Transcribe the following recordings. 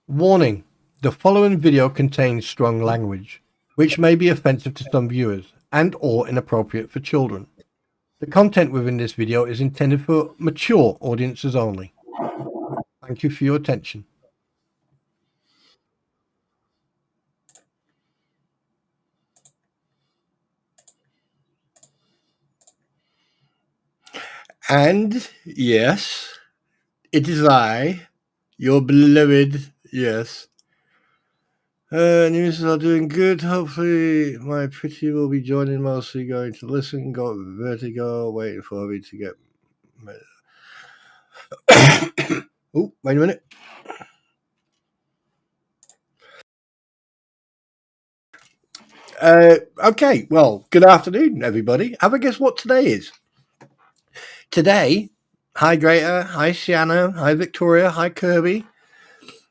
Warning: the following video contains strong language, which may be offensive to some viewers and/or inappropriate for children. The content within this video is intended for mature audiences only. Thank you for your attention. And yes, it is I, your beloved, yes. News are doing good. Hopefully, my pretty will be joining, mostly going to listen. Got vertigo, waiting for me to get. Oh, wait a minute. Okay, well, good afternoon, everybody. Have a guess what today is? Today, hi Greta, hi Sienna, hi Victoria, hi Kirby.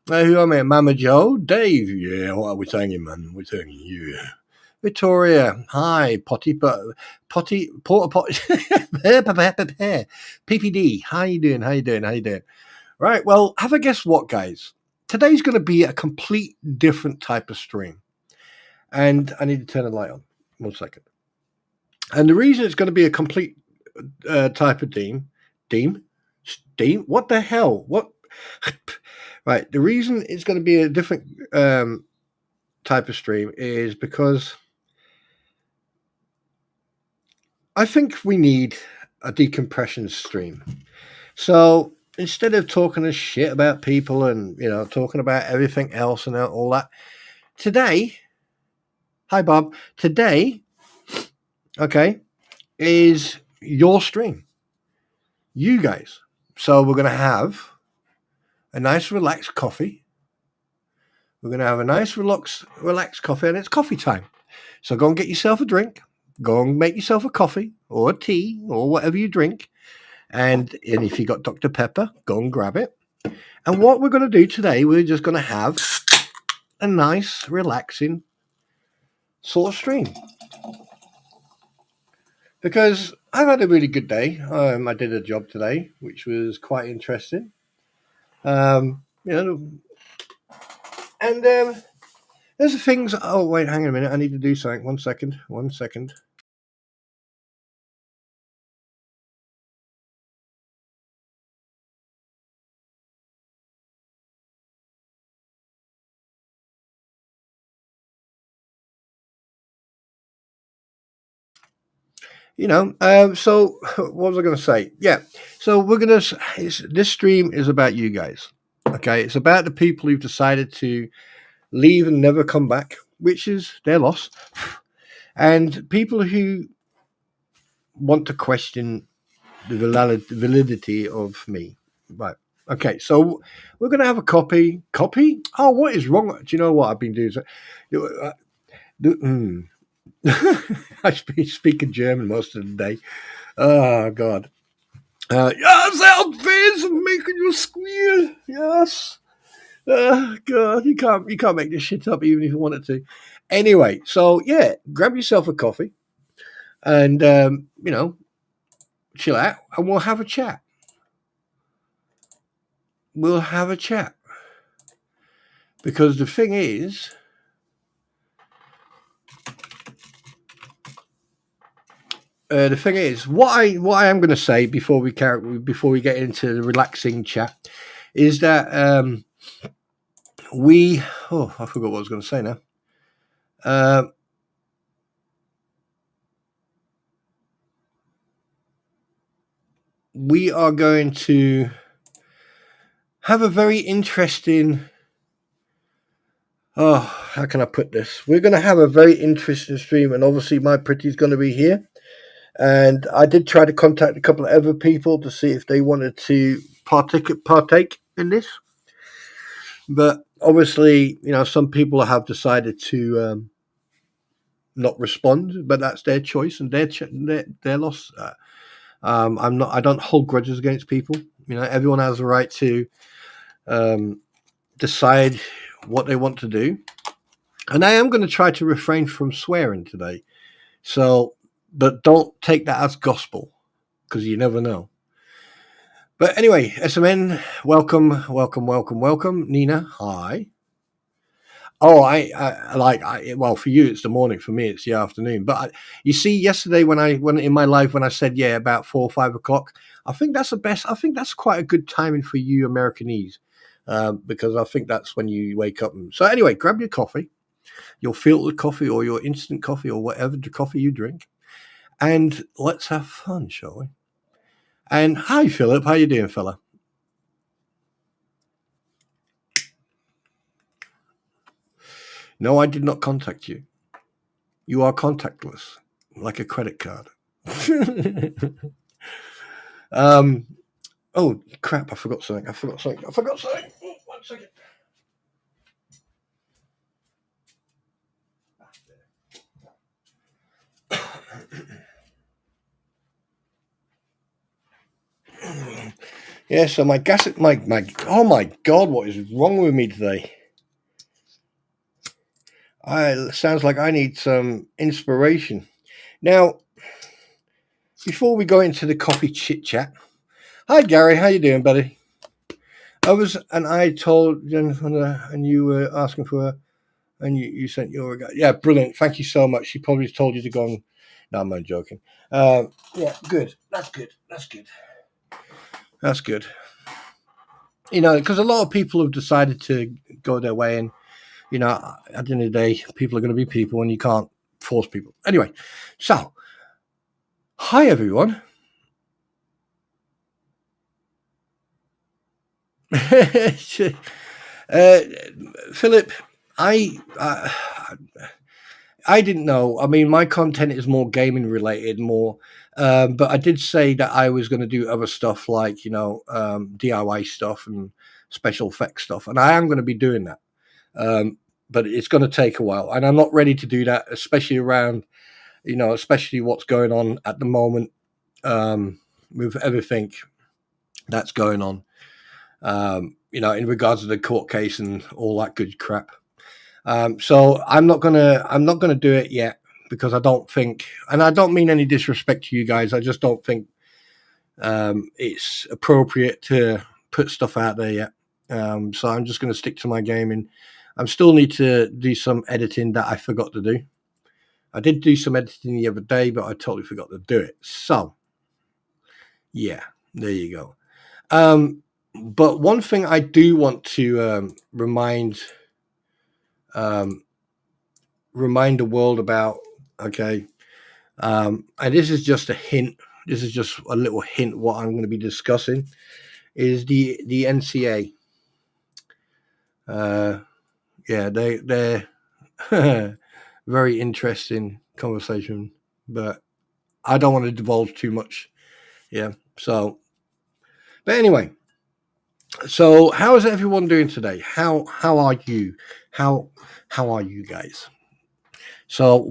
Who am I? Mama Joe, Dave. Yeah, what are we saying, man? We're saying you. Victoria, hi, Potty, Porter Potty, PPD. How you doing? How you doing? How you doing? Right. Well, have a guess what, guys? Today's going to be a complete different type of stream, and I need to turn the light on. 1 second. And the reason it's going to be a complete type of deem, what the hell? What? Right. The reason it's going to be a different type of stream is because I think we need a decompression stream. So instead of talking a shit about people and talking about everything else and all that, today, hi Bob, today, okay, is your stream. You guys. So we're going to have a nice relaxed coffee. We're going to have a nice relaxed coffee, and it's coffee time. So go and get yourself a drink. Go and make yourself a coffee or a tea or whatever you drink. And if you got Dr. Pepper, go and grab it. And what we're going to do today, we're just going to have a nice, relaxing sort of stream. Because I've had a really good day. I did a job today, which was quite interesting. And there's the things. Oh, wait, hang on a minute. I need to do something. 1 second. 1 second. So what was I going to say? Yeah. So this stream is about you guys. Okay. It's about the people who've decided to leave and never come back, which is their loss. And people who want to question the validity of me. Right. Okay. So we're going to have a copy. Copy? Oh, what is wrong? Do you know what I've been doing? I've been speaking German most of the day. Oh, God. Yes, Elvis, I'm making you squeal. Yes. God, you can't make this shit up even if you wanted to. Anyway, so yeah, grab yourself a coffee and chill out, and we'll have a chat. We'll have a chat because the thing is, what I am going to say before we get into the relaxing chat is that I forgot what I was going to say now. We are going to have a very interesting. Oh, how can I put this? We're going to have a very interesting stream, and obviously, MYPRETTY is going to be here. And I did try to contact a couple of other people to see if they wanted to partake in this. But obviously, some people have decided to not respond, but that's their choice and their loss. I don't hold grudges against people. Everyone has a right to decide what they want to do. And I am going to try to refrain from swearing today. So, but don't take that as gospel, because you never know. But anyway, SMN, welcome. Nina, hi. Oh, well, for you it's the morning. For me, it's the afternoon. But you see, yesterday when in my life when I said about 4 or 5 o'clock, I think that's the best. I think that's quite a good timing for you Americanese, because I think that's when you wake up. So anyway, grab your coffee, your filtered coffee or your instant coffee or whatever the coffee you drink, and let's have fun, shall we? And hi, Philip. How you doing, fella? No, I did not contact you. You are contactless, like a credit card. um. Oh crap! I forgot something. Oh, 1 second. Yeah. So my gas. My. Oh my God! What is wrong with me today? Sounds like I need some inspiration. Now, before we go into the coffee chit chat, hi Gary, how you doing, buddy? I told Jennifer, and you were asking for her, and you sent your yeah, brilliant. Thank you so much. She probably told you to go and. No, I'm not joking. Yeah, good. That's good. That's good. Because a lot of people have decided to go their way, and at the end of the day, people are going to be people, and you can't force people. Anyway, so hi everyone. Philip, I didn't know. I mean, my content is more gaming related, more. But I did say that I was going to do other stuff like DIY stuff and special effects stuff, and I am going to be doing that. But it's going to take a while, and I'm not ready to do that, especially especially what's going on at the moment, with everything that's going on. In regards to the court case and all that good crap. So I'm not gonna do it yet because I don't think, and I don't mean any disrespect to you guys. I just don't think it's appropriate to put stuff out there yet. So I'm just going to stick to my gaming. I still need to do some editing that I forgot to do. I did do some editing the other day, but I totally forgot to do it. So yeah, there you go. But one thing I do want to um, remind the world about, okay, and this is just a hint. This is just a little hint. What I'm going to be discussing is the NCA. Yeah, they're very interesting conversation, but I don't want to divulge too much. Yeah. So, but anyway, so how is everyone doing today? How are you? How are you guys? So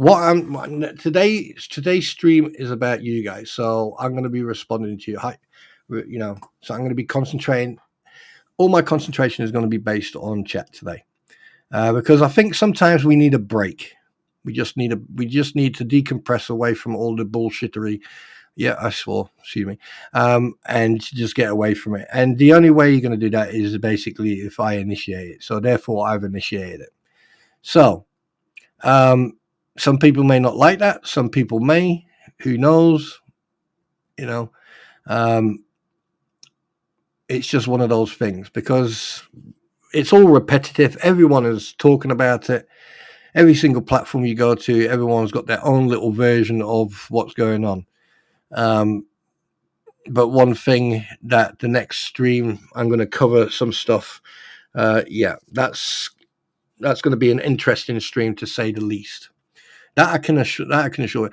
today's stream is about you guys. So I'm going to be responding to you. Hi, So I'm going to be concentrating. All my concentration is going to be based on chat today, because I think sometimes we need a break. We just need to decompress away from all the bullshittery. Yeah, I swore. Excuse me. And just get away from it. And the only way you're going to do that is basically if I initiate it. So therefore, I've initiated it. So, some people may not like that. Some people may. Who knows? You know, it's just one of those things because it's all repetitive. Everyone is talking about it. Every single platform you go to, everyone's got their own little version of what's going on. But one thing that the next stream, I'm going to cover some stuff. Yeah, that's going to be an interesting stream to say the least. That I can assure.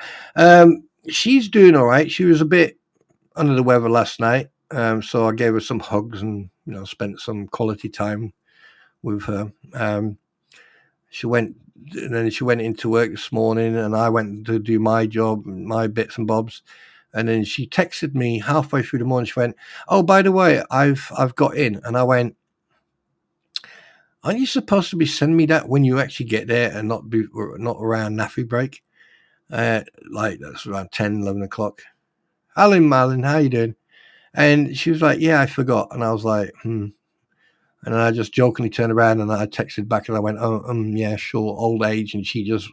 She's doing all right. She was a bit under the weather last night, so I gave her some hugs and spent some quality time with her. She went into work this morning, and I went to do my job, my bits and bobs. And then she texted me halfway through the morning. She went, "Oh, by the way, I've got in." And I went, "Aren't you supposed to be sending me that when you actually get there and not around naffy break?" Like that's around 10, 11 o'clock. Alan Malin, how you doing? And she was like, yeah, I forgot. And I was like, And then I just jokingly turned around and I texted back and I went, oh, yeah, sure, old age. And she just,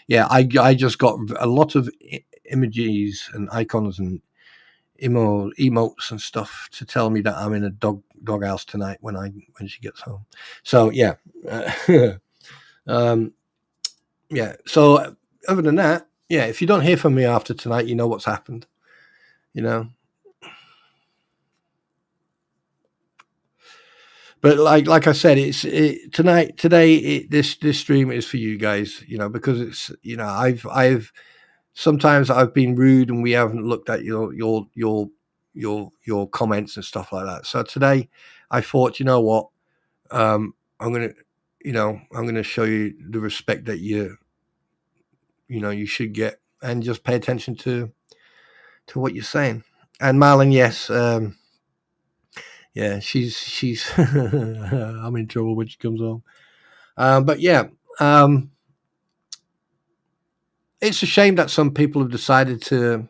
yeah, I just got a lot of images and icons and emotes and stuff to tell me that I'm in a doghouse tonight when she gets home. So yeah, um, yeah. So other than that, yeah, if you don't hear from me after tonight, you know what's happened. You know. But like I said, today. This stream is for you guys, because it's sometimes I've been rude and we haven't looked at your comments and stuff like that. So today, I thought, you know what, I'm gonna show you the respect that you should get, and just pay attention to what you're saying. And Marlon, yes, yeah, she's I'm in trouble when she comes home. But yeah, it's a shame that some people have decided to,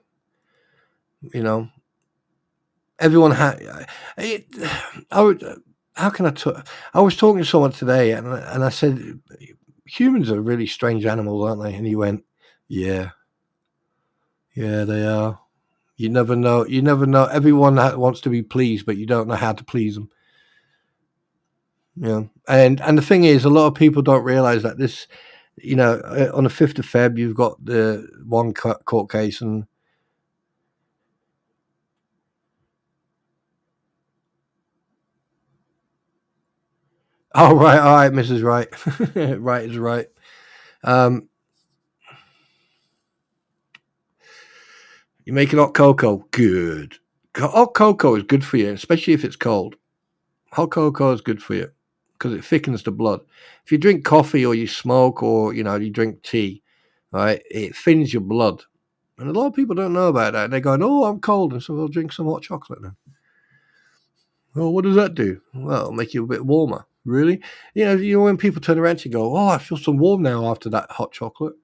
everyone had it. I would. How can I talk? I was talking to someone today, and I said, humans are really strange animals, aren't they? And he went, yeah, yeah, they are. You never know. You never know. Everyone wants to be pleased, but you don't know how to please them. Yeah, and the thing is, a lot of people don't realize that this, on the 5th of Feb, you've got the one court case, and oh right, all right, Mrs. Wright, right is right. You're making hot cocoa, good. Hot cocoa is good for you, especially if it's cold. Hot cocoa is good for you because it thickens the blood. If you drink coffee or you smoke or you drink tea, right, it thins your blood. And a lot of people don't know about that. They're going, "Oh, I'm cold," and so they'll drink some hot chocolate then. Well, what does that do? Well, it'll make you a bit warmer. Really? When people turn around to you go, "Oh, I feel so warm now after that hot chocolate."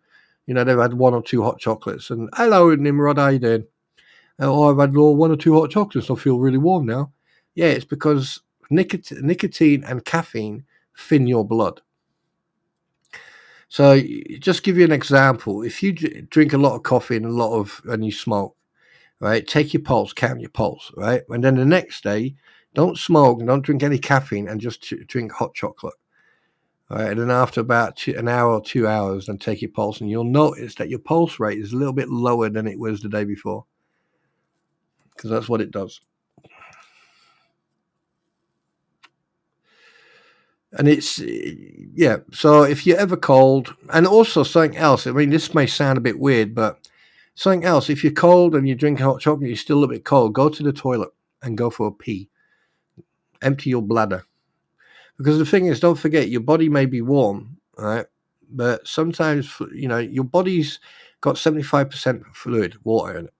They've had one or two hot chocolates, and hello, Nimrod, how you doing? Oh, I've had one or two hot chocolates. I feel really warm now. Yeah, it's because nicotine and caffeine thin your blood. So, just give you an example. If you drink a lot of coffee and you smoke, right? Take your pulse, count your pulse, right? And then the next day, don't smoke and don't drink any caffeine and just drink hot chocolate. Right, and then after about an hour or 2 hours, then take your pulse, and you'll notice that your pulse rate is a little bit lower than it was the day before, because that's what it does. And it's, yeah. So if you're ever cold, and also something else, I mean, this may sound a bit weird, but something else, if you're cold and you drink hot chocolate, you're still a bit cold, go to the toilet and go for a pee. Empty your bladder. Because the thing is, don't forget, your body may be warm, right? But sometimes, your body's got 75% fluid, water in it.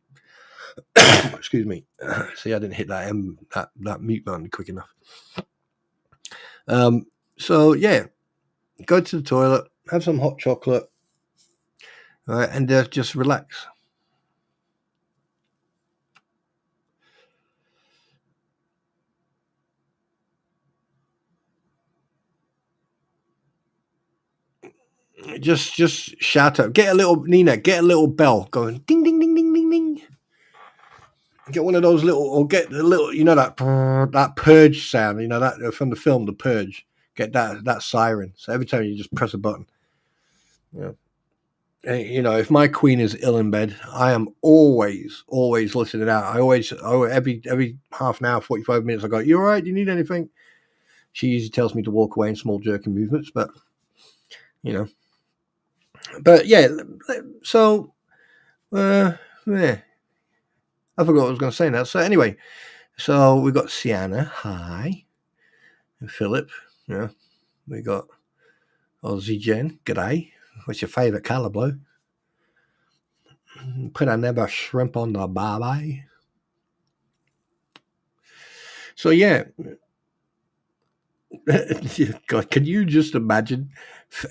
Excuse me. See, I didn't hit that mute button quick enough. So yeah, go to the toilet, have some hot chocolate, right, and just relax. Just shout out. Get a little bell going, ding ding ding ding ding ding. Get one of those little, or get the little, that purge sound, that from the film The Purge. Get that siren. So every time you just press a button, if my queen is ill in bed, I am always listening out. Every half an hour, 45 minutes, I go, "You all right? Do you need anything?" She usually tells me to walk away in small jerking movements, but but yeah. So yeah, I forgot what I was going to say now. So anyway, so we got Sienna, hi, and Philip. Yeah, we got Aussie Jen, g'day. What's your favourite colour, blue? Put another shrimp on the barbie. So yeah, God, can you just imagine?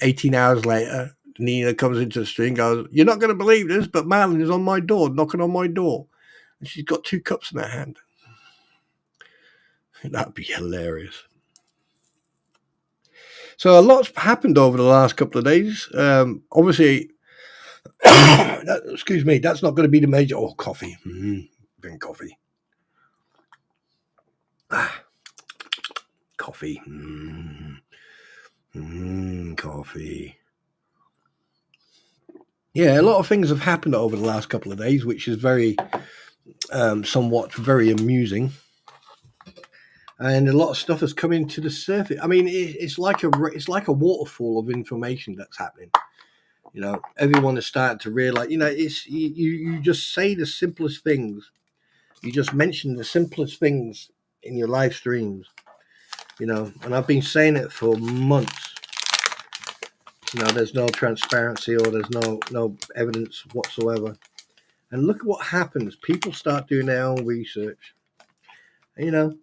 18 hours later, Nina comes into the stream, goes, "You're not going to believe this, but Madeline is on my door, knocking on my door, and she's got 2 cups in her hand." That'd be hilarious. So a lot's happened over the last couple of days. Obviously, excuse me, that's not going to be the major. Oh, coffee. Drink coffee. Coffee. Coffee. Yeah, a lot of things have happened over the last couple of days, which is very, somewhat very amusing. And a lot of stuff has come into the surface. I mean, it's like a waterfall of information that's happening. You know, everyone is starting to realize. You know, it's you just say the simplest things. You just mention the simplest things in your live streams. You know, and I've been saying it for months. You know, there's no transparency or there's no evidence whatsoever. And look at what happens. People start doing their own research. You know,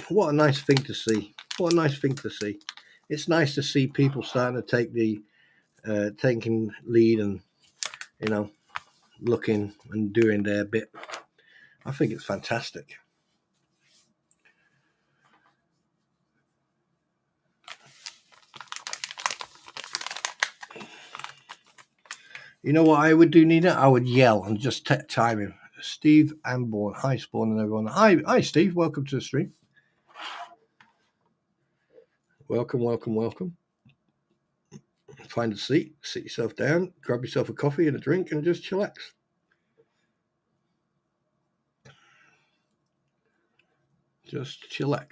what a nice thing to see. What a nice thing to see. It's nice to see people starting to take taking lead and, you know, looking and doing their bit. I think it's fantastic. You know what I would do, Nina? I would yell and just time him. Steve Amborn. Hi, Spawn and everyone. Hi, Steve. Welcome to the stream. Welcome. Find a seat, sit yourself down, grab yourself a coffee and a drink, and just chillax. Just chillax.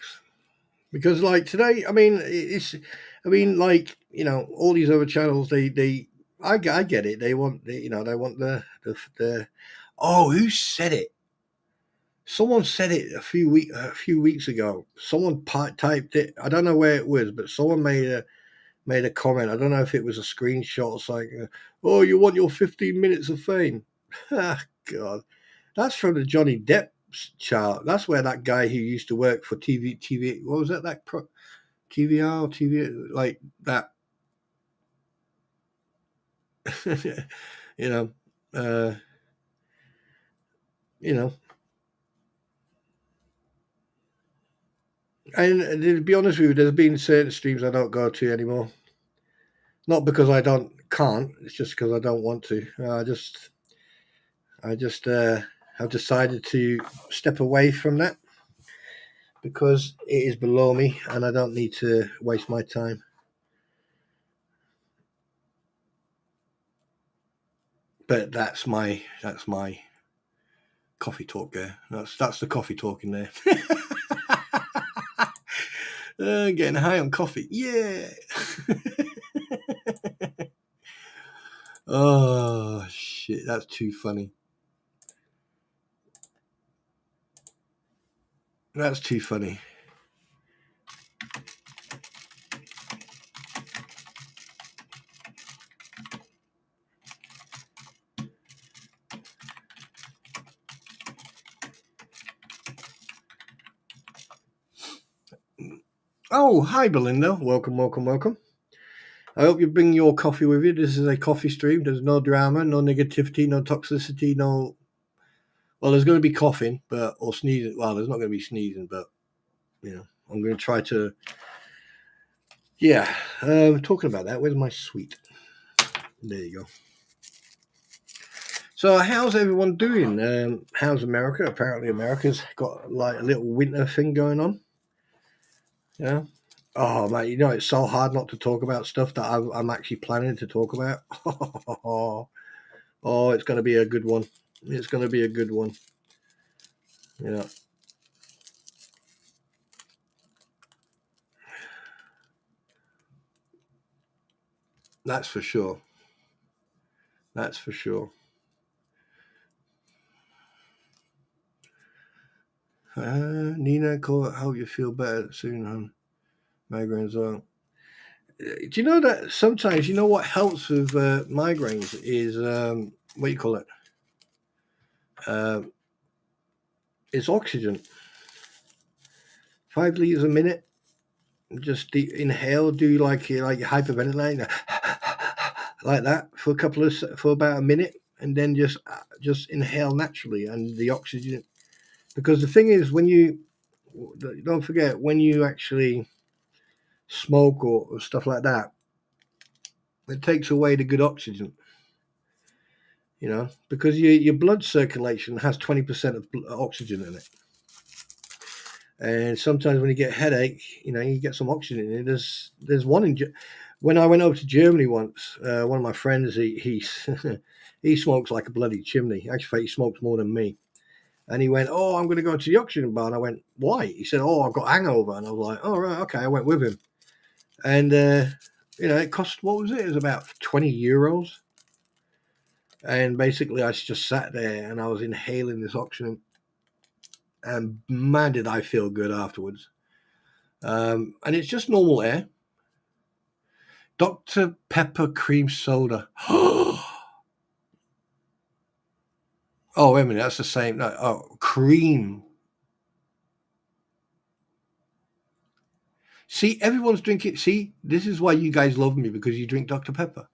Because like today, I mean, like, you know, all these other channels, I get it. They want, they want the. Oh, who said it? Someone said it a few weeks ago. Someone typed it. I don't know where it was, but someone made a comment. I don't know if it was a screenshot or something. Oh, you want your 15 minutes of fame? Ah, God, that's from the Johnny Depp chart. That's where that guy who used to work for TV. What was that? TVR, TV, like that. you know, you know. And to be honest with you, there's been certain streams I don't go to anymore. Not because I can't. It's just because I don't want to. I just have decided to step away from that because it is below me and I don't need to waste my time. But that's my coffee talk there. That's the coffee talk in there. Getting high on coffee. Yeah. Oh, shit. That's too funny. That's too funny. Oh, hi, Belinda. Welcome. I hope you bring your coffee with you. This is a coffee stream. There's no drama, no negativity, no toxicity, no. Well, there's going to be coughing, or sneezing. Well, there's not going to be sneezing, but you know, I'm going to try to. Yeah, talking about that. Where's my sweet? There you go. So, how's everyone doing? How's America? Apparently, America's got like a little winter thing going on. Yeah. Oh, man, you know, it's so hard not to talk about stuff that I'm actually planning to talk about. Oh, it's going to be a good one. It's going to be a good one. Yeah. That's for sure. That's for sure. Nina, hope you feel better soon, hon. Migraines on. Do you know that sometimes, you know what helps with migraines is, what do you call it? It's oxygen. 5 liters a minute. Just inhale, do like hyperventilating, like that for about a minute, and then just inhale naturally, and the oxygen. Because the thing is, when you don't forget when you actually smoke or stuff like that, it takes away the good oxygen. Because your blood circulation has 20% of oxygen in it. And sometimes when you get a headache, you get some oxygen in it. There's one when I went over to Germany once. One of my friends, he he smokes like a bloody chimney. Actually, he smokes more than me. And he went, "Oh, I'm going to go to the oxygen bar." And I went, "Why?" He said, "Oh, I've got hangover." And I was like, "Oh, right, okay." I went with him, and it cost, what was it? It was about €20. And basically, I just sat there and I was inhaling this oxygen, and man, did I feel good afterwards. And it's just normal air. Dr. Pepper cream soda. Oh, wait a minute. That's the same. No, cream. See, everyone's drinking. See, this is why you guys love me, because you drink Dr. Pepper.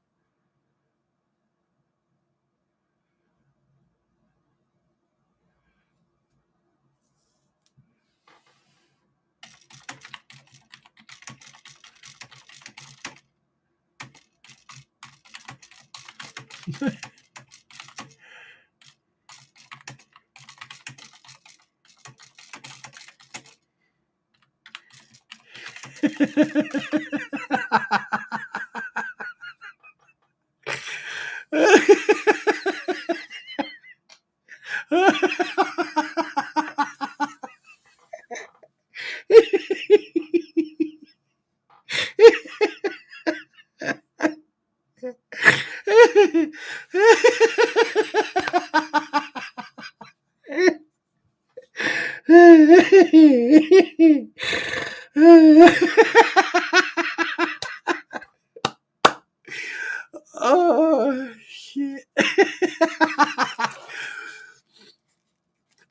Oh shit.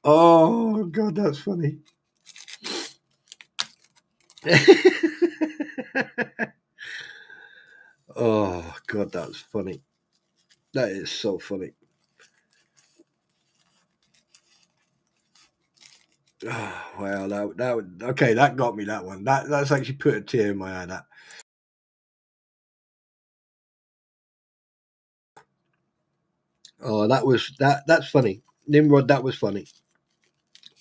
Oh god, that's funny. Oh god, that's funny. That is so funny. Oh, well, that okay, that got me, that one. That's actually put a tear in my eye. That. Oh, that's funny. Nimrod, that was funny.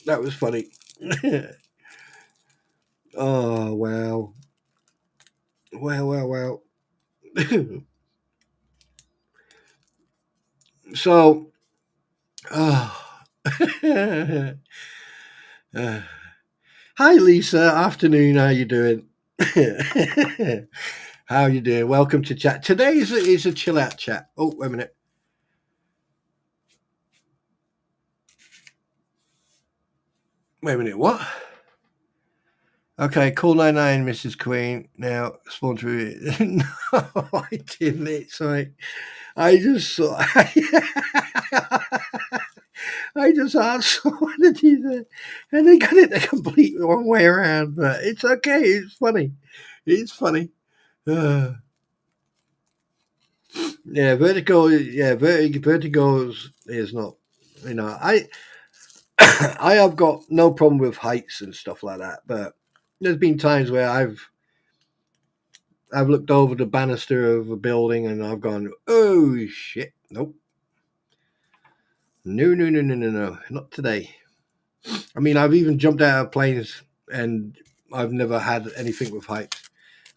That was funny. Oh wow. Well. So, oh. Hi Lisa, afternoon. How you doing? How you doing? Welcome to chat. Today is a chill out chat. Oh, wait a minute. Wait a minute. What? Okay, call 99, Mrs. Queen. Now, spawn through it. No, I didn't. It's like I just saw. I just asked someone to do that, and they got it the complete wrong way around. But it's okay. It's funny. It's funny. Uh, yeah, vertigo. Yeah, vertigo is not. I I have got no problem with heights and stuff like that, but there's been times where I've looked over the banister of a building and I've gone, oh shit, nope, no, not today. I mean, I've even jumped out of planes and I've never had anything with heights.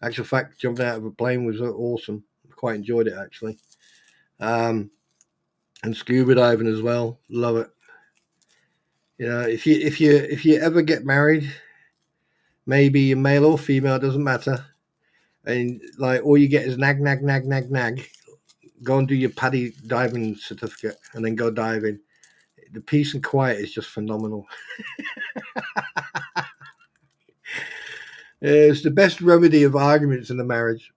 Actual fact, jumping out of a plane was awesome. Quite enjoyed it actually. And scuba diving as well, love it. If you ever get married, maybe male or female, doesn't matter, and like all you get is nag, nag, nag, nag, nag. Go and do your paddy diving certificate, and then go diving. The peace and quiet is just phenomenal. It's the best remedy of arguments in a marriage.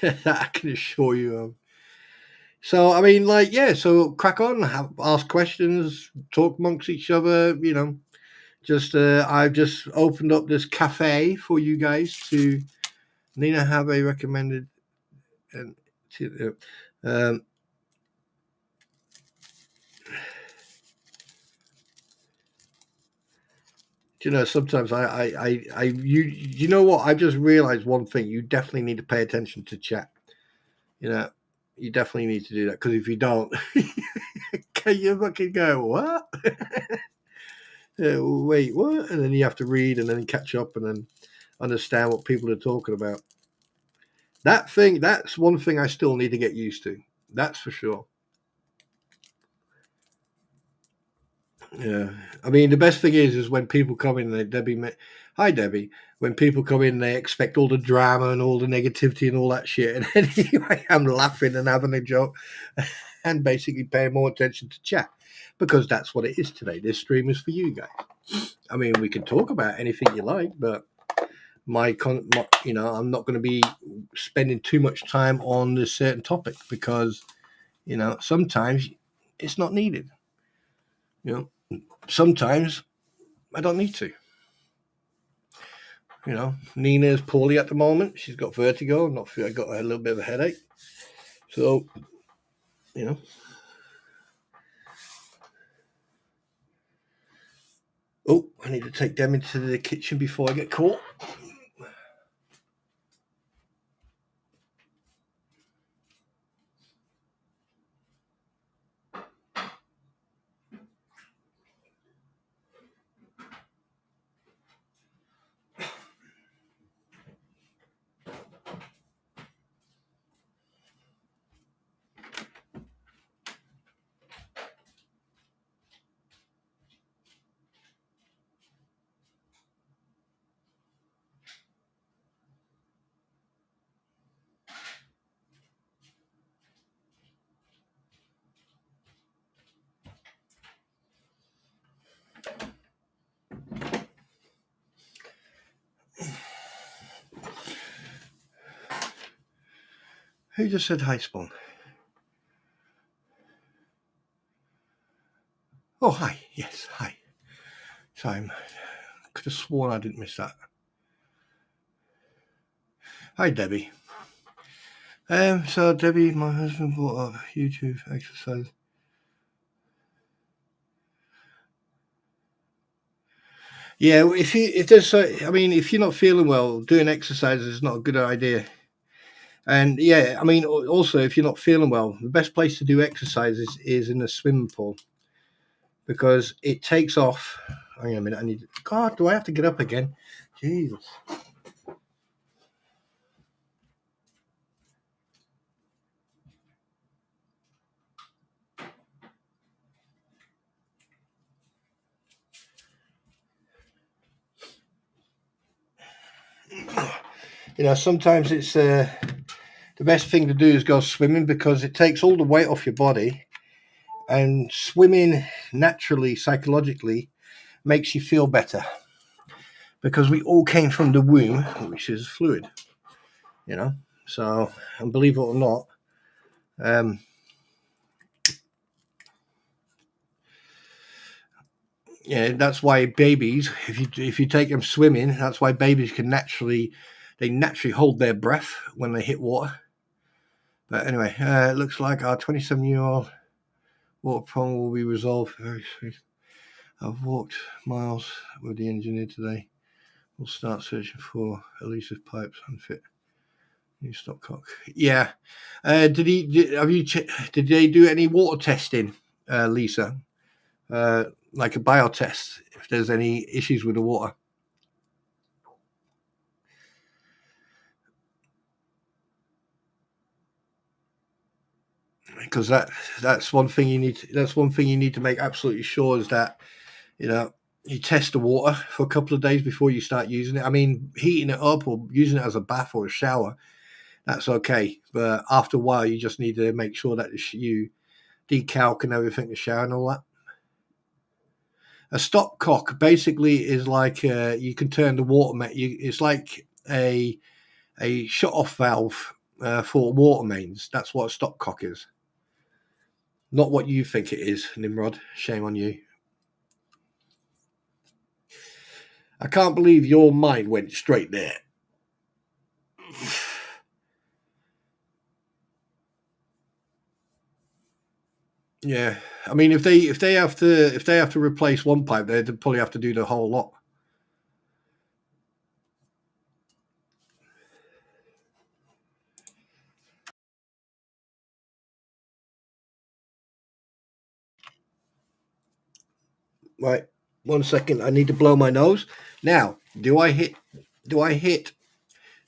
I can assure you of. So I mean, like, yeah. So crack on, ask questions, talk amongst each other. Just I've just opened up this cafe for you guys to. Nina have a recommended and um, you know, sometimes you know what? I just realized one thing. You definitely need to pay attention to chat. You know, you definitely need to do that because if you don't, can you fucking go what? Wait, what? And then you have to read and then catch up and then understand what people are talking about. That's one thing I still need to get used to. That's for sure. Yeah, I mean the best thing is when people come in, hi Debbie. When people come in, they expect all the drama and all the negativity and all that shit, and anyway, I'm laughing and having a joke, and basically paying more attention to chat because that's what it is today. This stream is for you guys. I mean, we can talk about anything you like, but you know, I'm not going to be spending too much time on this certain topic because you know sometimes it's not needed. You know, sometimes I don't need to. You know, Nina is poorly at the moment. She's got vertigo. Not feel I got a little bit of a headache. So, you know. Oh, I need to take them into the kitchen before I get caught. Who just said hi, Spawn? Oh, hi. Yes, hi. Sorry, I could have sworn I didn't miss that. Hi, Debbie. So Debbie, my husband bought a YouTube exercise. Yeah, if there's, I mean, if you're not feeling well, doing exercise is not a good idea. And yeah, I mean, also if you're not feeling well, the best place to do exercise is in a swimming pool because it takes off. Hang on a minute, I need. God, do I have to get up again? Jesus. You know, sometimes it's the best thing to do is go swimming because it takes all the weight off your body, and swimming naturally, psychologically, makes you feel better because we all came from the womb, which is fluid. You know, so and believe it or not, yeah, that's why babies, if you take them swimming, that's why babies can naturally hold their breath when they hit water. But anyway, it looks like our 27-year-old water problem will be resolved very soon. I've walked miles with the engineer today. We'll start searching for elusive pipes unfit. New stopcock. Yeah. Did they do any water testing, Lisa? Like a biotest, if there's any issues with the water? Because that's one thing you need. That's one thing you need to make absolutely sure is that you know you test the water for a couple of days before you start using it. I mean, heating it up or using it as a bath or a shower, that's okay. But after a while, you just need to make sure that you decalc and everything, the shower and all that. A stopcock basically is like you can turn the water. It's like a shut off valve for water mains. That's what a stopcock is. Not what you think it is, Nimrod. Shame on you. I can't believe your mind went straight there. Yeah, I mean, if they have to replace one pipe, they'd probably have to do the whole lot. Right. 1 second. I need to blow my nose. Now, do I hit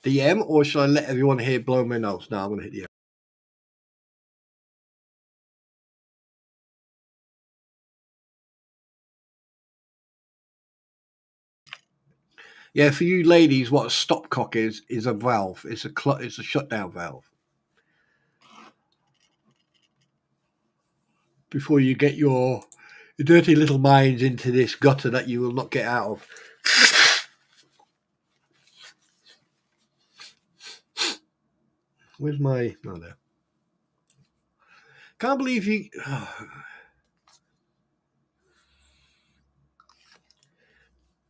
the M, or should I let everyone here blow my nose? No, I'm gonna hit the M. Yeah, for you ladies, what a stopcock is a valve. It's a shutdown valve. Before you get your dirty little minds into this gutter that you will not get out of. Where's my? Oh, there. Can't believe you.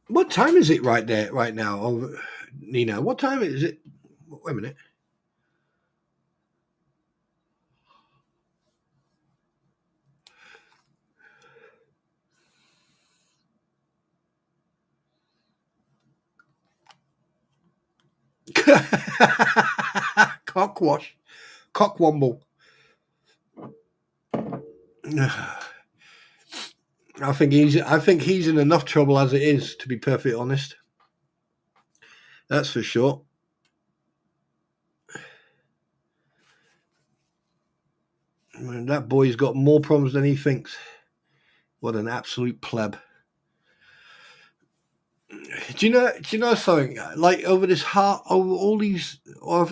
What time is it right there, right now? Oh, Nina, what time is it? Wait a minute. Cockwash, cockwomble. I think he's in enough trouble as it is, to be perfectly honest. That's for sure. I mean, that boy's got more problems than he thinks. What an absolute pleb. Do you know something? Like over this heart, over all these, I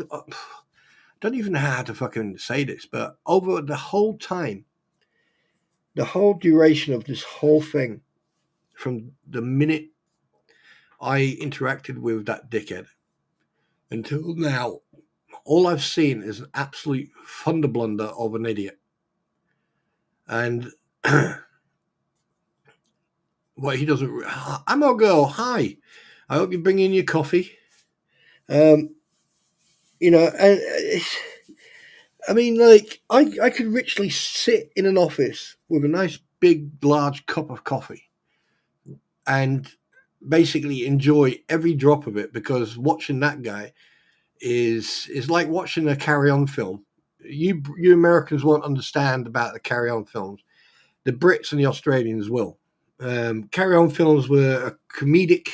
don't even know how to fucking say this, but over the whole time, the whole duration of this whole thing, from the minute I interacted with that dickhead until now, all I've seen is an absolute thunder blunder of an idiot. And what he doesn't, I'm a girl. Hi, I hope you bring in your coffee. Um, and I mean, like, I could literally sit in an office with a nice big large cup of coffee and basically enjoy every drop of it, because watching that guy is like watching a Carry On film. You Americans won't understand about the Carry On films. The Brits and the Australians will. Carry On films were a comedic,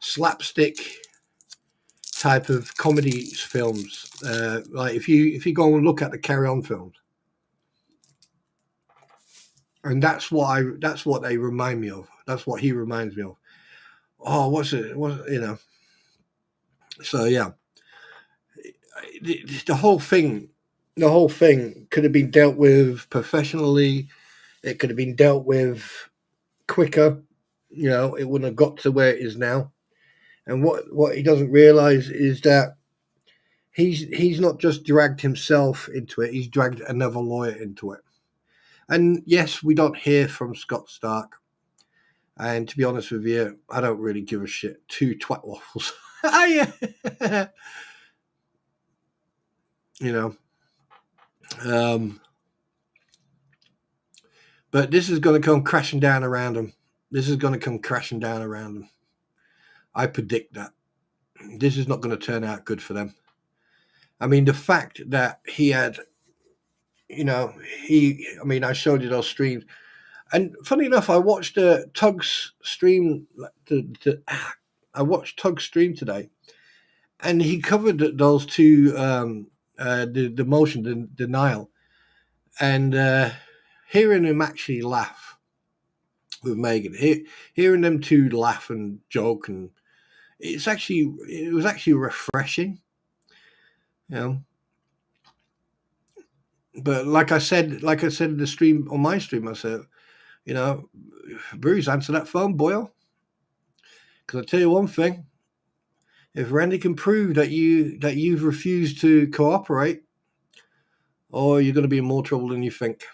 slapstick type of comedy films. Like if you go and look at the Carry On films, and that's what they remind me of. That's what he reminds me of. Oh, what's it? So yeah, the whole thing could have been dealt with professionally. It could have been dealt with quicker. It wouldn't have got to where it is now. And what he doesn't realize is that he's not just dragged himself into it; he's dragged another lawyer into it. And yes, we don't hear from Scott Stark. And to be honest with you, I don't really give a shit. Two twat waffles. you know. Um, but this is going to come crashing down around him. This is going to come crashing down around him. I predict that. This is not going to turn out good for them. I mean, the fact that he had, I showed you those streams. And funny enough, I watched Tug's stream. I watched Tug's stream today, and he covered those two, the motion, the denial, and hearing him actually laugh with Megan, hearing them two laugh and joke, and it was actually refreshing, you know. But like I said in the stream, on my stream, I said, Bruce, answer that phone, boyo. Because I tell you one thing: if Randy can prove that you've refused to cooperate, or you're going to be in more trouble than you think.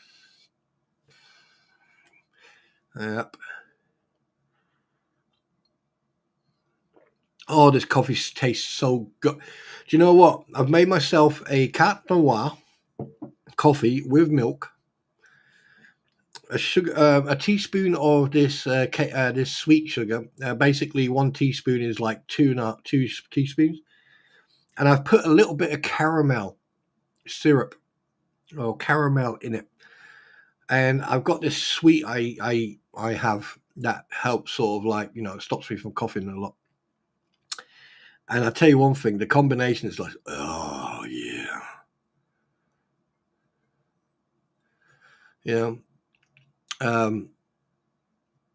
Yep. Oh, this coffee tastes so good. Do you know what? I've made myself a Cat Noir coffee with milk, a teaspoon of this sweet sugar. Basically, 1 teaspoon is like two teaspoons, and I've put a little bit of caramel syrup or caramel in it, and I've got this sweet I have that helps sort of like, stops me from coughing a lot. And I tell you one thing, the combination is like, oh yeah. Yeah.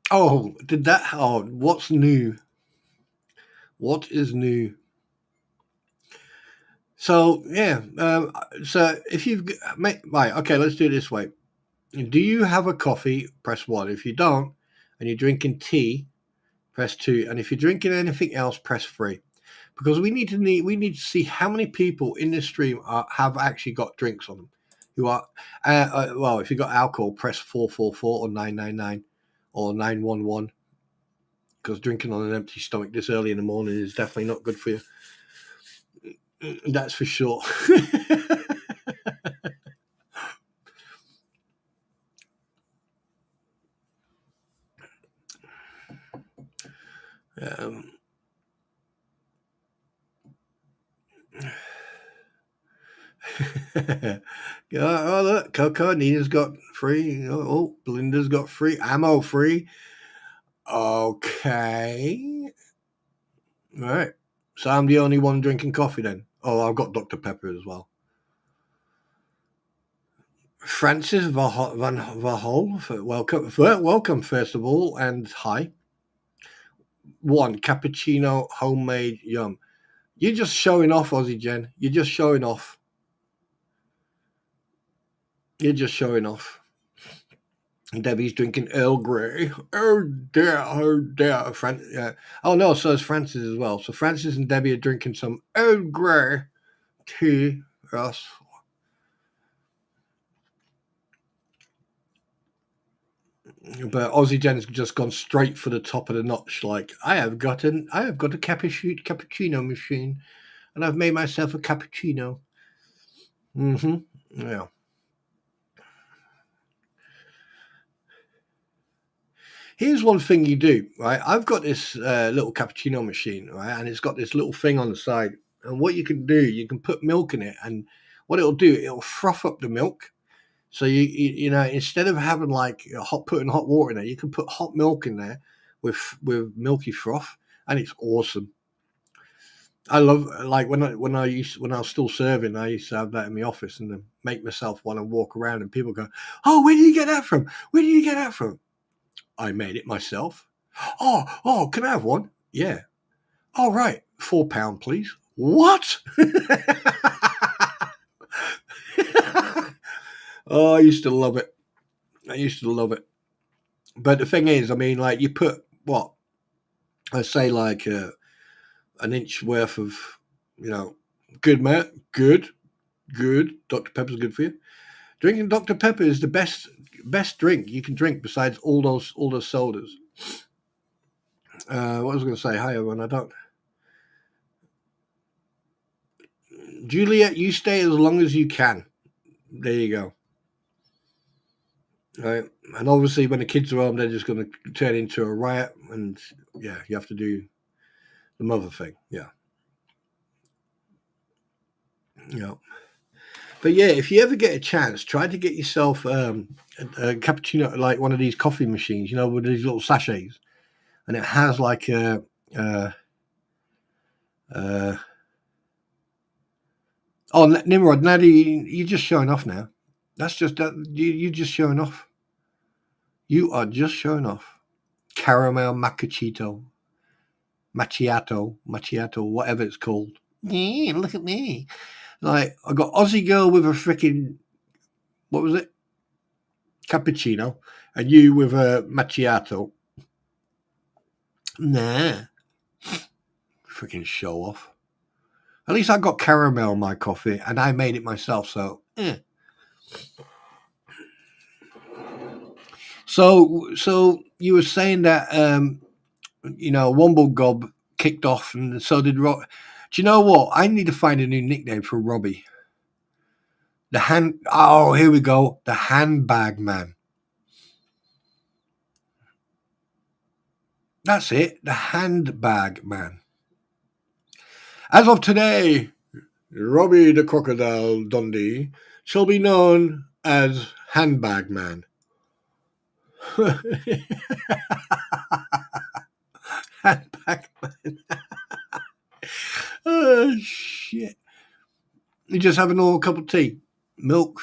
What's new? What is new? So yeah, so if you've right, okay, let's do it this way. Do you have a coffee? Press 1. If you don't, and you're drinking tea, press 2. And if you're drinking anything else, press 3. Because we need to see how many people in this stream have actually got drinks on them. Who are well, if you got alcohol, press 444 or 999 or 911. Because drinking on an empty stomach this early in the morning is definitely not good for you. That's for sure. Oh, look, Coco, Nina's got free. Oh, Belinda's got free. Ammo free. Okay. All right. So I'm the only one drinking coffee then. Oh, I've got Dr. Pepper as well. Francis Van Vahol, welcome first of all, and hi. 1 cappuccino homemade yum. You're just showing off, Aussie Jen. You're just showing off. You're just showing off. Debbie's drinking Earl Grey. Oh dear, oh dear. Oh no, so is Francis as well. So Francis and Debbie are drinking some Earl Grey tea. Yes. But Aussie Jen's just gone straight for the top of the notch. Like I have got a cappuccino machine, and I've made myself a cappuccino. Yeah. Here's one thing you do, right? I've got this little cappuccino machine, right? And it's got this little thing on the side. And what you can do, you can put milk in it, and what it'll do, it'll froth up the milk. So you know, instead of having like putting hot water in there, you can put hot milk in there with milky froth, and it's awesome. I love like when I was still serving, I used to have that in my office and then make myself want to walk around, and people go, "Oh, where did you get that from? Where did you get that from?" I made it myself. Oh, can I have one? Yeah. All right, £4, please. What? Oh, I used to love it. But the thing is, I mean, like you put what I say, like an inch worth of, good, Matt, good. Dr. Pepper's good for you. Drinking Dr. Pepper is the best drink you can drink besides all those sodas. What was I going to say? Hi, everyone. I don't. Juliet, you stay as long as you can. There you go. Right. And obviously, when the kids are home, they're just going to turn into a riot. And yeah, you have to do the mother thing. Yeah. Yeah. But yeah, if you ever get a chance, try to get yourself a cappuccino, like one of these coffee machines, with these little sachets. And it has like a. Nimrod, now you're just showing off now. That's just that you're just showing off. You are just showing off. Caramel macchiato, whatever it's called. Yeah, look at me. Like I got Aussie girl with a freaking, what was it? Cappuccino, and you with a macchiato. Nah, freaking show off. At least I got caramel in my coffee, and I made it myself. So, So you were saying that Womble Gob kicked off, and so did Rob. Do you know what? I need to find a new nickname for Robbie. Here we go. The handbag man. That's it. The handbag man. As of today, Robbie the Crocodile Dundee shall be known as Handbag Man. Handbag man. Oh shit! You just have a normal cup of tea, milk.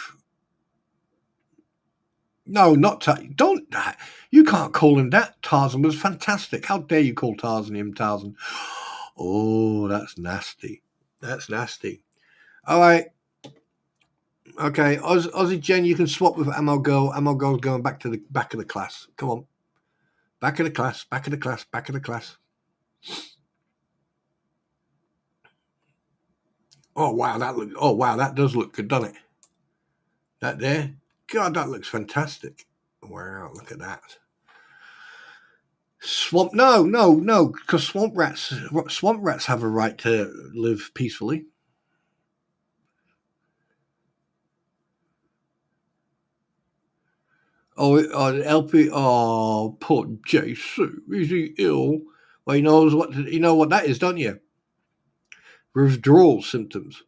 No, not don't. You can't call him that. Tarzan was fantastic. How dare you call Tarzan him Tarzan? Oh, that's nasty. That's nasty. All right. Okay, Aussie Jen, you can swap with Ammo Girl. Ammo Girl's going back to the back of the class. Come on. Back of the class, back of the class, back of the class. Oh wow, that does look good, doesn't it? That there? God, that looks fantastic. Wow, look at that. Swamp no, because swamp rats have a right to live peacefully. LP. Oh, poor JC. Is he ill? Well, you know what that is, don't you? Withdrawal symptoms.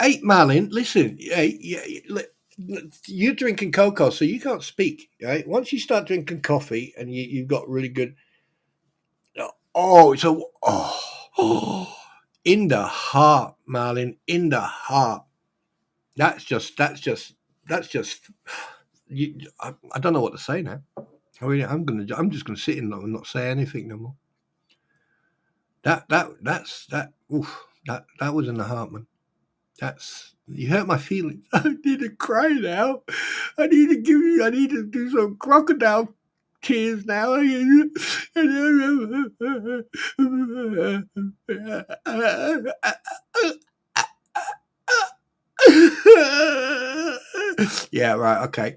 Hey, Marlin, listen. You're drinking cocoa, so you can't speak. Right? Once you start drinking coffee, and you've got really good. Oh, in the heart, Marlin, in the heart. That's just. I don't know what to say now. I mean, I'm just gonna sit in and not say anything no more. That was in the heart, man. You hurt my feelings. I need to cry now. I need to do some crocodile tears now. Yeah, right, okay.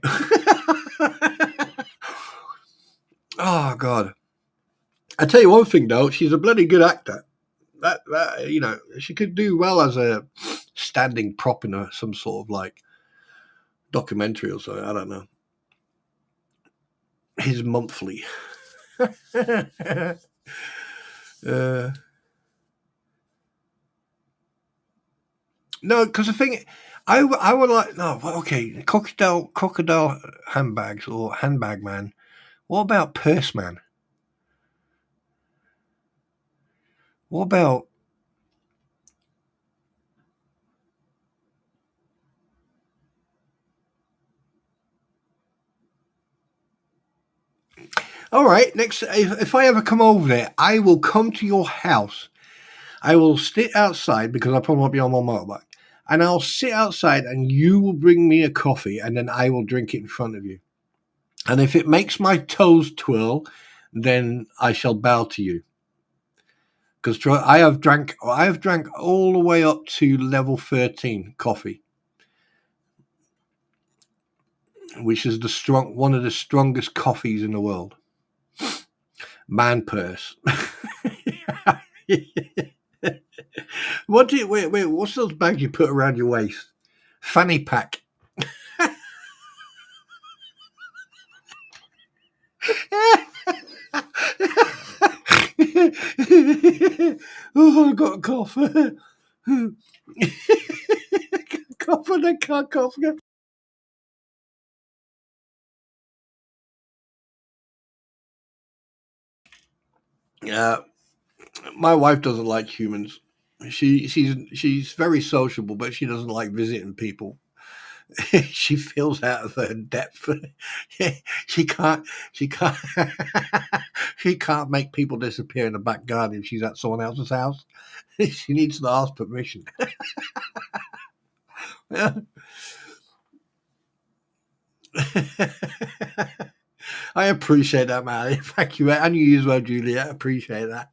Oh God. I tell you one thing though, she's a bloody good actor. That she could do well as a standing prop in some sort of like documentary or something. I don't know. His monthly. uh, no, because the thing, I would like no. Well, okay, crocodile handbags or handbag man. What about purse man? What about all right? Next, if I ever come over there, I will come to your house. I will sit outside because I probably won't be on my motorbike, and I'll sit outside, and you will bring me a coffee, and then I will drink it in front of you. And if it makes my toes twirl, then I shall bow to you. Because I have drank all the way up to level 13 coffee, which is one of the strongest coffees in the world. Man purse. What's those bags you put around your waist? Fanny pack. Oh, I got a cough. Cough and I can't cough again. Yeah, my wife doesn't like humans. She's very sociable, but she doesn't like visiting people. She feels out of her depth. She can't she can't make people disappear in the back garden if she's at someone else's house. She needs to ask permission. I appreciate that, man. Thank you, and you as well, Julia. I appreciate that.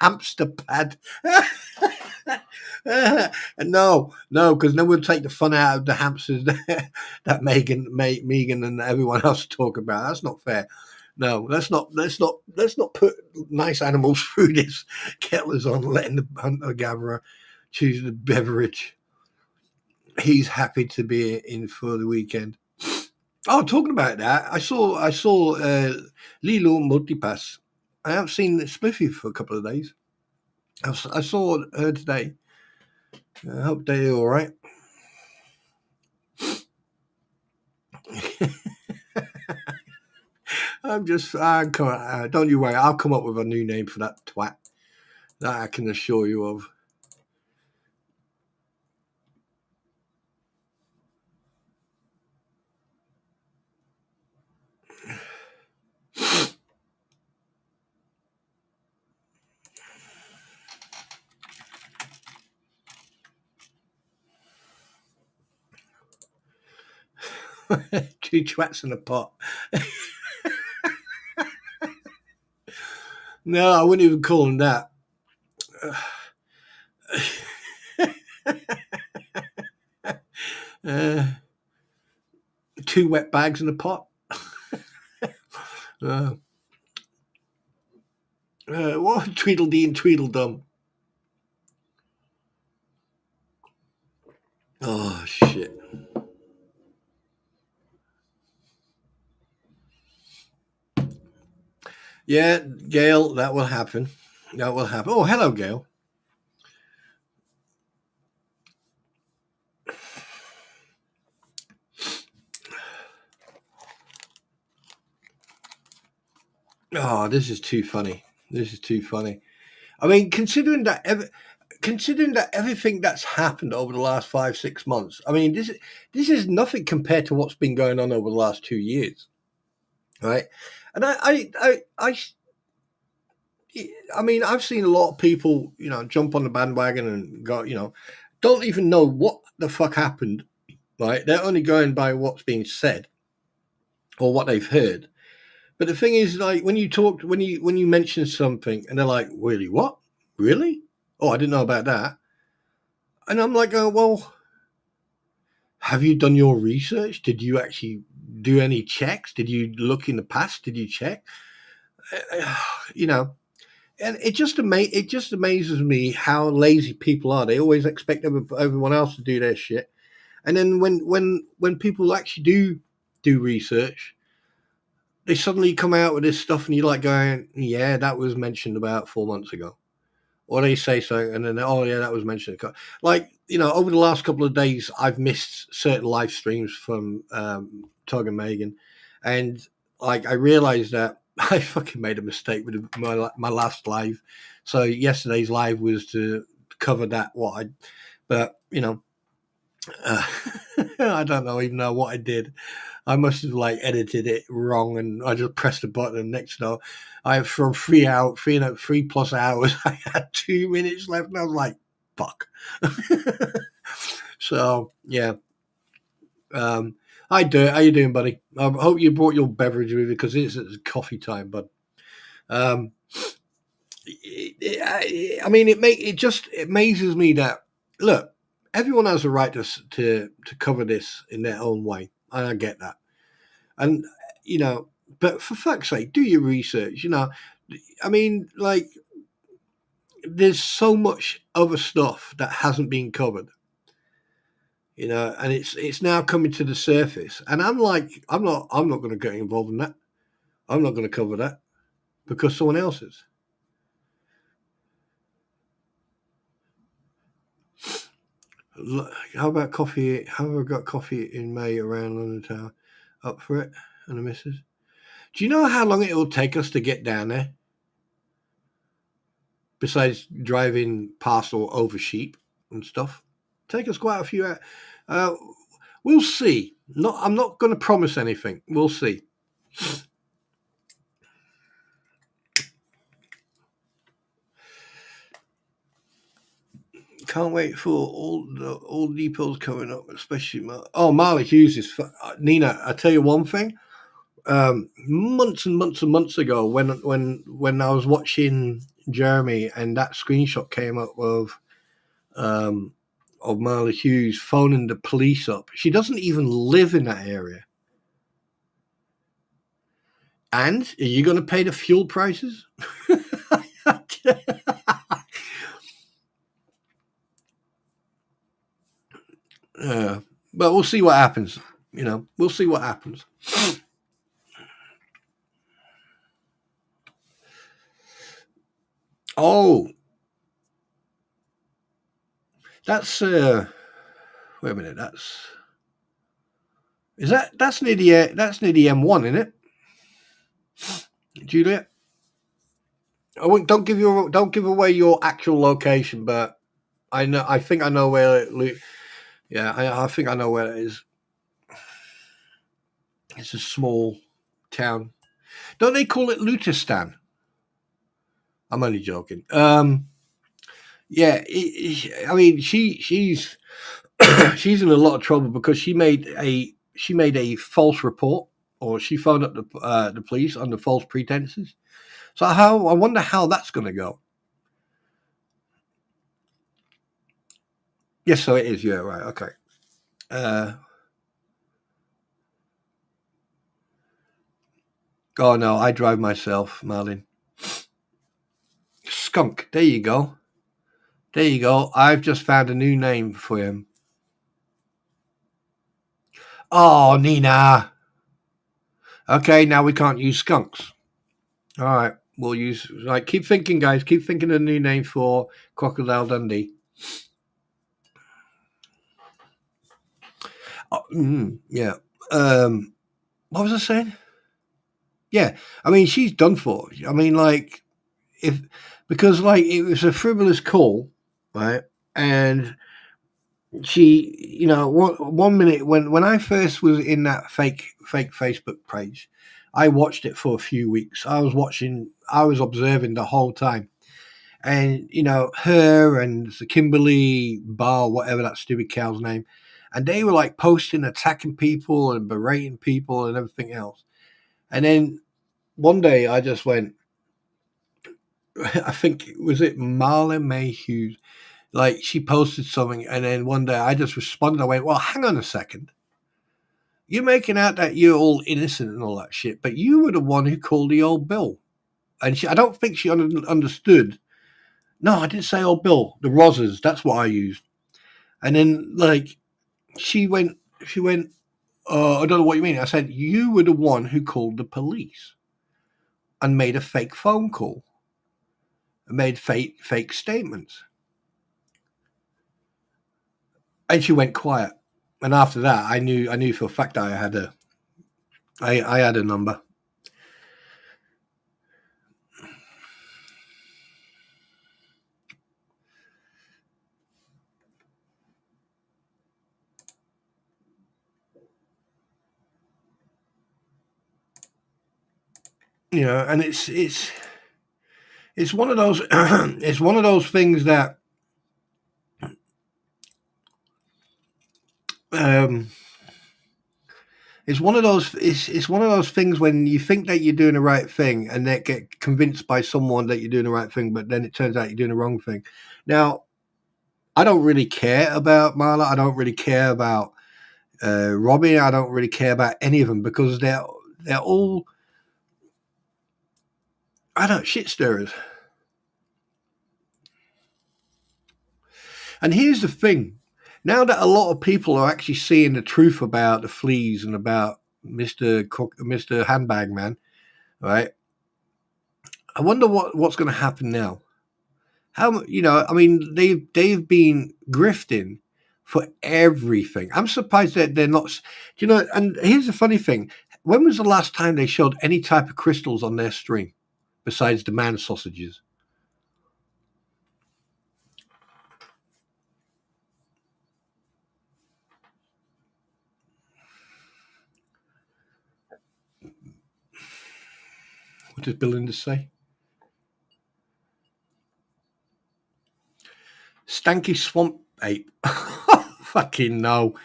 Hamster pad. No, because then we'll take the fun out of the hamsters that Megan and everyone else talk about. That's not fair. No, let's not put nice animals through this. Kettler's on letting the hunter gatherer choose the beverage. He's happy to be in for the weekend. Oh, talking about that, I saw Lilo Multipass. I haven't seen Spliffy for a couple of days. I saw her today. I hope they're all right. Don't you worry, I'll come up with a new name for that twat. That I can assure you of. Two twats in a pot. No, I wouldn't even call them that. Uh, two wet bags in a pot. What Tweedledee and Tweedledum? Oh shit! Yeah, Gail, that will happen. That will happen. Oh, hello, Gail. Oh, this is too funny. This is too funny. I mean, considering that everything that's happened over the last 5-6 months, I mean, this is nothing compared to what's been going on over the last 2 years, right? And I mean, I've seen a lot of people, jump on the bandwagon and go, don't even know what the fuck happened, right? They're only going by what's being said or what they've heard. But the thing is, like, when you mention something and they're like, really, what? Really? Oh, I didn't know about that. And I'm like, oh, well, have you done your research? Did you actually do any checks? Did you look in the past? Did you check? You know, and it just amazes me how lazy people are. They always expect everyone else to do their shit, and then when people actually do research, they suddenly come out with this stuff, and you're like going, yeah, that was mentioned about 4 months ago. Or they say so, and then, oh yeah, that was mentioned. Like, over the last couple of days, I've missed certain live streams from Tug and Megan, and like I realized that I fucking made a mistake with my last live. So yesterday's live was to cover that but I don't know even know what I did. I must have like edited it wrong, and I just pressed the button. And next know, I have from 3+ hours, I had 2 minutes left, and I was like, "Fuck." So yeah. Hi Dirt, how you doing, buddy? I hope you brought your beverage with you because it's coffee time, bud. Um, I mean, it amazes me that look, everyone has a right to cover this in their own way, and I get that. And but for fuck's sake, do your research. I mean, like, there's so much other stuff that hasn't been covered. And it's now coming to the surface, and I'm like, I'm not going to get involved in that. I'm not going to cover that because someone else is. How about coffee? How have I got coffee in May around London Tower? Up for it, and the missus. Do you know how long it will take us to get down there? Besides driving past or over sheep and stuff, take us quite a few hours. Uh, we'll see. I'm not going to promise anything. We'll see. Can't wait for all depots coming up, especially Marley Hughes is Nina. I tell you one thing. Months and months and months ago, when I was watching Jeremy and that screenshot came up of Marley Hughes phoning the police up. She doesn't even live in that area. And are you going to pay the fuel prices? But we'll see what happens. We'll see what happens. Oh, that's wait a minute. Is that's near the M1, isn't it, Juliet? I won't, don't give away your actual location, but I think I know where yeah, I think I know where it is. It's a small town. Don't they call it Lutistan? I'm only joking. Yeah, I mean she's she's in a lot of trouble because she made a false report, or she phoned up the police under false pretenses. So how I wonder how that's going to go. Yes, so it is. Yeah, right. Okay. Uh, oh no, I drive myself, Marlin. Skunk. There you go. There you go. I've just found a new name for him. Oh, Nina. Okay, now we can't use skunks. All right, we'll use. Like, keep thinking, guys. Keep thinking of a new name for Crocodile Dundee. Oh, yeah. What was I saying? Yeah, I mean she's done for. I mean, like, if because like it was a frivolous call, right? And she, one minute when I first was in that fake Facebook page, I watched it for a few weeks. I was observing the whole time, and her and the Kimberly Bar, whatever that stupid cow's name, and they were like posting, attacking people and berating people and everything else. And then one day I just went, I think was it Marla Mayhew, like she posted something, and then one day I just responded. I went, "Well, hang on a second. You're making out that you're all innocent and all that shit, but you were the one who called the old Bill." And I don't think she understood. No, I didn't say old Bill. The Rosses. That's what I used. And then like she went. I don't know what you mean. I said you were the one who called the police and made a fake phone call and made fake statements. And she went quiet. And after that, I knew for a fact that I had a number. And it's one of those it's one of those things that um it's one of those things when you think that you're doing the right thing and then get convinced by someone that you're doing the right thing, but then it turns out you're doing the wrong thing. Now, I don't really care about Marla. I don't really care about Robbie. I don't really care about any of them because they're all, I don't, shit stirrers. And here's the thing: now that a lot of people are actually seeing the truth about the fleas and about Mister Handbag Man, right? I wonder what's going to happen now. I mean, they've been grifting for everything. I'm surprised that they're not. And here's the funny thing: when was the last time they showed any type of crystals on their stream besides the man sausages? What does Belinda say? Stanky swamp ape. Fucking no.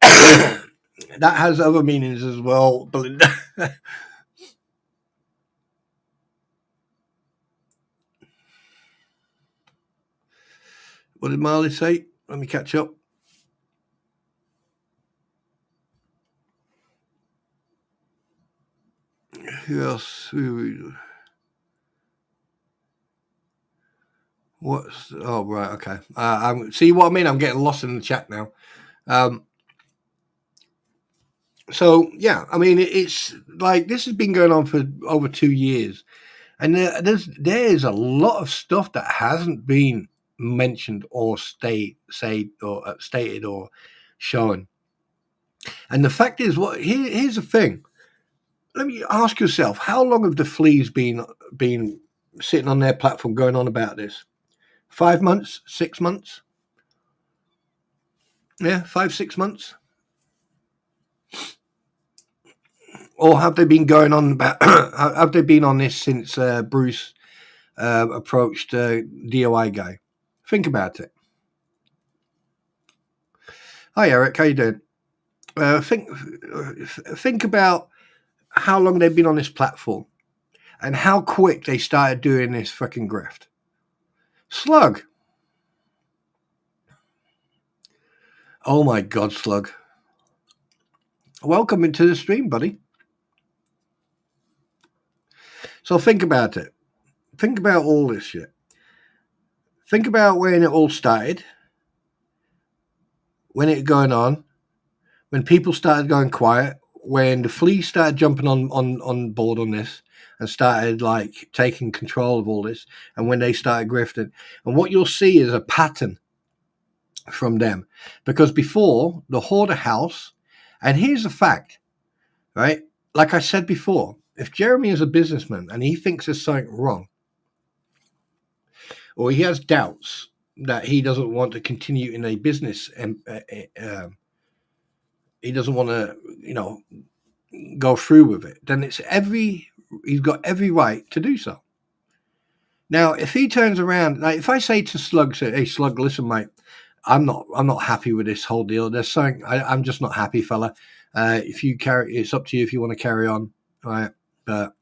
That has other meanings as well, Belinda. What did Marley say? Let me catch up. Who else? What's? Oh, right. Okay. See what I mean. I'm getting lost in the chat now. Um, so yeah, I mean, it's like this has been going on for over 2 years, and there's a lot of stuff that hasn't been mentioned or stated or shown. And the fact is, here's the thing. Let me ask yourself: how long have the fleas been sitting on their platform going on about this? 5 months, 6 months? Yeah, 5, 6 months. Or have they been going on about? Have they been on this since Bruce approached DOI guy? Think about it. Hi Eric, how you doing? Think about how long they've been on this platform and how quick they started doing this fucking grift. Slug. Oh my God, Slug. Welcome into the stream, buddy. So think about it. Think about all this shit. Think about when it all started, when it going on, when people started going quiet, when the fleas started jumping on board on this and started like taking control of all this, and when they started grifting. And what you'll see is a pattern from them. Because before, the hoarder house, and here's the fact, right? Like I said before, if Jeremy is a businessman and he thinks there's something wrong, or he has doubts that he doesn't want to continue in a business and he doesn't want to, go through with it, then he's got every right to do so. Now, if he turns around, like if I say to Slug, hey Slug, listen, mate, I'm not happy with this whole deal. There's something I'm just not happy, fella. If you it's up to you if you want to carry on, right? But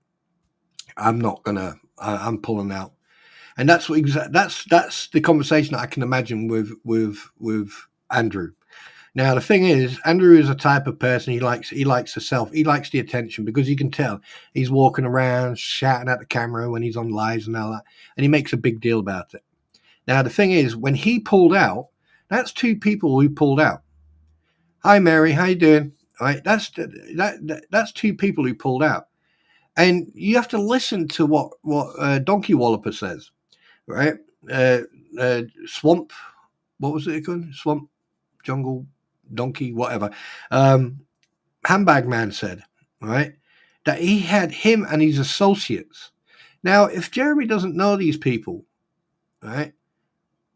I'm not gonna. I'm pulling out. And that's that's the conversation that I can imagine with Andrew. Now the thing is, Andrew is a type of person he likes the attention, because you can tell he's walking around shouting at the camera when he's on lives and all that, and he makes a big deal about it. Now the thing is, when he pulled out, that's two people who pulled out. Hi Mary, how you doing? All right, that's two people who pulled out, and you have to listen to what Donkey Walloper says. Right? Swamp, what was it called? Swamp, jungle, donkey, whatever. Handbag Man said, right, that he had him and his associates. Now, if Jeremy doesn't know these people, right,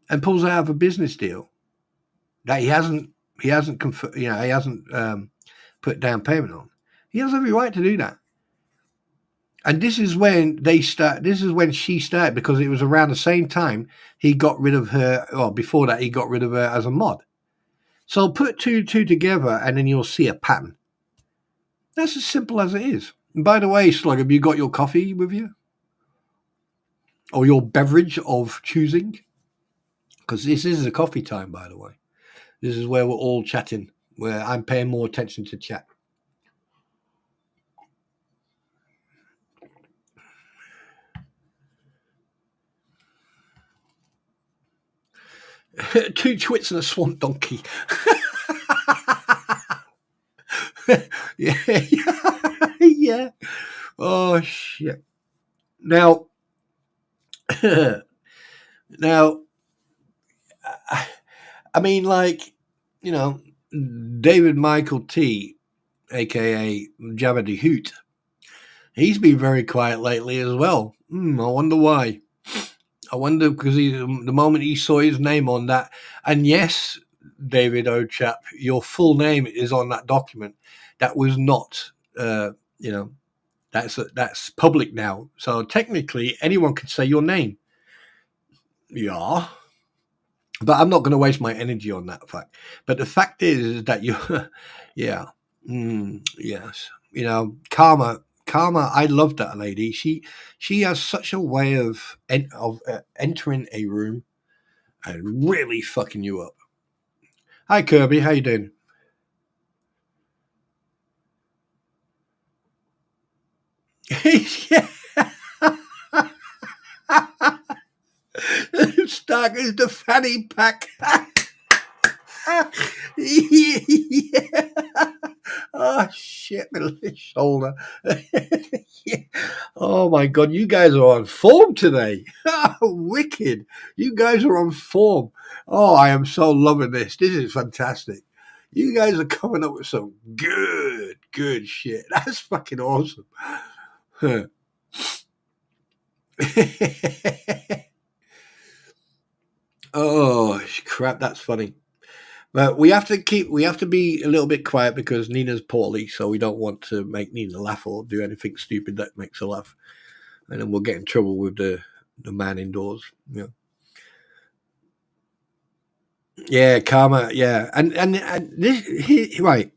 and pulls out of a business deal that he hasn't put down payment on, he has every right to do that. And this is when she started, because it was around the same time he got rid of her. Well, before that, he got rid of her as a mod. So put two together, and then you'll see a pattern. That's as simple as it is. And by the way, Slug, have you got your coffee with you? Or your beverage of choosing? Because this is a coffee time, by the way. This is where we're all chatting, where I'm paying more attention to chat. Two twits and a swamp donkey. Yeah. Oh shit. Now, I mean, like, David Michael T, aka Jabba the Hoot, he's been very quiet lately as well. I wonder why. I wonder because the moment he saw his name on that, and yes, David O'Chap, your full name is on that document. That was not, that's public now. So technically, anyone could say your name. Yeah. But I'm not going to waste my energy on that fact. But the fact is that yeah, yes. Karma. I love that lady. She has such a way of entering a room and really fucking you up. Hi Kirby, how you doing? Yeah. Stark is the fanny pack. Yeah. Oh shit, my shoulder. Yeah. Oh my god, you guys are on form today. Wicked. You guys are on form. Oh, I am so loving this. This is fantastic. You guys are coming up with some good shit. That's fucking awesome. Oh crap, that's funny. But we have to be a little bit quiet because Nina's poorly, so we don't want to make Nina laugh or do anything stupid that makes her laugh, and then we'll get in trouble with the man indoors. Yeah, yeah, karma. Yeah, and this right.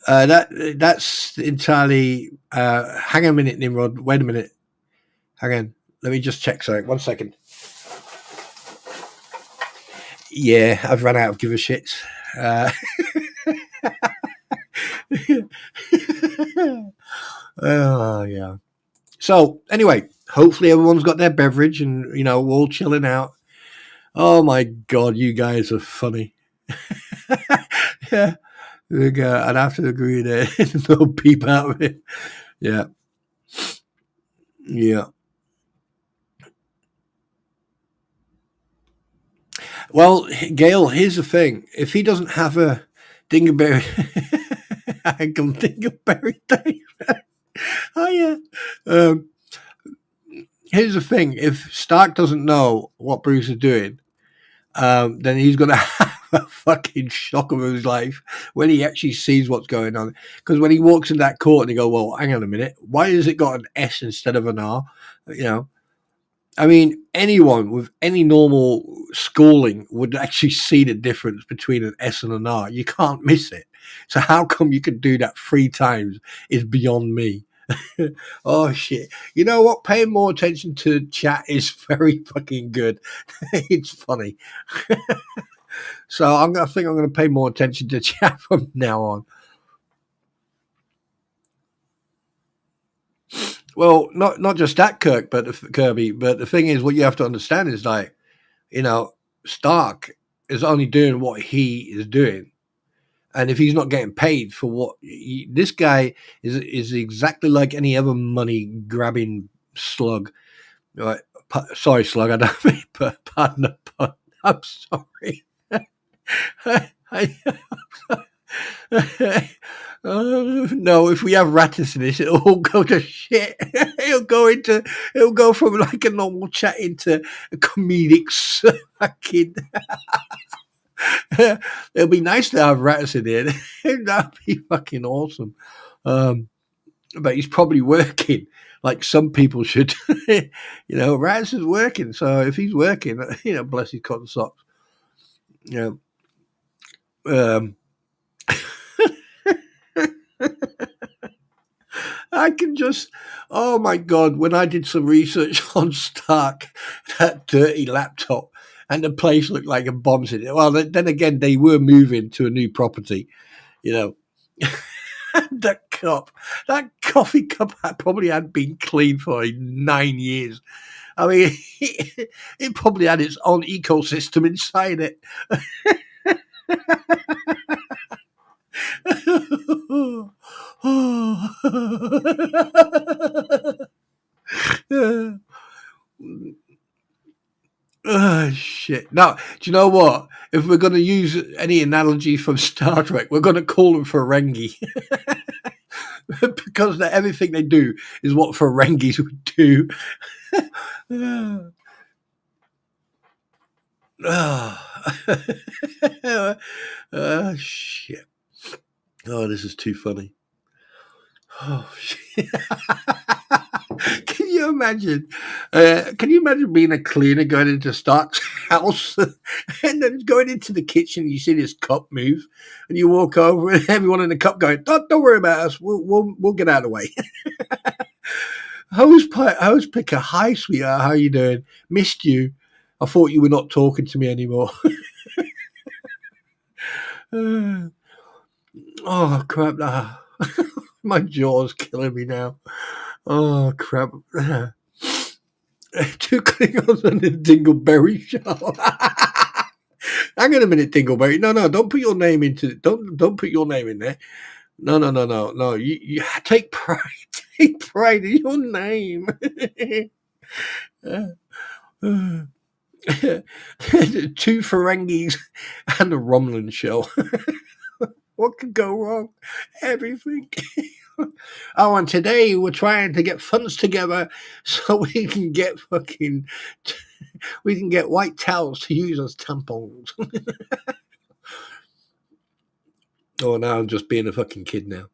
That's entirely. Hang on a minute, Nimrod. Wait a minute. Hang on. Let me just check. Sorry, 1 second. Yeah, I've run out of give a shits. Oh yeah. So anyway, hopefully everyone's got their beverage and we're all chilling out. Oh my god, you guys are funny. Yeah, I'd have to agree there. No peep out of it. Yeah, yeah. Well, Gail, here's the thing: if he doesn't have a dingleberry, I can dingleberry day. Oh yeah. Um, Here's the thing: if Stark doesn't know what Bruce is doing, then he's going to have a fucking shock of his life when he actually sees what's going on. Because when he walks in that court and he go, "Well, hang on a minute, why has it got an S instead of an R?" You know, I mean, anyone with any normal schooling would actually see the difference between an S and an R. You can't miss it. So how come you could do that 3 times is beyond me. Oh shit! You know what? Paying more attention to chat is very fucking good. It's funny. So I think I'm going to pay more attention to chat from now on. Well, not just that, Kirby. But the thing is, what you have to understand is like, you know, Stark is only doing what he is doing, and if he's not getting paid for this guy is exactly like any other money grabbing slug. Right? Sorry, slug. I don't mean, but pardon the pun. I'm sorry. No, if we have Rattus in this, it'll all go to shit. It'll go from like a normal chat into a comedic fucking. It'll be nice to have Rattus in here. That'd be fucking awesome. But he's probably working like some people should. Rattus is working, so if he's working, bless his cotton socks. You know, I can just, oh my God, when I did some research on Stark, that dirty laptop, and the place looked like a bomb city. Well, then again, they were moving to a new property, you know. That coffee cup probably hadn't been cleaned for 9 years. I mean, it probably had its own ecosystem inside it. Oh, shit. Now, do you know what? If we're going to use any analogy from Star Trek, we're going to call them Ferengi. Because everything they do is what Ferengis would do. Shit. Oh, this is too funny. Oh, shit. Can you imagine? Can you imagine being a cleaner going into Stark's house and then going into the kitchen? You see this cup move, and you walk over, and everyone in the cup going, "Don't worry about us. We'll get out of the way." Hose picker, hi sweetheart, how you doing? Missed you. I thought you were not talking to me anymore. Oh crap! My jaw's killing me now. Oh crap! 2 Klingons and a Dingleberry show. Hang on a minute, Dingleberry. No, don't put your name into. Don't put your name in there. No. You take pride. Take pride in your name. Two Ferengis and a Romulan show. What could go wrong? Everything. Oh, and today we're trying to get funds together so we can get we can get white towels to use as tampons. Oh, now I'm just being a fucking kid now.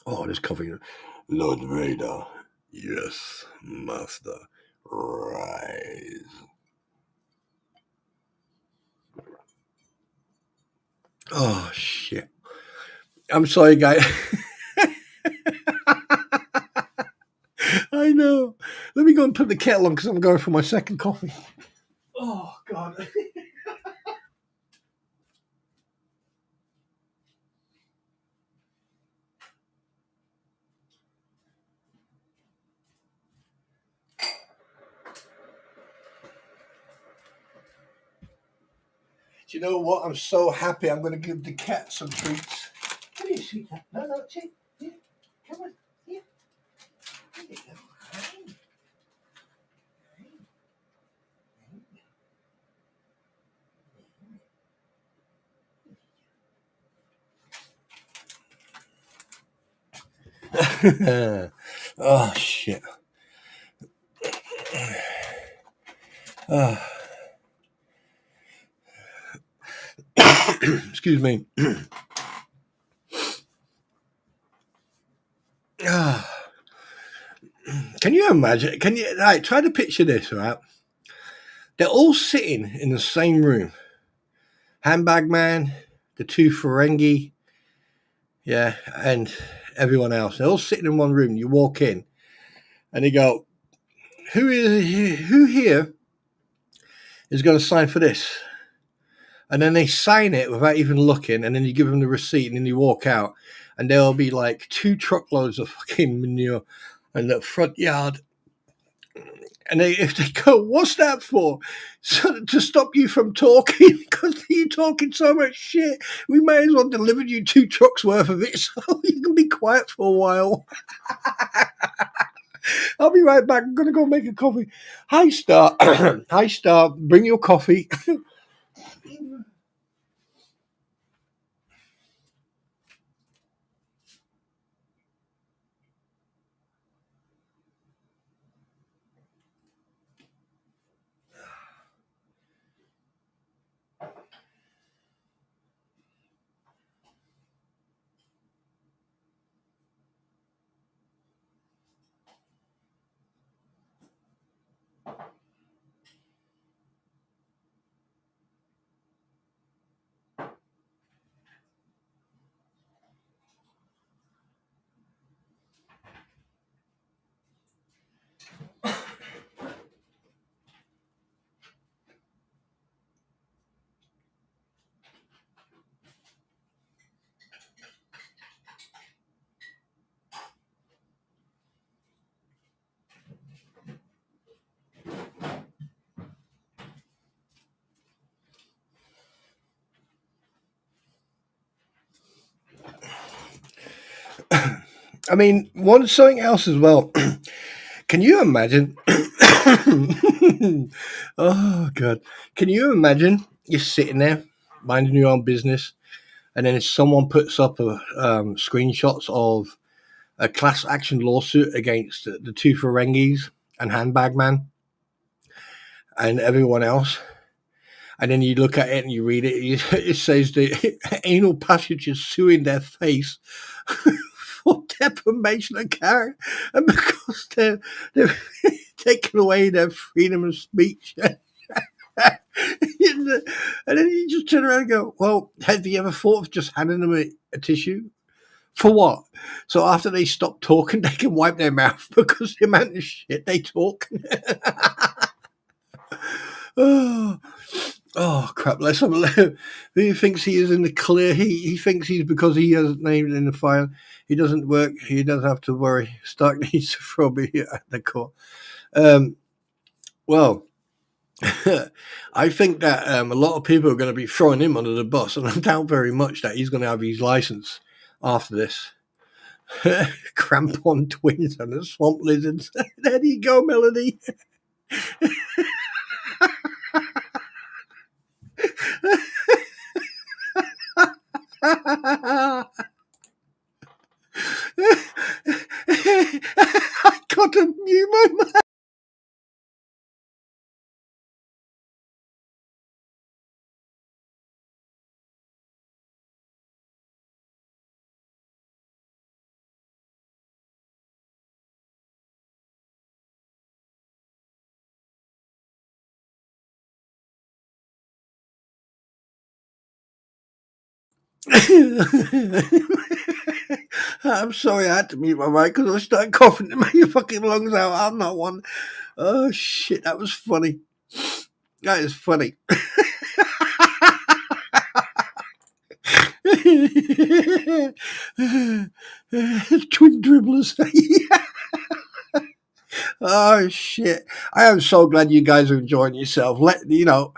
Oh, this coffee. Lord Vader. Yes, master. Rise. Oh, shit. I'm sorry, guys. I know. Let me go and put the kettle on because I'm going for my second coffee. Oh, God. Do you know what? I'm so happy. I'm going to give the cat some treats. Come here, sweetheart. No, no, Chip. Here. Come on. Here. Here you go. Oh, shit. Excuse me. Can you imagine? Can you try to picture this, right? They're all sitting in the same room. Handbag man, the two Ferengi, yeah, and everyone else. They're all sitting in one room. You walk in, and they go, who here is going to sign for this? And then they sign it without even looking, and then you give them the receipt, and then you walk out, and there'll be like 2 truckloads of fucking manure in the front yard. And if they go, what's that for? So, to stop you from talking, because you're talking so much shit. We may as well deliver you 2 trucks worth of it, so you can be quiet for a while. I'll be right back. I'm going to go make a coffee. Hi, Star. Hi, Star. Bring your coffee. I mean, something else as well. Can you imagine? Oh, God. Can you imagine you're sitting there minding your own business, and then if someone puts up screenshots of a class action lawsuit against the 2 Ferengis and Handbag Man and everyone else, and then you look at it and you read it, it says the anal passage is suing their face for defamation of character, and because they're taking away their freedom of speech. And then you just turn around and go, well, have you ever thought of just handing them a tissue? For what? So after they stop talking, they can wipe their mouth because the amount of shit they talk. Oh, oh, crap. Let's have a look. He thinks he is in the clear. He thinks he's because he hasn't named it in the file. He doesn't work. He doesn't have to worry. Stark needs to throw me at the court. Well, I think that a lot of people are going to be throwing him under the bus, and I doubt very much that he's going to have his license after this. Crampon twins and the swamp lizards. There you go, Melody. I got to mute my mouth. I'm sorry I had to mute my mic because I started coughing to make your fucking lungs out. I'm not one. Oh shit, that was funny. That is funny. Twin dribblers. Oh shit! I am so glad you guys are enjoying yourself. Let you know.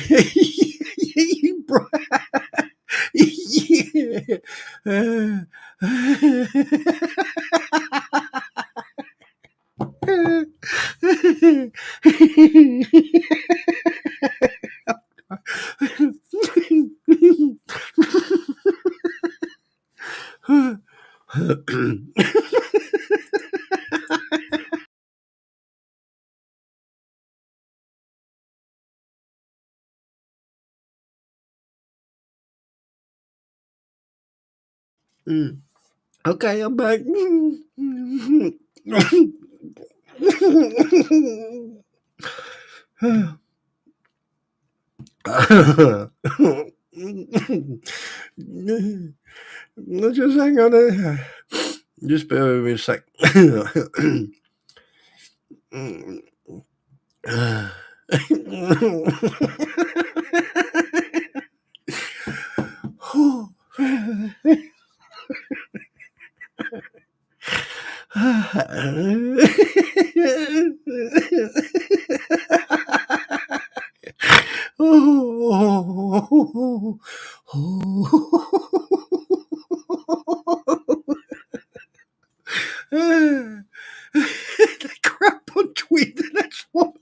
You bro- Okay, I'm back. Just hang on there. Just bear with me a sec. The crap on Twitter, that's what.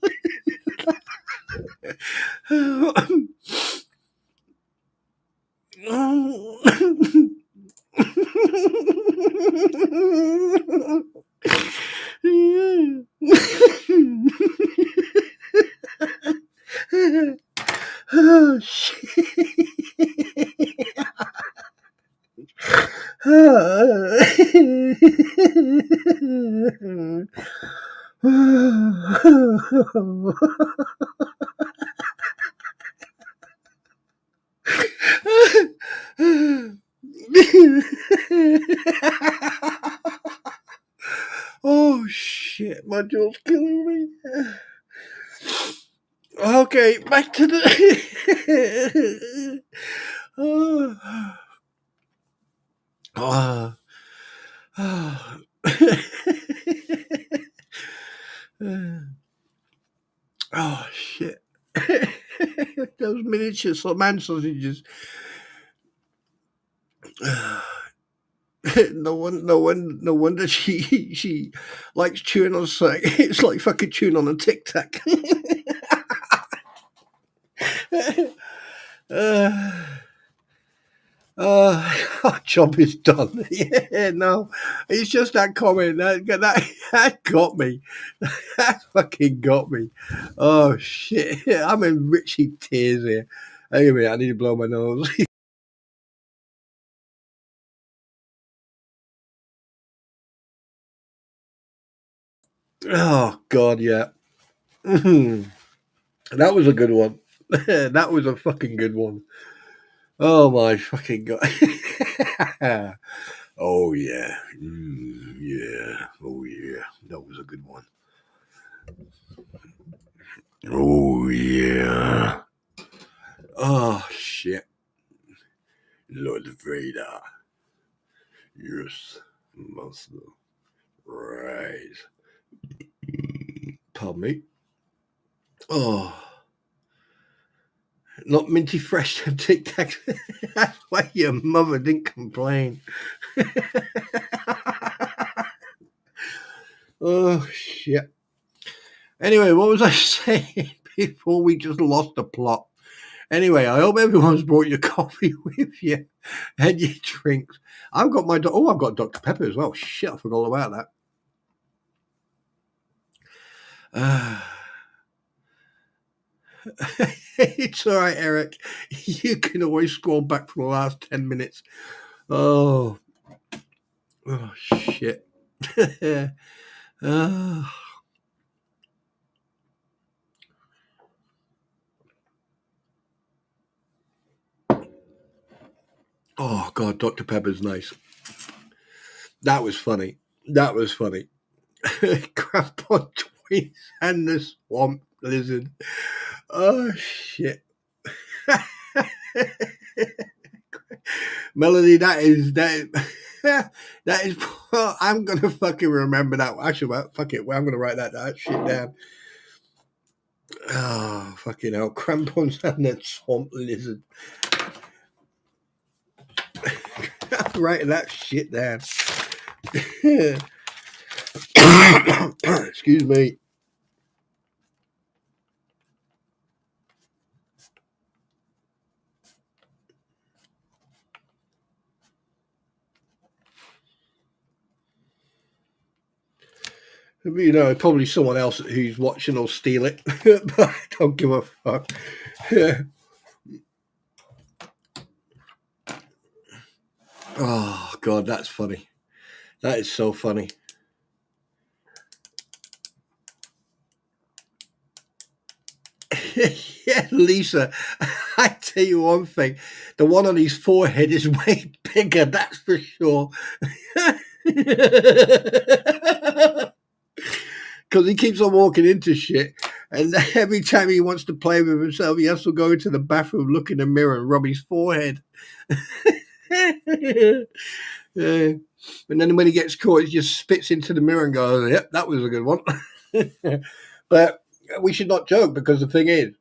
Oh shit. Oh shit, my jaw's killing me. Okay, back to the. Oh. Oh. Oh. Oh shit. Those miniature man sausages. No wonder she likes chewing on something. It's like fucking chewing on a tic tac. Our job is done. Yeah, no, it's just that comment that got me. That fucking got me. Oh shit! I'm in Richie tears here. Hang on a minute, I need to blow my nose. Oh god, yeah. That was a good one. That was a fucking good one. Oh my fucking god. Oh yeah. Yeah. Oh yeah. That was a good one. Oh yeah. Oh shit. Lord Vader. Yes. Master. Right. Pardon me. Oh. Not minty fresh Tic Tacs. That's why your mother didn't complain. Oh shit. Anyway, what was I saying before we just lost the plot? Anyway, I hope everyone's brought your coffee with you and your drinks. I've got I've got Dr. Pepper as well. Shit, I forgot all about that. It's all right, Eric. You can always scroll back for the last 10 minutes. Oh shit. Oh God, Dr. Pepper's nice. That was funny. Grandpa Twins and the swamp lizard. Oh shit. Melody, that is well, I'm gonna fucking remember that. Actually, well, fuck it. Well, I'm gonna write that shit down. Oh fucking hell. Crampons and the swamp lizard. I'm writing that shit down. Excuse me. You know, probably someone else who's watching will steal it, but I don't give a fuck. Oh God, that's funny. That is so funny. Yeah, Lisa, I tell you one thing, the one on his forehead is way bigger, that's for sure. Because he keeps on walking into shit, and every time he wants to play with himself, he has to go into the bathroom, look in the mirror, and rub his forehead. And then when he gets caught, he just spits into the mirror and goes, "Yep, that was a good one." But we should not joke, because the thing is,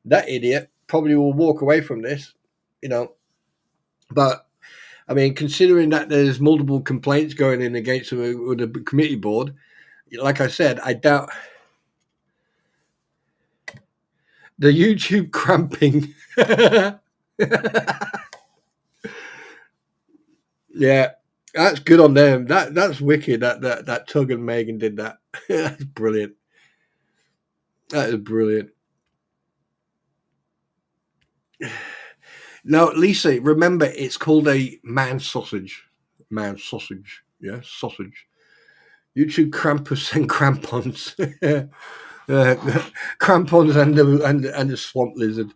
that idiot probably will walk away from this, you know. But I mean, considering that there's multiple complaints going in against him with the committee board, like I said, I doubt the YouTube cramping. Yeah, that's good on them. That's wicked. That Tug and Megan did that. That's brilliant. That is brilliant. Now, Lisa, remember, it's called a man sausage. Man sausage. Yeah, sausage. YouTube Krampus and Crampons. Crampons and the swamp lizard.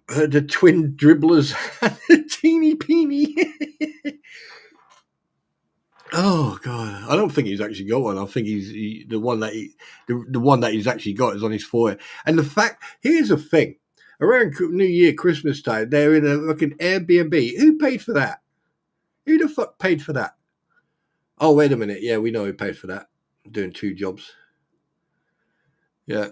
The twin dribblers and the teeny peeny. Oh God! I don't think he's actually got one. I think the one that the one that he's actually got is on his forehead. And the fact, here's the thing: around New Year, Christmas time, they're in a fucking Airbnb. Who paid for that? Who the fuck paid for that? Oh, wait a minute. Yeah, we know who paid for that. Doing two jobs. Yeah.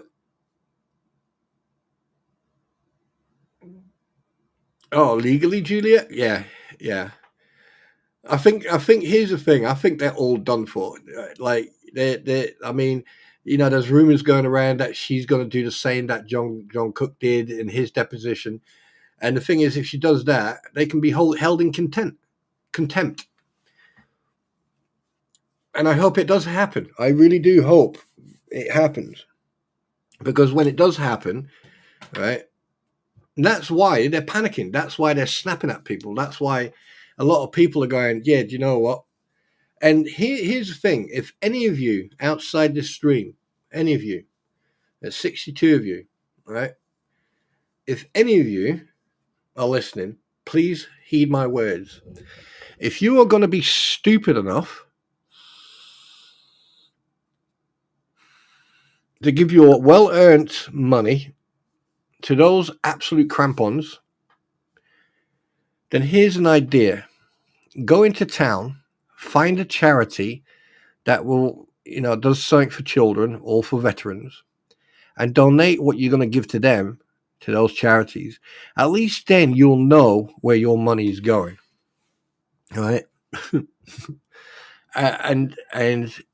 Oh, legally, Juliet? Yeah, yeah. I think here's the thing. I think they're all done for. Like they. I mean, you know, there's rumors going around that she's going to do the same that John Cook did in his deposition. And the thing is, if she does that, they can be held in contempt. And I hope it does happen. I really do hope it happens, because when it does happen, right, that's why they're panicking. That's why they're snapping at people. That's why a lot of people are going, yeah, do you know what? And here's the thing. If any of you outside this stream, any of you, there's 62 of you, right? If any of you are listening, please heed my words. If you are going to be stupid enough to give your well-earned money to those absolute crampons, then here's an idea. Go into town, find a charity that will, you know, does something for children or for veterans, and donate what you're going to give to them, to those charities. At least then you'll know where your money is going. All right? and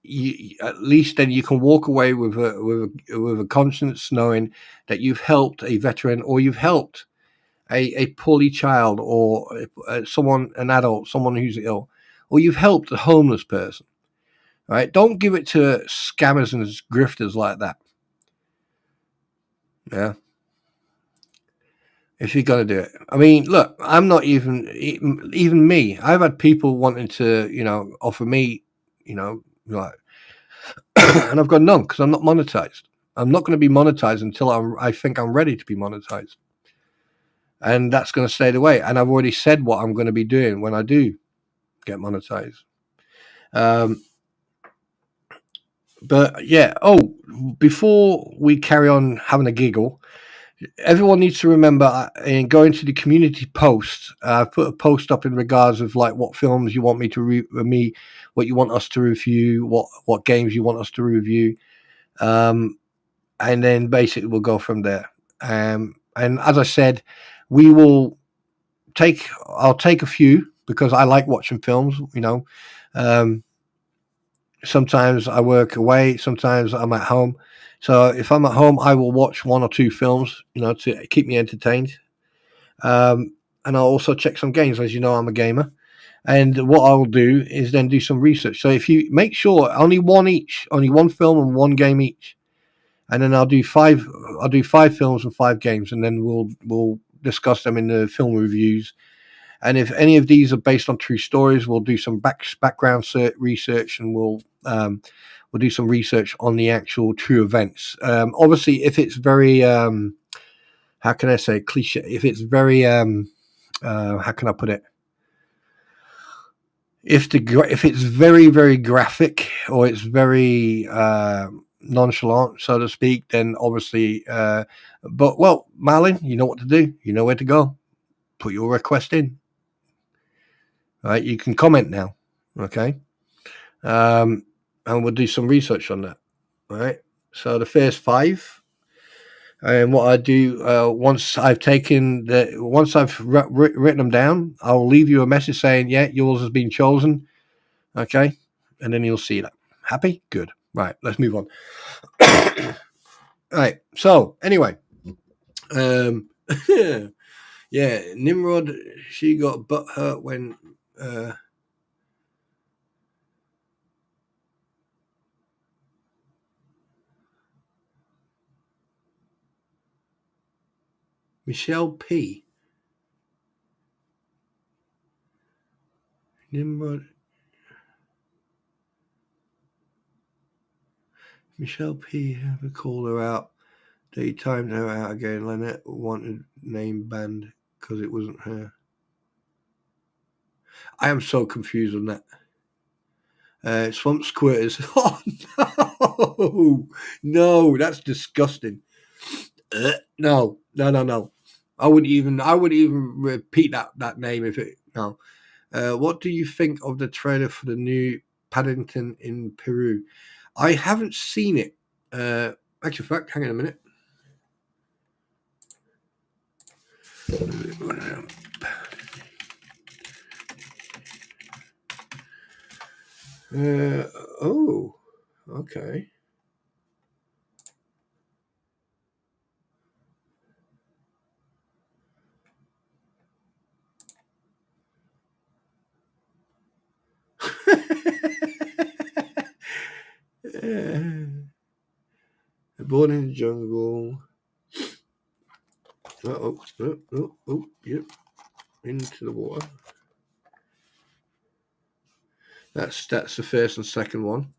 you, at least then you can walk away with a conscience knowing that you've helped a veteran, or you've helped a poorly child, or someone, an adult, someone who's ill, or you've helped a homeless person. Right? Don't give it to scammers and grifters like that. Yeah. If you're gonna do it, I mean, look, I'm not even me. I've had people wanting to, offer me, like, and I've got none because I'm not monetized. I'm not going to be monetized until I think I'm ready to be monetized, and that's going to stay the way. And I've already said what I'm going to be doing when I do get monetized. Um, but yeah. Oh, before we carry on having a giggle, everyone needs to remember in going to the community post. Put a post up in regards of like what films you want me to what you want us to review, what games you want us to review, and then basically we'll go from there. And as I said, we will I'll take a few because I like watching films. Um, Sometimes I work away, sometimes I'm at home. So if I'm at home, I will watch one or two films, to keep me entertained. And I'll also check some games. As you know, I'm a gamer. And what I'll do is then do some research. So if you make sure only one film and one game each, and then I'll do five films and five games, and then we'll discuss them in the film reviews. And if any of these are based on true stories, we'll do some background research, and we'll do some research on the actual true events. Obviously, if it's very how can I say cliche? If it's very how can I put it? If it's very very graphic, or it's very nonchalant, so to speak, then obviously. But well, Marlon, you know what to do. You know where to go. Put your request in. Right, you can comment now. Okay. And we'll do some research on that. All right. So the first five, and what I do once I've written them down, I'll leave you a message saying, "Yeah, yours has been chosen." Okay, and then you'll see that. Happy? Good. Right. Let's move on. Right. So anyway, um, yeah, Nimrod, she got butt hurt when. Michelle P. Nimrod. Michelle P. Ever called her out. They timed her out again. Lynette wanted name banned because it wasn't her. I am so confused on that. Swamp squirters. Oh no, that's disgusting. No, no, no, no. I wouldn't even repeat that name if it. No. What do you think of the trailer for the new Paddington in Peru? I haven't seen it. Actually, fact, hang on a minute. Oh, okay. Born in the jungle. Yep. Into the water. That's the first and second one.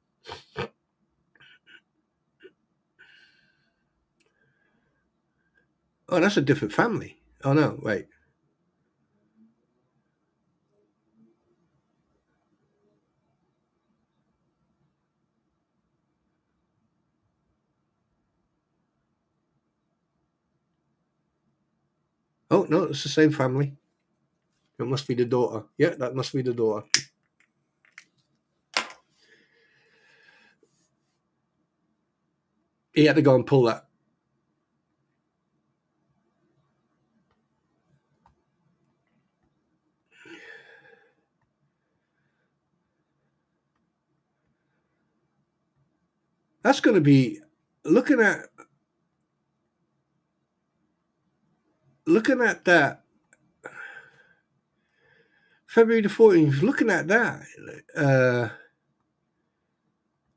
Oh, that's a different family. Oh no, wait. Oh no, it's the same family. It must be the daughter. Yeah, that must be the daughter. He had to go and pull that. That's going to be looking at that February the 14th. Looking at that, uh,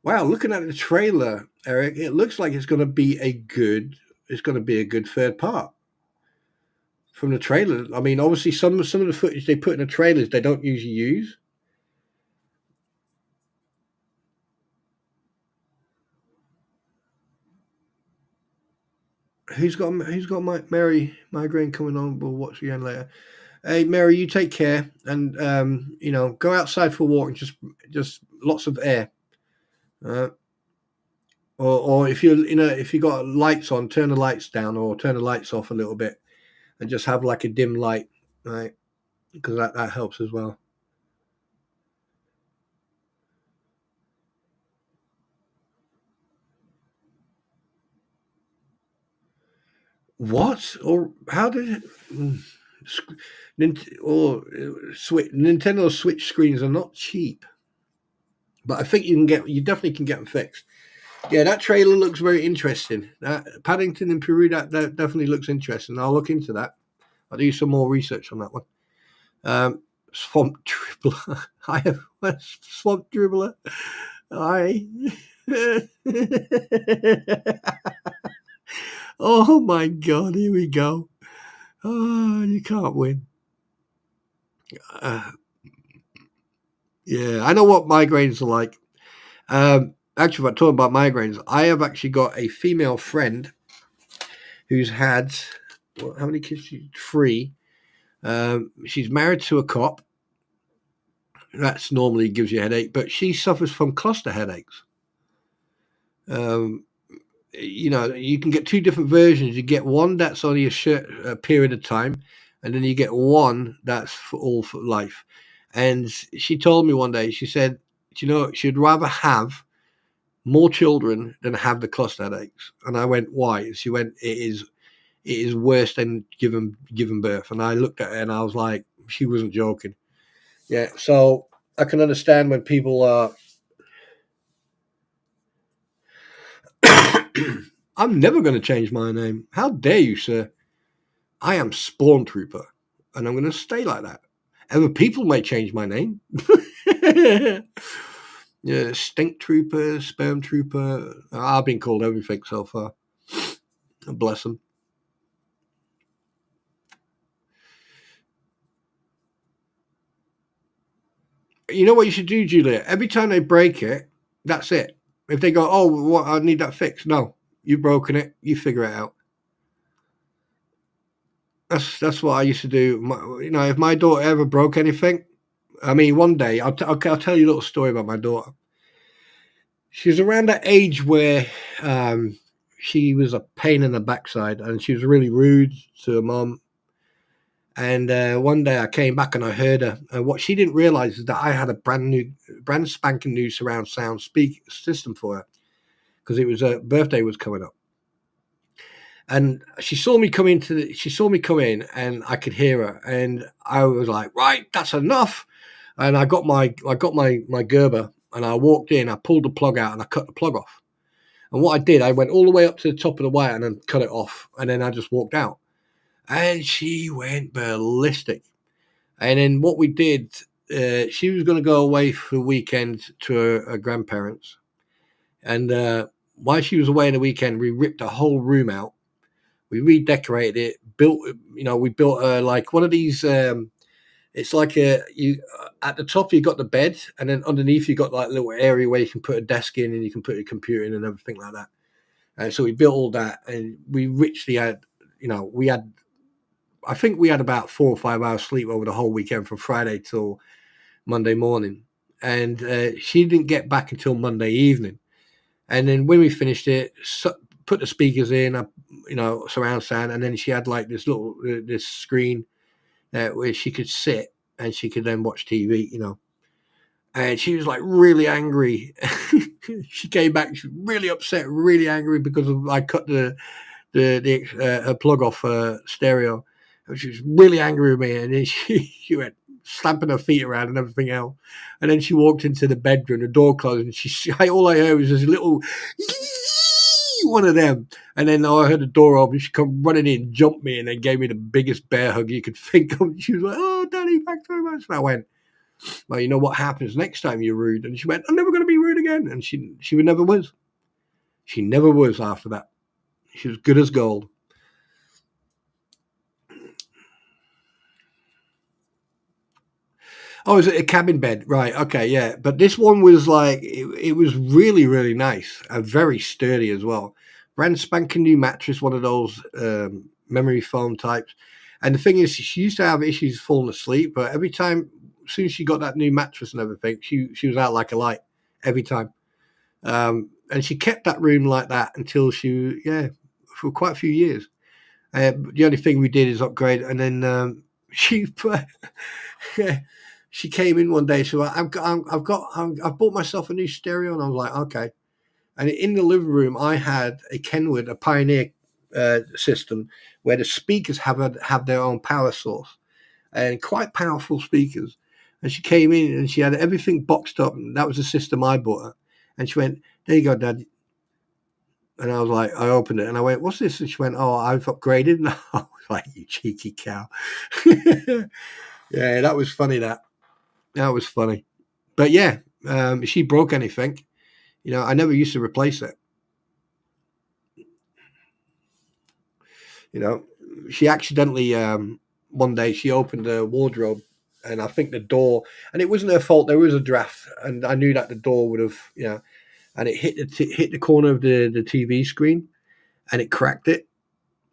wow! Looking at the trailer, Eric, it looks like it's going to be a good. It's going to be a good third part from the trailer. I mean, obviously, some of the footage they put in the trailers they don't usually use. Who's got Mary migraine coming on? We'll watch again later. Hey, Mary, you take care, and go outside for a walk and just lots of air. Uh, or if you got lights on, turn the lights down or turn the lights off a little bit, and just have like a dim light, right? Because that helps as well. What or how did it? Nintendo Switch screens are not cheap, but I think you definitely can get them fixed. Yeah, that trailer looks very interesting. Paddington in Peru, that definitely looks interesting. I'll look into that. I'll do some more research on that one. Swamp Dribbler. I have Swamp Dribbler. I. Oh my God! Here we go. Oh, you can't win. Uh, yeah, I know what migraines are like. Actually, if I'm talking about migraines, I have actually got a female friend who's had how many kids? Three. She's married to a cop. That's normally gives you a headache, but she suffers from cluster headaches. Um, you can get two different versions. You get one that's only a period of time, and then you get one that's for life. And she told me one day, she said, she'd rather have more children than have the cluster headaches. And I went, why? She went, it is worse than giving birth. And I looked at her and I was like, she wasn't joking. Yeah, so I can understand when people are. I'm never going to change my name. How dare you, sir? I am Spawn Trooper, and I'm going to stay like that. Other people may change my name. Yeah, Stink Trooper, Sperm Trooper. I've been called everything so far. Bless them. You know what you should do, Julia? Every time they break it, that's it. If they go, oh, what, I need that fixed. No, you've broken it. You figure it out. That's what I used to do. If my daughter ever broke anything, I mean, one day I'll tell you a little story about my daughter. She was around that age where she was a pain in the backside, and she was really rude to her mom. And one day I came back and I heard her. And what she didn't realize is that I had a brand spanking new surround sound speak system for her because it was her birthday was coming up. And she saw me come in, and I could hear her, and I was like, right, that's enough. And I got my Gerber, and I walked in, I pulled the plug out, and I cut the plug off. And what I did, I went all the way up to the top of the wire and then cut it off, and then I just walked out. And she went ballistic. And then what we did, she was going to go away for the weekend to her grandparents, and while she was away in the weekend, we ripped the whole room out. We redecorated it, we built like one of these. It's like you at the top you got the bed, and then underneath you got like a little area where you can put a desk in and you can put your computer in and everything like that. And so we built all that, and we richly had, we had. I think we had about 4 or 5 hours sleep over the whole weekend from Friday till Monday morning, and she didn't get back until Monday evening. And then when we finished it, put the speakers in, surround sound, and then she had like this screen where she could sit and she could then watch TV, And she was like really angry. She came back, she was really upset, really angry because I cut her plug off stereo. And she was really angry with me, and then she went stamping her feet around and everything else. And then she walked into the bedroom, the door closed, and all I heard was this little one of them. And then I heard the door open. She come running in, jumped me, and then gave me the biggest bear hug you could think of. She was like, "Oh, Daddy, thanks very much." And I went, "Well, you know what happens next time you're rude?" And she went, "I'm never going to be rude again." And she never was. She never was after that. She was good as gold. Oh, is it a cabin bed? Right. Okay. Yeah. But this one was like, it was really, really nice and very sturdy as well. Brand spanking new mattress, one of those memory foam types. And the thing is, she used to have issues falling asleep, but every time, as soon as she got that new mattress and everything, she was out like a light every time. And she kept that room like that until for quite a few years. The only thing we did is upgrade, and then she put, yeah, she came in one day. She was like, I've bought myself a new stereo, and I was like, okay. And in the living room, I had a Kenwood, a Pioneer system, where the speakers have their own power source and quite powerful speakers. And she came in and she had everything boxed up, and that was the system I bought her. And she went, "There you go, Dad." And I was like, I opened it and I went, "What's this?" And she went, "Oh, I've upgraded." And I was like, "You cheeky cow." Yeah, that was funny. That was funny. But yeah, if she broke anything, I never used to replace it. You know, she accidentally, one day she opened a wardrobe, and I think the door, and it wasn't her fault. There was a draft, and I knew that the door would have, and it hit the corner of the TV screen, and it cracked it.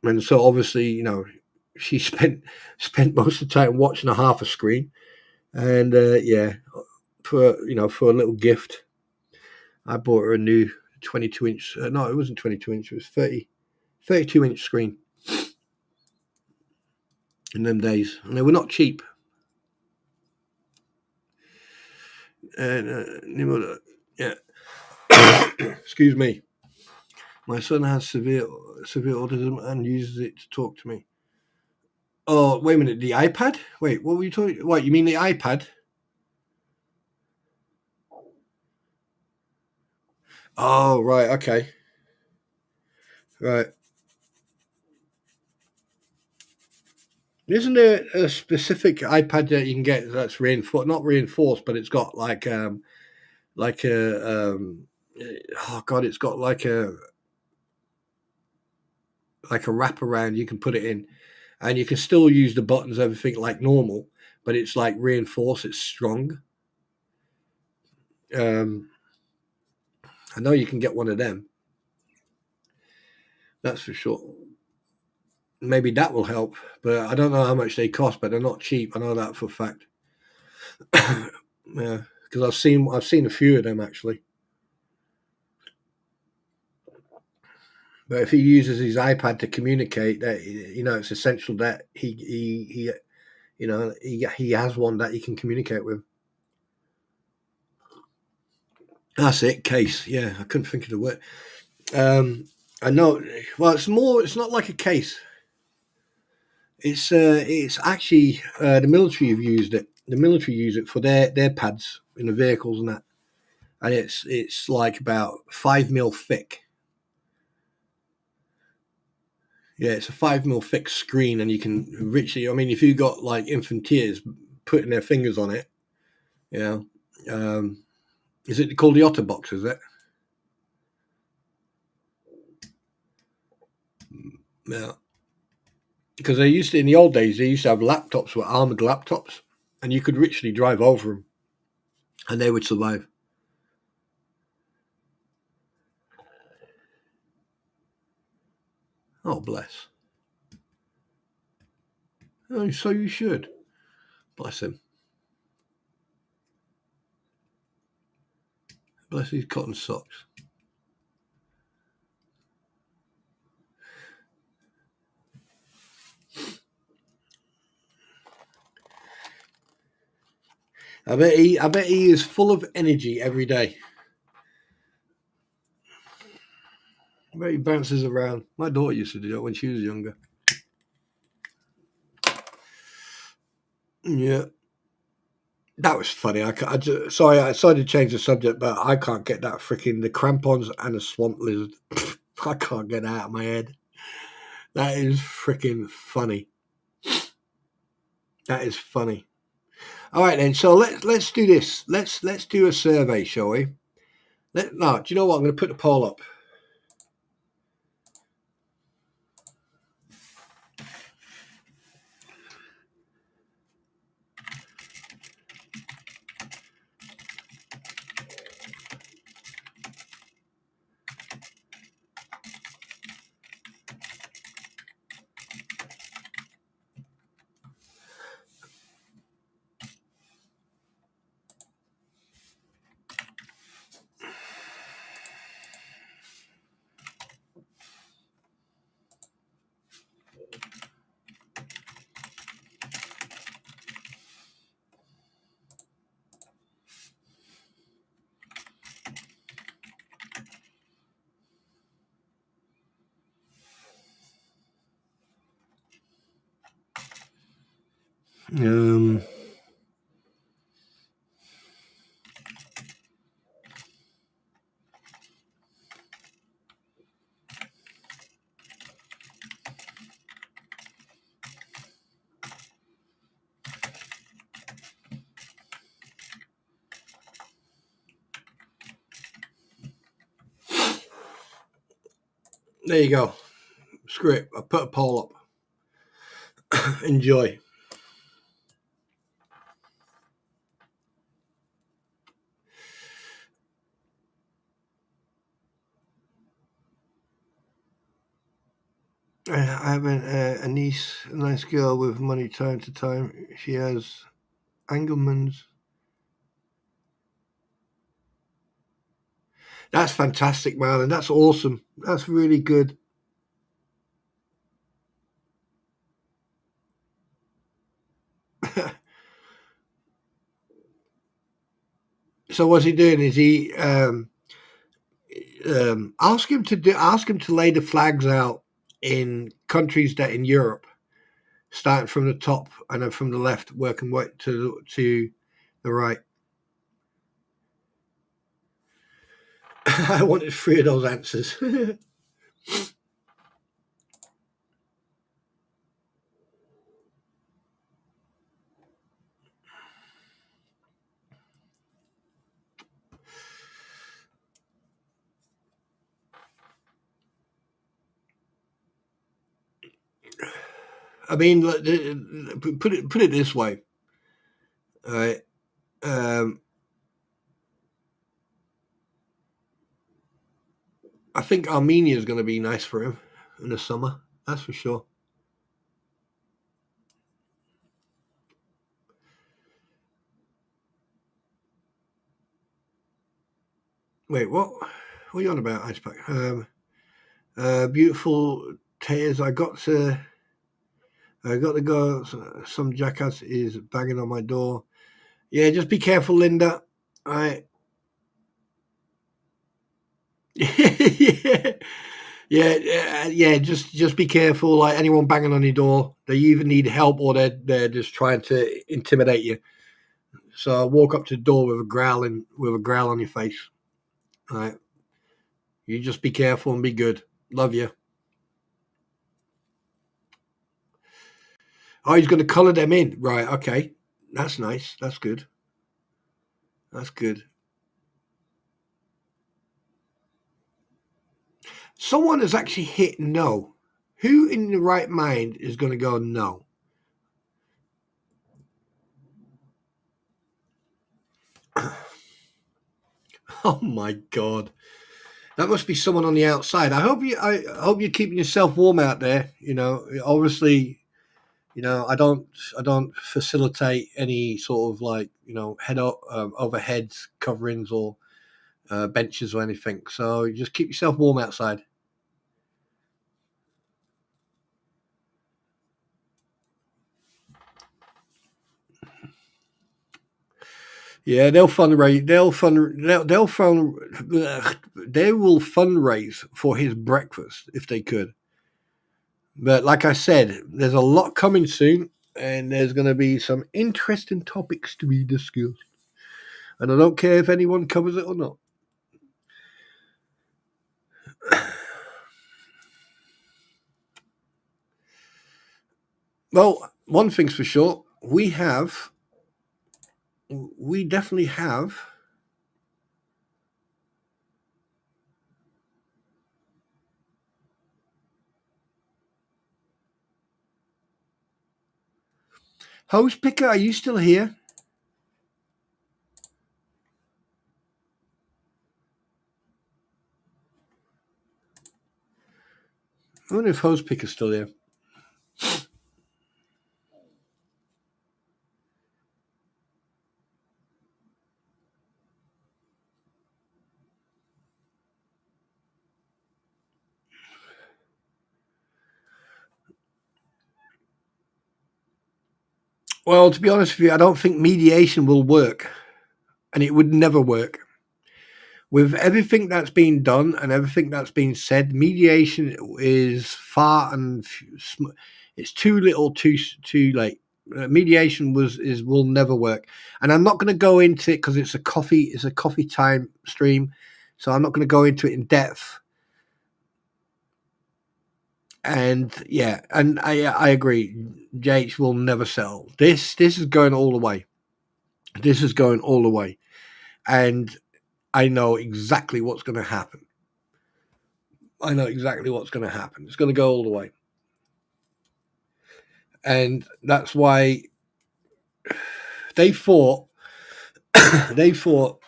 And so obviously, she spent most of the time watching a half a screen, and yeah, for a little gift, I bought her a new 22-inch. No, it wasn't 22-inch. It was 32-inch screen in them days, and they were not cheap. And yeah, excuse me. My son has severe autism and uses it to talk to me. Oh, wait a minute. The iPad? Wait, what were you talking? What, you mean the iPad? Oh, right. Okay. Right. Isn't there a specific iPad that you can get that's reinforced? Not reinforced, but it's got like a oh god, it's got like a wraparound you can put it in, and you can still use the buttons, everything like normal, but it's like reinforced. It's strong. Um, I know you can get one of them. That's for sure. Maybe that will help, but I don't know how much they cost. But they're not cheap. I know that for a fact. Yeah, because I've seen a few of them actually. But if he uses his iPad to communicate, that it's essential that he has one that he can communicate with. That's it. Case. Yeah, I couldn't think of the word. I know. Well, it's more. It's not like a case. It's actually the military have used it. The military use it for their pads in the vehicles and that, and it's like about 5 mil thick. Yeah, it's a 5 mil thick screen, and you can richly. I mean, if you got like infanteers putting their fingers on it, you know, is it called the Otterbox? Is it? Yeah, because they used to in the old days. They used to have laptops with armored laptops, and you could literally drive over them, and they would survive. Oh, bless. Oh, so you should. Bless him. Bless his cotton socks. I bet he is full of energy every day. I bet he bounces around. My daughter used to do that when she was younger. Yeah, that was funny. Sorry, I decided to change the subject, but I can't get that freaking the crampons and the swamp lizard. I can't get that out of my head. That is freaking funny. That is funny. All right then. So let's do this. Let's do a survey, shall we? No, do you know what? I'm going to put the poll up. There you go. Screw it. I put a poll up. Enjoy. I have a niece, a nice girl with money time to time. She has Engelman's. That's fantastic, Marlon. That's awesome. That's really good. So what's he doing? Is he ask him to lay the flags out in countries that in Europe, starting from the top and then from the left, working way to the right. I wanted 3 of those answers. I mean, put it this way. All right. I think Armenia is going to be nice for him in the summer. That's for sure. Wait, what? What are you on about, Ice Pack? Beautiful tears. I got to go. Some jackass is banging on my door. Yeah, just be careful, Linda. I. Yeah. Yeah. Just be careful. Like anyone banging on your door, they either need help or they're just trying to intimidate you. So walk up to the door with a growl on your face. All right. You just be careful and be good. Love you. Oh, he's going to colour them in. Right. Okay. That's nice. That's good. That's good. Someone has actually hit no. Who in the right mind is going to go no? Oh my God. That must be someone on the outside. I hope you're keeping yourself warm out there. You know, obviously, I don't facilitate any sort of like overhead coverings or benches or anything. So just keep yourself warm outside. Yeah, they will fundraise for his breakfast if they could. But like I said, there's a lot coming soon, and there's going to be some interesting topics to be discussed. And I don't care if anyone covers it or not. Well, one thing's for sure, we definitely have hose picker. Are you still here? I wonder if hose picker's still here. Well, to be honest with you, I don't think mediation will work, and it would never work. With everything that's been done and everything that's been said, mediation is far and it's too little, too late. Mediation will never work, and I'm not going to go into it because it's a coffee time stream, so I'm not going to go into it in depth. And yeah, and I agree. JH will never sell. This is going all the way. This is going all the way, and I know exactly what's going to happen. I know exactly what's going to happen. It's going to go all the way. And that's why they thought they thought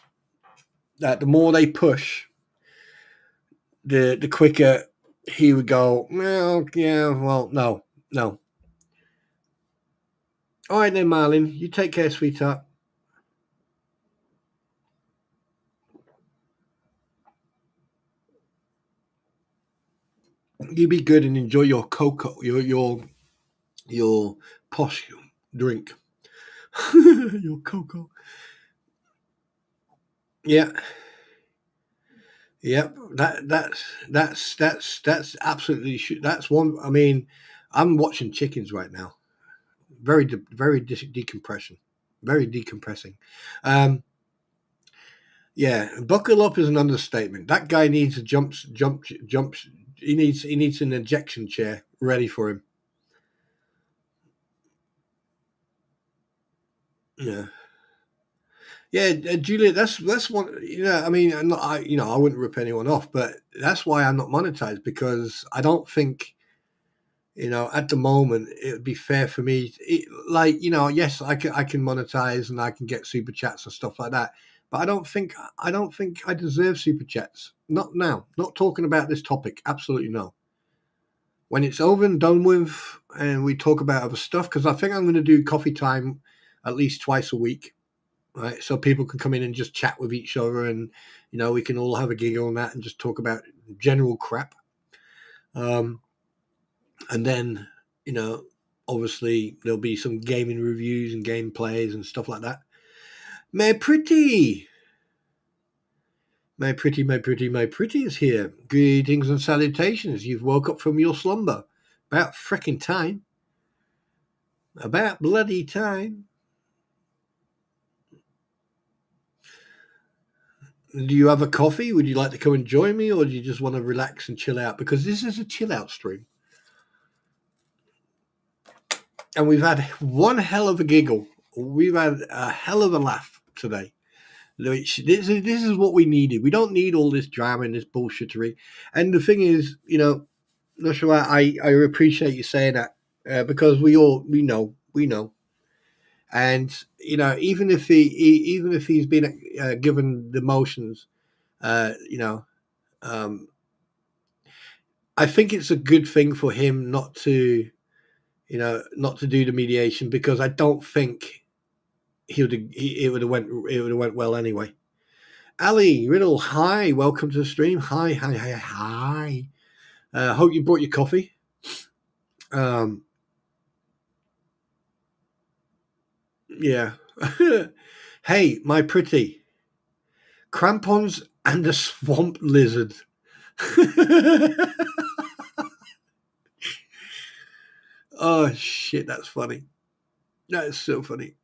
that the more they push, the quicker he would go. Well, yeah, well, no, no. All right then, Marlin. You take care, sweetheart. You be good and enjoy your cocoa, your posh drink. Your cocoa. Yeah. Yep, that's absolutely that's one. I mean, I'm watching chickens right now. Very decompression, very decompressing. Um, yeah, buckle up is an understatement. That guy needs a jump. He needs an ejection chair ready for him. Yeah. Yeah, Julia, that's one. I mean, I wouldn't rip anyone off, but that's why I'm not monetized because I don't think at the moment it would be fair for me. Yes, I can monetize and I can get super chats and stuff like that, but I don't think I deserve super chats. Not now. Not talking about this topic. Absolutely no. When it's over and done with, and we talk about other stuff, because I think I'm going to do coffee time at least twice a week, right? So people can come in and just chat with each other, and we can all have a giggle on that and just talk about general crap. Um, and then you know obviously there'll be some gaming reviews and gameplays and stuff like that. My pretty, my pretty is here. Greetings and salutations. You've woke up from your slumber. About frickin' time. About bloody time. Do you have a coffee? Would you like to come and join me, or do you just want to relax and chill out? Because this is a chill out stream. And we've had one hell of a giggle. We've had a hell of a laugh today. This is what we needed. We don't need all this drama and this bullshittery. And the thing is, Joshua, I appreciate you saying that because we know, and even if he's been given the motions, uh, you know, um, I think it's a good thing for him not to do the mediation because I don't think it would have went well anyway. Ali Riddle, hi, welcome to the stream. Hi, hi, hi, hi. Hope you brought your coffee. Um, yeah. Hey, my pretty crampons and a swamp lizard. Oh shit, that's funny. That is so funny.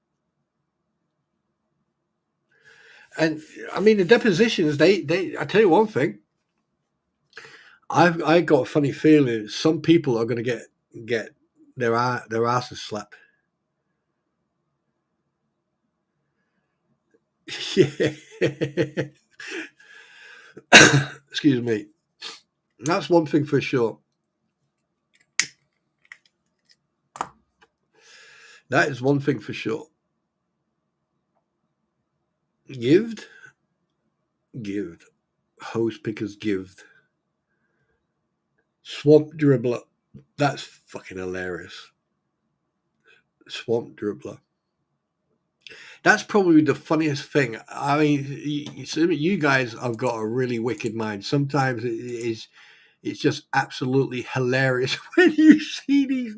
And I mean, the depositions. They. I tell you one thing. I got a funny feeling some people are going to get their ass is slapped. Yeah. Excuse me. That's one thing for sure. That is one thing for sure. Gived, gived. Hose pickers gived. Swamp dribbler. That's fucking hilarious. Swamp dribbler. That's probably the funniest thing. I mean, you guys have got a really wicked mind. Sometimes it's just absolutely hilarious when you see these.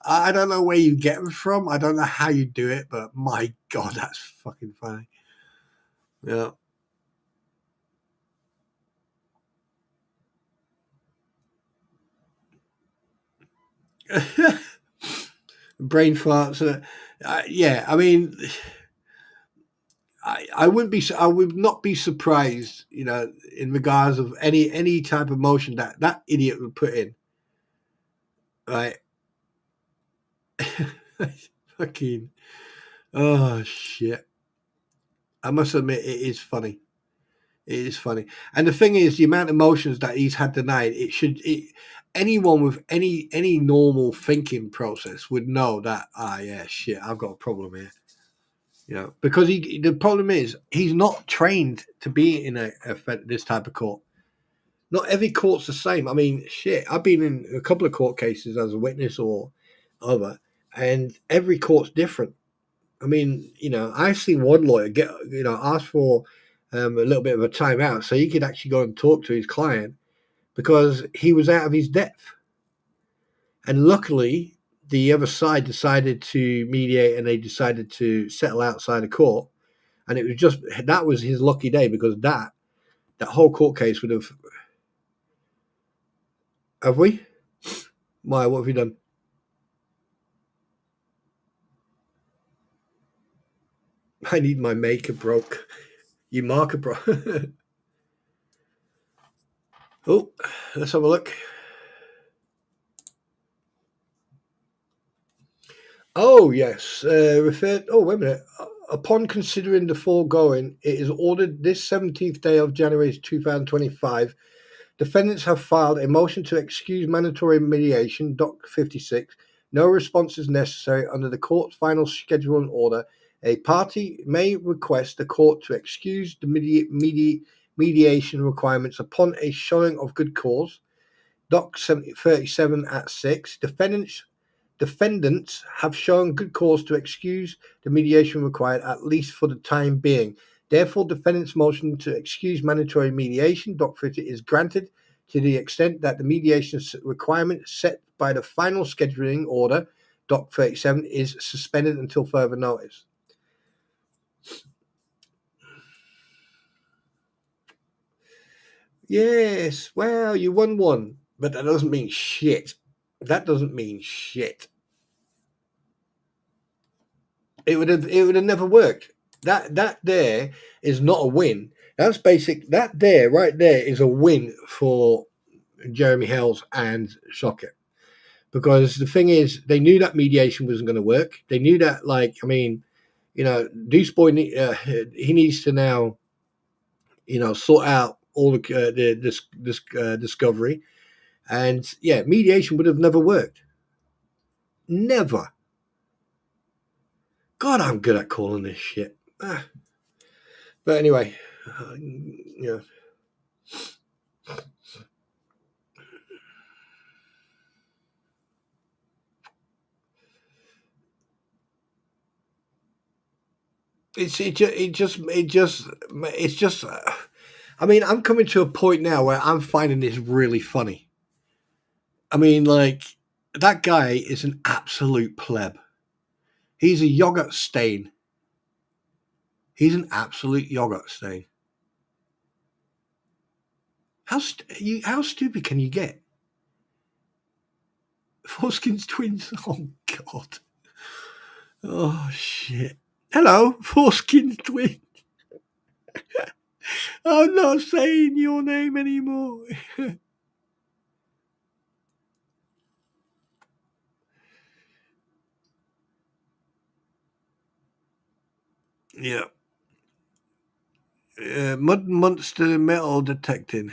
I don't know where you get them from. I don't know how you do it, but my God, that's fucking funny. Yeah. Brain farts. Yeah, I mean, I wouldn't be. I would not be surprised, in regards of any type of motion that idiot would put in. Right. Fucking. Oh shit. I must admit, it is funny. It is funny, and the thing is, the amount of emotions that he's had tonight. Anyone with any normal thinking process would know that. Yeah, shit, I've got a problem here. Because the problem is he's not trained to be in this type of court. Not every court's the same. I mean, shit, I've been in a couple of court cases as a witness or other, and every court's different. I mean, I've seen one lawyer get, ask for a little bit of a timeout so he could actually go and talk to his client because he was out of his depth. And luckily, the other side decided to mediate and they decided to settle outside of court. And it was that was his lucky day because that whole court case would have. Have we? Why? What have you done? I need my maker broke. Your marker broke. Oh, let's have a look. Oh, yes. Oh, wait a minute. Upon considering the foregoing, it is ordered this 17th day of January 2025. Defendants have filed a motion to excuse mandatory mediation, Doc 56. No response is necessary under the court's final scheduling order. A party may request the court to excuse the mediation requirements upon a showing of good cause. Doc 37 at 6. Defendants have shown good cause to excuse the mediation required, at least for the time being. Therefore, defendant's motion to excuse mandatory mediation, Doc 50, is granted to the extent that the mediation requirement set by the final scheduling order, Doc 37, is suspended until further notice. Yes, well, you won one, but that doesn't mean shit. That doesn't mean shit. It would have never worked. That there is not a win. That's basic. That there, right there, is a win for Jeremy Hells and Socket. Because the thing is, they knew that mediation wasn't going to work. They knew that, Deuce Boy, he needs to now, sort out all this discovery. And yeah, mediation would have never worked. Never. God, I'm good at calling this shit. But anyway, yeah. It's just. I mean, I'm coming to a point now where I'm finding this really funny. I mean, that guy is an absolute pleb. He's a yogurt stain. He's an absolute yogurt stain. How stupid can you get? Foreskin's twins. Oh God. Oh shit. Hello, Foreskin's twins. I'm not saying your name anymore. Yeah. Mud monster metal detecting.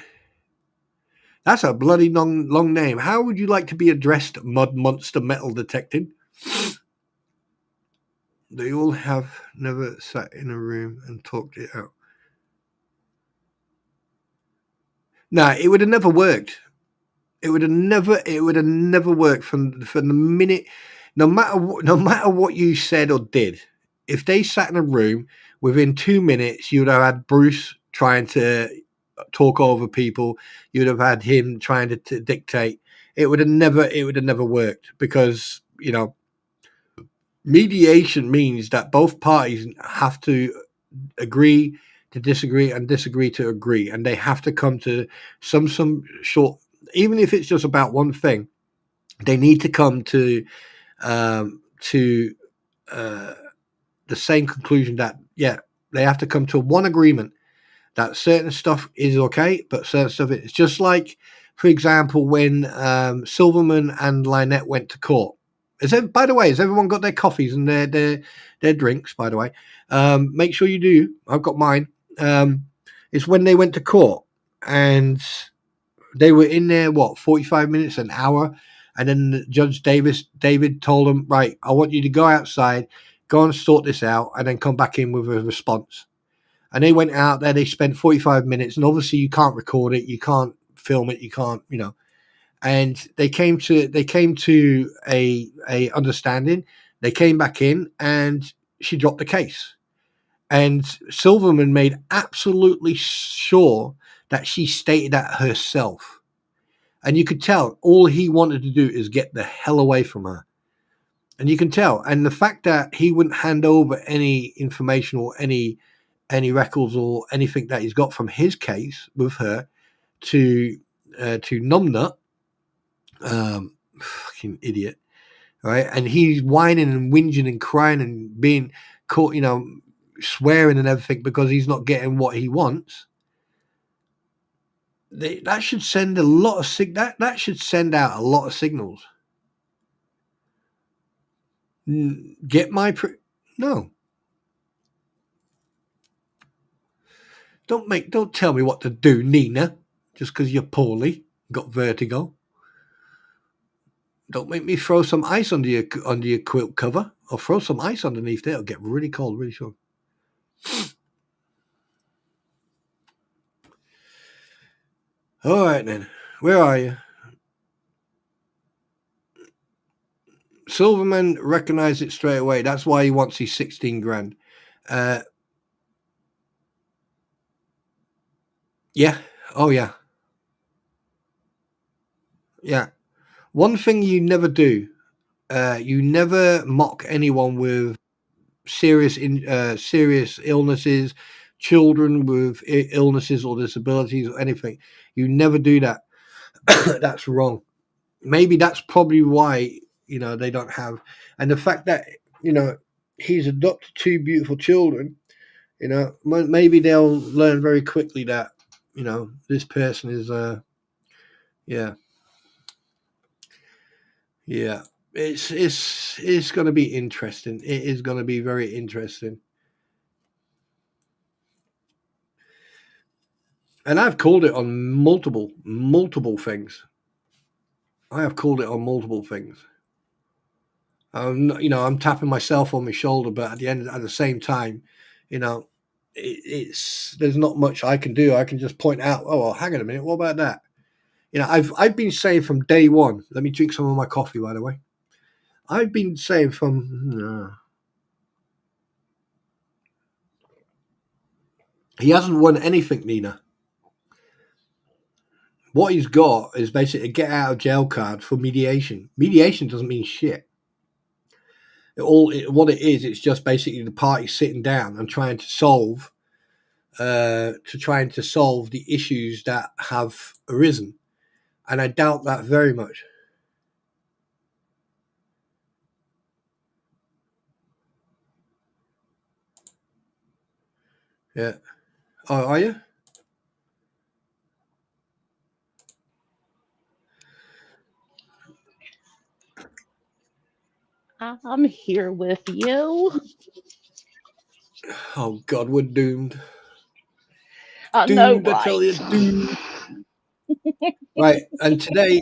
That's a bloody long name. How would you like to be addressed, Mud Monster Metal Detecting? They all have never sat in a room and talked it out. Nah, it would have never worked. It would have never worked from the minute, no matter what you said or did. If they sat in a room, within 2 minutes, you'd have had Bruce trying to talk over people. You'd have had him trying to dictate. It would have never worked because mediation means that both parties have to agree to disagree and disagree to agree, and they have to come to some short, even if it's just about one thing, they need to come to uh, the same conclusion that, yeah, they have to come to one agreement that certain stuff is okay, but certain stuff it's just like, for example, when Silverman and Lynette went to court. By the way, has everyone got their coffees and their drinks? By the way, make sure you do. I've got mine. It's when they went to court and they were in there, what, 45 minutes, an hour, and then Judge David told them, right, I want you to go outside, go and sort this out, and then come back in with a response. And they went out there, they spent 45 minutes, and obviously you can't record it, you can't film it, you can't, and they came to a understanding. They came back in and she dropped the case. And Silverman made absolutely sure that she stated that herself. And you could tell all he wanted to do is get the hell away from her. And you can tell. And the fact that he wouldn't hand over any information or any records or anything that he's got from his case with her to Numbnut, fucking idiot, right? And he's whining and whinging and crying and being caught, swearing and everything because he's not getting what he wants. That should send a lot of that should send out a lot of signals. Get my no. Don't tell me what to do, Nina, just because you're poorly, got vertigo. Don't make me throw some ice under your quilt cover, or throw some ice underneath there. It'll get really cold, really soon. All right then, where are you? Silverman recognized it straight away. That's why he wants his 16 grand. Uh, yeah. Oh yeah. Yeah. One thing you never do. You never mock anyone with serious illnesses, children with illnesses or disabilities or anything. You never do that. That's wrong. Maybe that's probably why they don't have, and the fact that you know he's adopted two beautiful children. Maybe they'll learn very quickly that this person is yeah, yeah. It's going to be interesting. It is going to be very interesting. And I've called it on multiple things. I have called it on multiple things. I'm tapping myself on my shoulder, but at the same time, you know, it's there's not much I can do. I can just point out, oh, well, hang on a minute, what about that? I've been saying from day one. Let me drink some of my coffee, by the way. I've been saying he hasn't won anything, Nina. What he's got is basically a get out of jail card for mediation. Mediation doesn't mean shit. What it is, it's just basically the party sitting down and trying to solve the issues that have arisen, and I doubt that very much. Yeah. Oh, are you? I'm here with you. Oh God, we're doomed. I know, Doomed, I tell right? you, doomed. Right, and today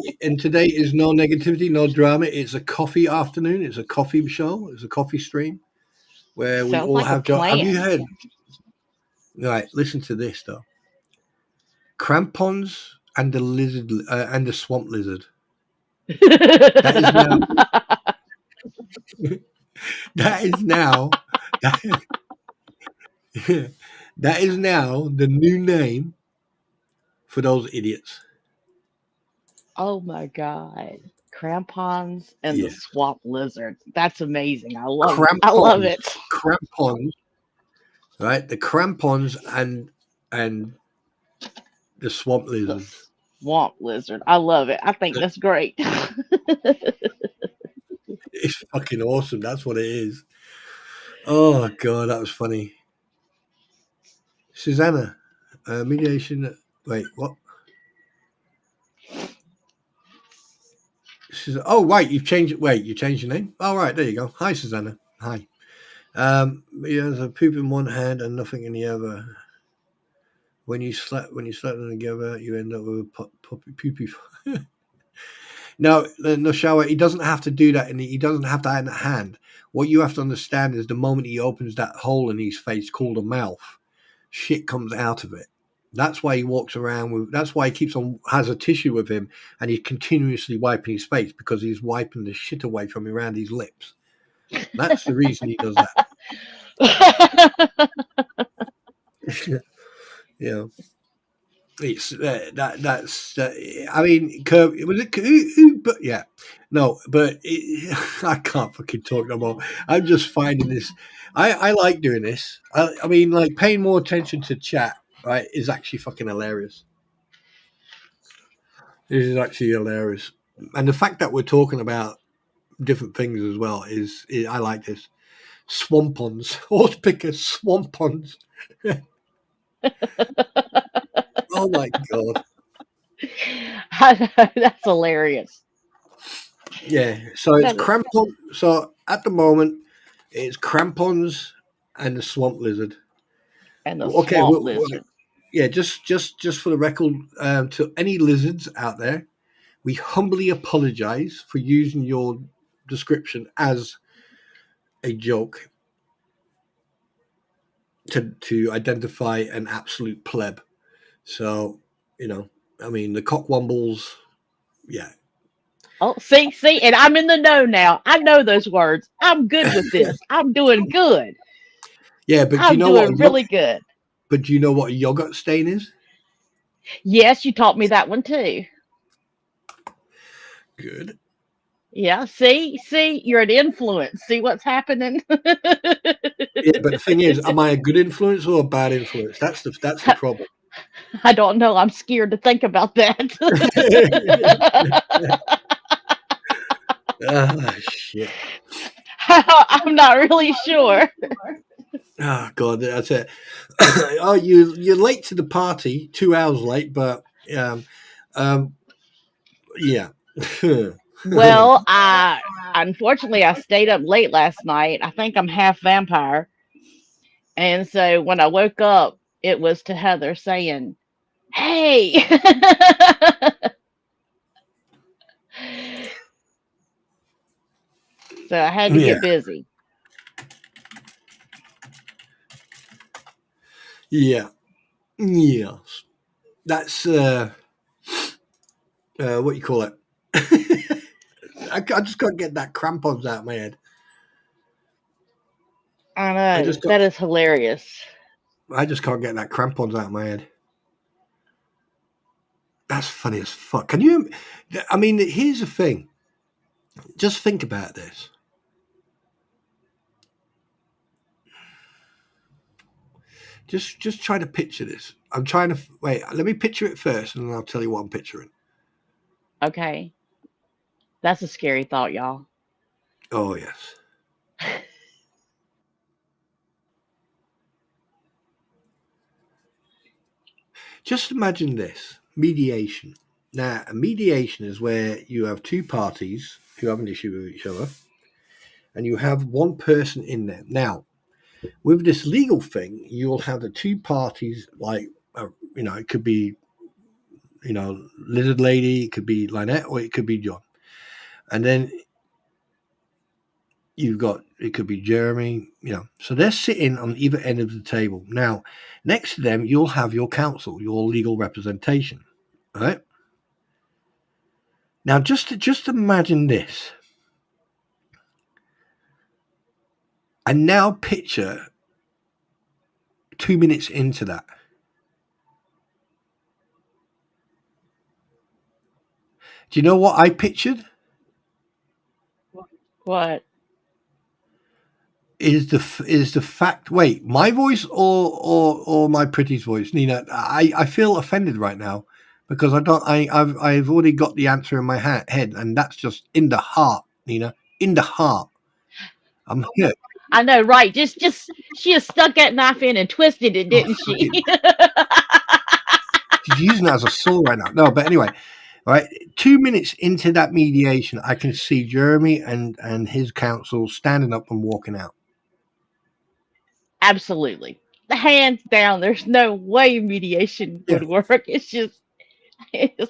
is no negativity, no drama. It's a coffee afternoon. It's a coffee show. It's a coffee stream where we Sounds all like a have. Have you plan. heard? Right, listen to this though. Crampons and the lizard and the swamp lizard. That is now. That is now. That is now the new name for those idiots. Oh my god. Crampons and the Yeah, swamp lizard. That's amazing. I love crampons, it. crampons. Right, the crampons and the swamp The lizards. swamp lizard. I love it. I think that's great. It's fucking awesome. That's what it is. Oh God, that was funny. Susanna, mediation. Wait, what? Oh, right, you've changed it. Wait, you changed your name. Oh, right, there you go. Hi, Susanna. Hi. Yeah, there's a poop in one hand and nothing in the other. When you slap them together, you end up with a puppy poopy. No, shower. He doesn't have to do that, and he doesn't have that in the hand. What you have to understand is the moment he opens that hole in his face called a mouth, shit comes out of it. That's why he walks around with. That's why he has a tissue with him, and he's continuously wiping his face because he's wiping the shit away from around his lips. That's the reason he does that. you know, it's that's. I mean, was it who? But yeah, no, but I can't fucking talk no more. I'm just finding this. I like doing this. I mean, like paying more attention to chat. Right, is actually fucking hilarious. This is actually hilarious. And the fact that we're talking about different things as well I like this. Swampons, horse pickers, swampons. Oh my God. I know, that's hilarious. Yeah. So it's That is, crampon. So at the moment, it's crampons and the swamp lizard. and the Okay. swamp lizard. Yeah. Just for the record, to any lizards out there, we humbly apologize for using your description as a joke to identify an absolute pleb. So, you know, I mean, the cockwombles, yeah. Oh, see, and I'm in the know now. I know those words. I'm good with this. I'm doing good. Yeah, but do you I'm know what doing really good. a yogurt stain is? Yes, you taught me that one too. Good. Yeah, see, you're an influence. See what's happening? Yeah, but the thing is, am I a good influence or a bad influence? That's the problem. I don't know. I'm scared to think about that. Ah, shit. I'm not really sure. Oh God, that's it. Oh, you're late to the party, 2 hours late, but um, yeah. Well, I unfortunately I stayed up late last night. I think I'm half vampire. And so when I woke up, it was to Heather saying, "Hey." So I had to Yeah, get busy. yeah, yeah. That's what you call it. I just can't get that crampons out of my head. I I know. just got That is hilarious. I just can't get that crampons out of my head. That's funny as fuck. Can you? I mean, here's the thing. Just think about this. Just try to picture this. I'm trying to wait. Let me picture it first, and then I'll tell you what I'm picturing. Okay. That's a scary thought, y'all. Oh yes. Just imagine this mediation. Now, a mediation is where you have two parties who have an issue with each other, and you have one person in there. Now, With this legal thing, you'll have the two parties, like, it could be, Lizard Lady, it could be Lynette, or it could be John. And then it could be Jeremy, So they're sitting on either end of the table. Now, next to them, you'll have your counsel, your legal representation, right? Now, just imagine this. And now picture 2 minutes into that. Do you know what I pictured? What? Is the fact? Wait, my voice or my pretty's voice, Nina? I feel offended right now because I don't. I've already got the answer in my head, and that's just in the heart, Nina. In the heart. I'm here. I know, right? Just she just stuck that knife in and twisted it, I'm didn't she? fucking. She's using it as a saw right now. No, but anyway, right. 2 minutes into that mediation, I can see Jeremy and his counsel standing up and walking out. Absolutely. Hands down, there's no way mediation Yeah, would work. It's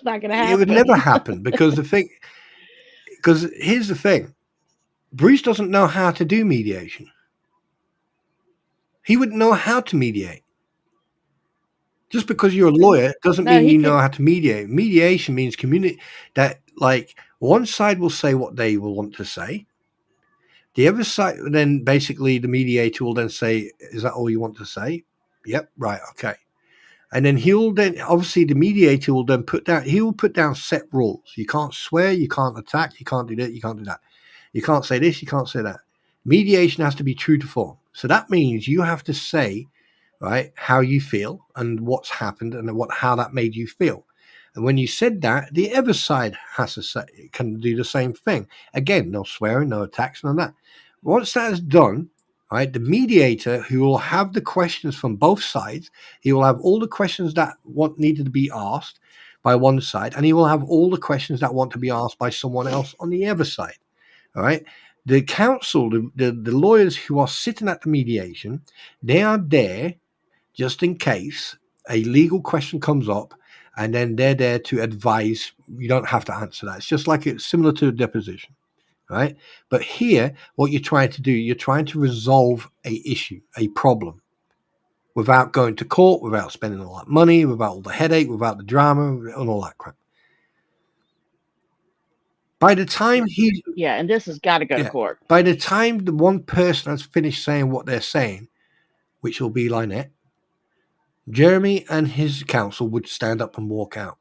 not gonna it would never happen. happen because here's the thing. Bruce doesn't know how to do mediation. He wouldn't know how to mediate. Just because you're a lawyer doesn't No, mean he you know could how to mediate. Mediation means community that like one side will say what they will want to say. The other side then basically the mediator will then say, is that all you want to say? Yep, right, okay. And then he'll then obviously the mediator will then put down set rules. You can't swear, you can't attack, you can't do that, you can't do that. You can't say this, you can't say that. Mediation has to be true to form. So that means you have to say, right, how you feel and what's happened and how that made you feel. And when you said that, the other side has to say, can do the same thing. Again, no swearing, no attacks, none of that. Once that is done, right, the mediator who will have the questions from both sides, he will have all the questions that want needed to be asked by one side, and he will have all the questions that want to be asked by someone else on the other side. All right. The counsel, the lawyers who are sitting at the mediation, they are there just in case a legal question comes up, and then they're there to advise. You don't have to answer that. It's just like it's similar to a deposition, right? But here, what you're trying to do, you're trying to resolve a issue, a problem, without going to court, without spending all that money, without all the headache, without the drama, and all that crap. By the time he yeah, and this has gotta go to Yeah. court. By the time the one person has finished saying what they're saying, which will be Lynette, Jeremy and his counsel would stand up and walk out.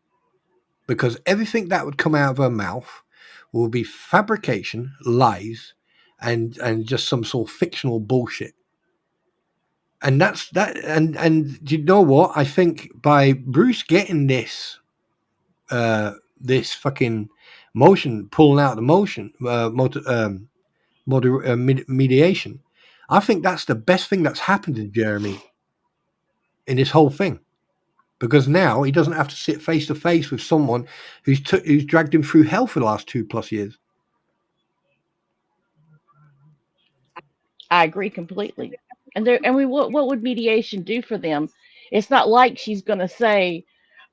Because everything that would come out of her mouth will be fabrication, lies, and just some sort of fictional bullshit. And that's that and do you know what? I think by Bruce getting this fucking motion, pulling out the motion, mediation. I think that's the best thing that's happened to Jeremy in this whole thing because now he doesn't have to sit face to face with someone who's dragged him through hell for the last 2+ years. I agree completely. What would mediation do for them? It's not like she's gonna say,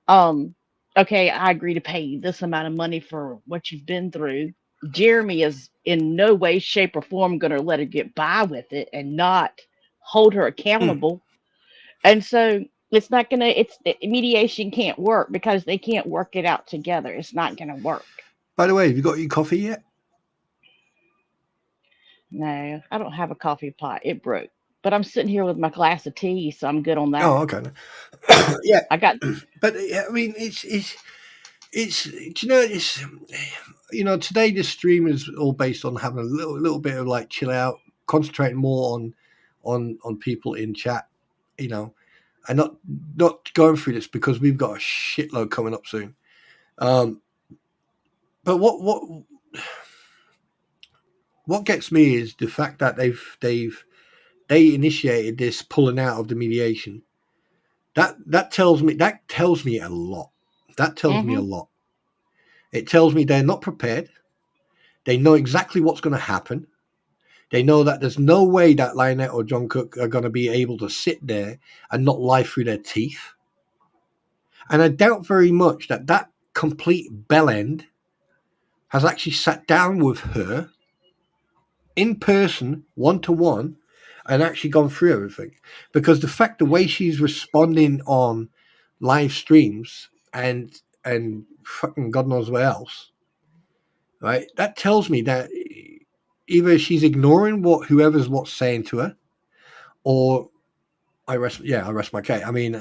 um, okay, I agree to pay you this amount of money for what you've been through. Jeremy is in no way, shape, or form going to let her get by with it and not hold her Mm. accountable. And so it's not going to, mediation can't work because they can't work it out together. It's not going to work. By the way, have you got your coffee yet? No, I don't have a coffee pot. It broke. But I'm sitting here with my glass of tea, so I'm good on Oh, that. okay. Yeah, I got, but I mean, it's do you know it's today this stream is all based on having a little bit of like chill out, concentrating more on people in chat, you know, and not going through this because we've got a shitload coming up soon. Um, but what gets me is the fact that they initiated this pulling out of the mediation. That tells me a lot. That tells me a mm-hmm, lot. It tells me they're not prepared. They know exactly what's going to happen. They know that there's no way that Lionel or John Cook are going to be able to sit there and not lie through their teeth. And I doubt very much that that complete bellend has actually sat down with her in person, one to one, and actually gone through everything. Because the fact, the way she's responding on live streams and fucking God knows where else, right? That tells me that either she's ignoring what whoever's what's saying to her, or I rest my case. I mean,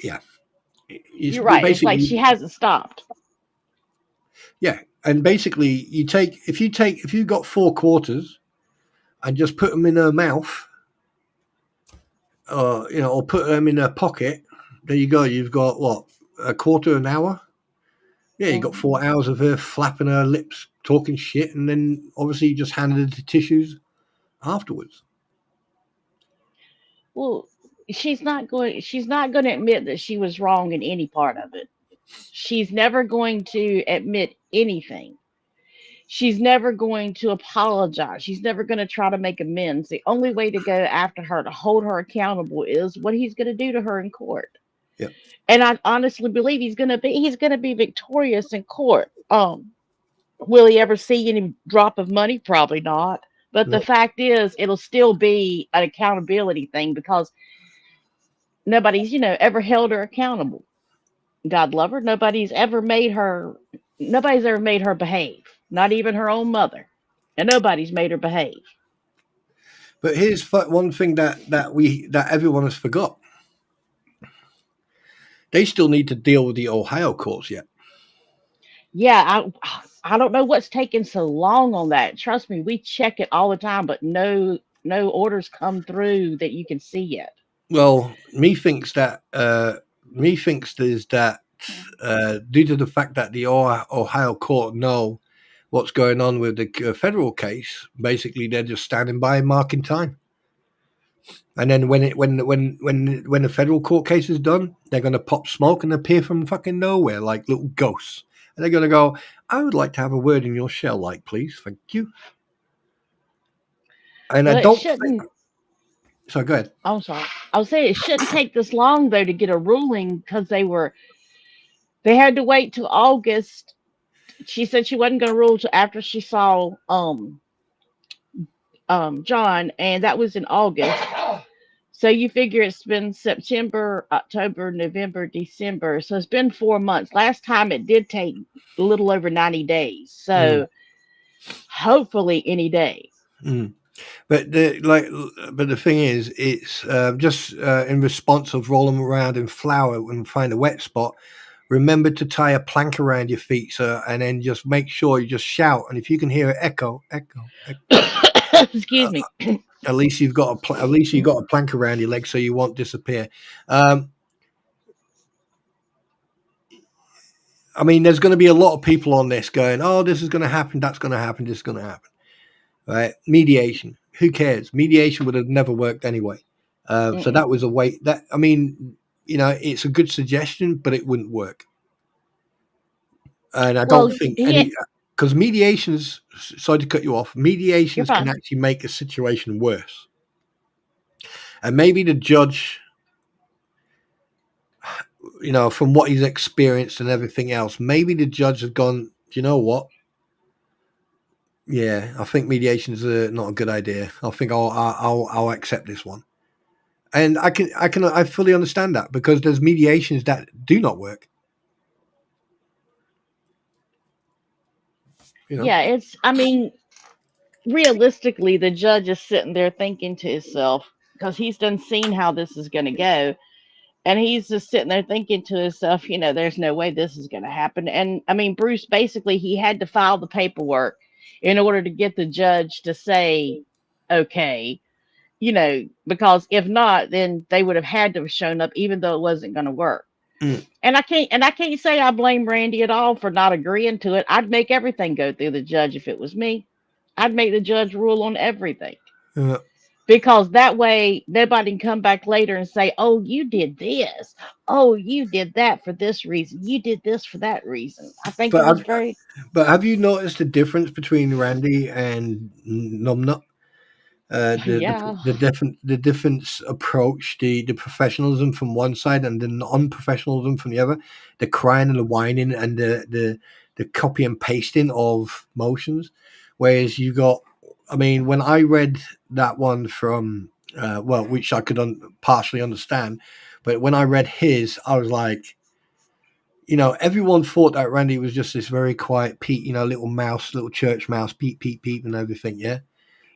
yeah, it's You're right. It's like basically, she hasn't stopped. yeah, and basically if you got 4 quarters and just put them in her mouth, or put them in her pocket, there you go. You've got what, a quarter of an hour. Yeah, you got Mhm. 4 hours of her flapping her lips, talking shit, and then obviously you just handed her the tissues afterwards. Well, she's not going to admit that she was wrong in any part of it. She's never going to admit anything. She's never going to apologize. She's never going to try to make amends. The only way to go after her, to hold her accountable, is what he's going to do to her in court. Yeah, And I honestly believe he's going to be victorious in court. Will he ever see any drop of money? Probably not. But the no. fact is, it'll still be an accountability thing, because nobody's, ever held her accountable. God love her. Nobody's ever made her behave. Not even her own mother. And nobody's made her behave. But here's one thing that everyone has forgot. They still need to deal with the Ohio courts yet. Yeah, I don't know what's taking so long on that. Trust me, we check it all the time, but no orders come through that you can see yet. Well, me thinks there's that due to the fact that the Ohio court know what's going on with the federal case. Basically, they're just standing by and marking time. And then when the federal court case is done, they're going to pop smoke and appear from fucking nowhere like little ghosts. And they're going to go, "I would like to have a word in your shell, like, please, thank you." And I Well, it don't. shouldn't. So go ahead. I'm sorry. I was saying it shouldn't take this long though to get a ruling, because they had to wait till August. She said she wasn't going to rule till after she saw John, and that was in August. So you figure it's been September, October, November, December. So it's been 4 months. Last time it did take a little over 90 days. Mm, So hopefully any day. mm. But the thing is, it's just in response of rolling around in flour and find a wet spot. Remember to tie a plank around your feet, sir, and then just make sure you just shout. And if you can hear it echo, echo, echo, Excuse me. at least at least you got a plank around your leg, so you won't disappear. Um, I mean, there's going to be a lot of people on this going, "Oh, this is going to happen. That's going to happen. This is going to happen." Right? Mediation. Who cares? Mediation would have never worked anyway. So Mm-mm. that was a way. That I mean, it's a good suggestion, but it wouldn't work. And I don't Well, think any, because mediations. Sorry to cut you off. you're Mediations can fine. actually make a situation worse. And maybe the judge, from what he's experienced and everything else, maybe the judge has gone, "Do you know what? Yeah, I think mediation is not a good idea. I think I'll accept this one." And I fully understand that, because there's mediations that do not work. You know. Yeah, I mean, realistically, the judge is sitting there thinking to himself, because he's done seen how this is going to go. And he's just sitting there thinking to himself, there's no way this is going to happen. And I mean, Bruce, basically, he had to file the paperwork in order to get the judge to say, okay, because if not, then they would have had to have shown up, even though it wasn't going to work. Mm. And I can't say I blame Randy at all for not agreeing to it. I'd make everything go through the judge if it was me. I'd make the judge rule on everything. Uh, because that way nobody can come back later and say, "Oh, you did this. Oh, you did that for this reason. You did this for that reason." I think it But was have, very, but have you noticed the difference between Randy and Numnut? yeah. The different approach, the professionalism from one side and the non-professionalism from the other, the crying and the whining and the copy and pasting of motions. Whereas you got, I mean, when I read that one from, well, which I could partially understand, but when I read his, I was like, everyone thought that Randy was just this very quiet Pete, little mouse, little church mouse, peep, peep, peep, and everything, yeah.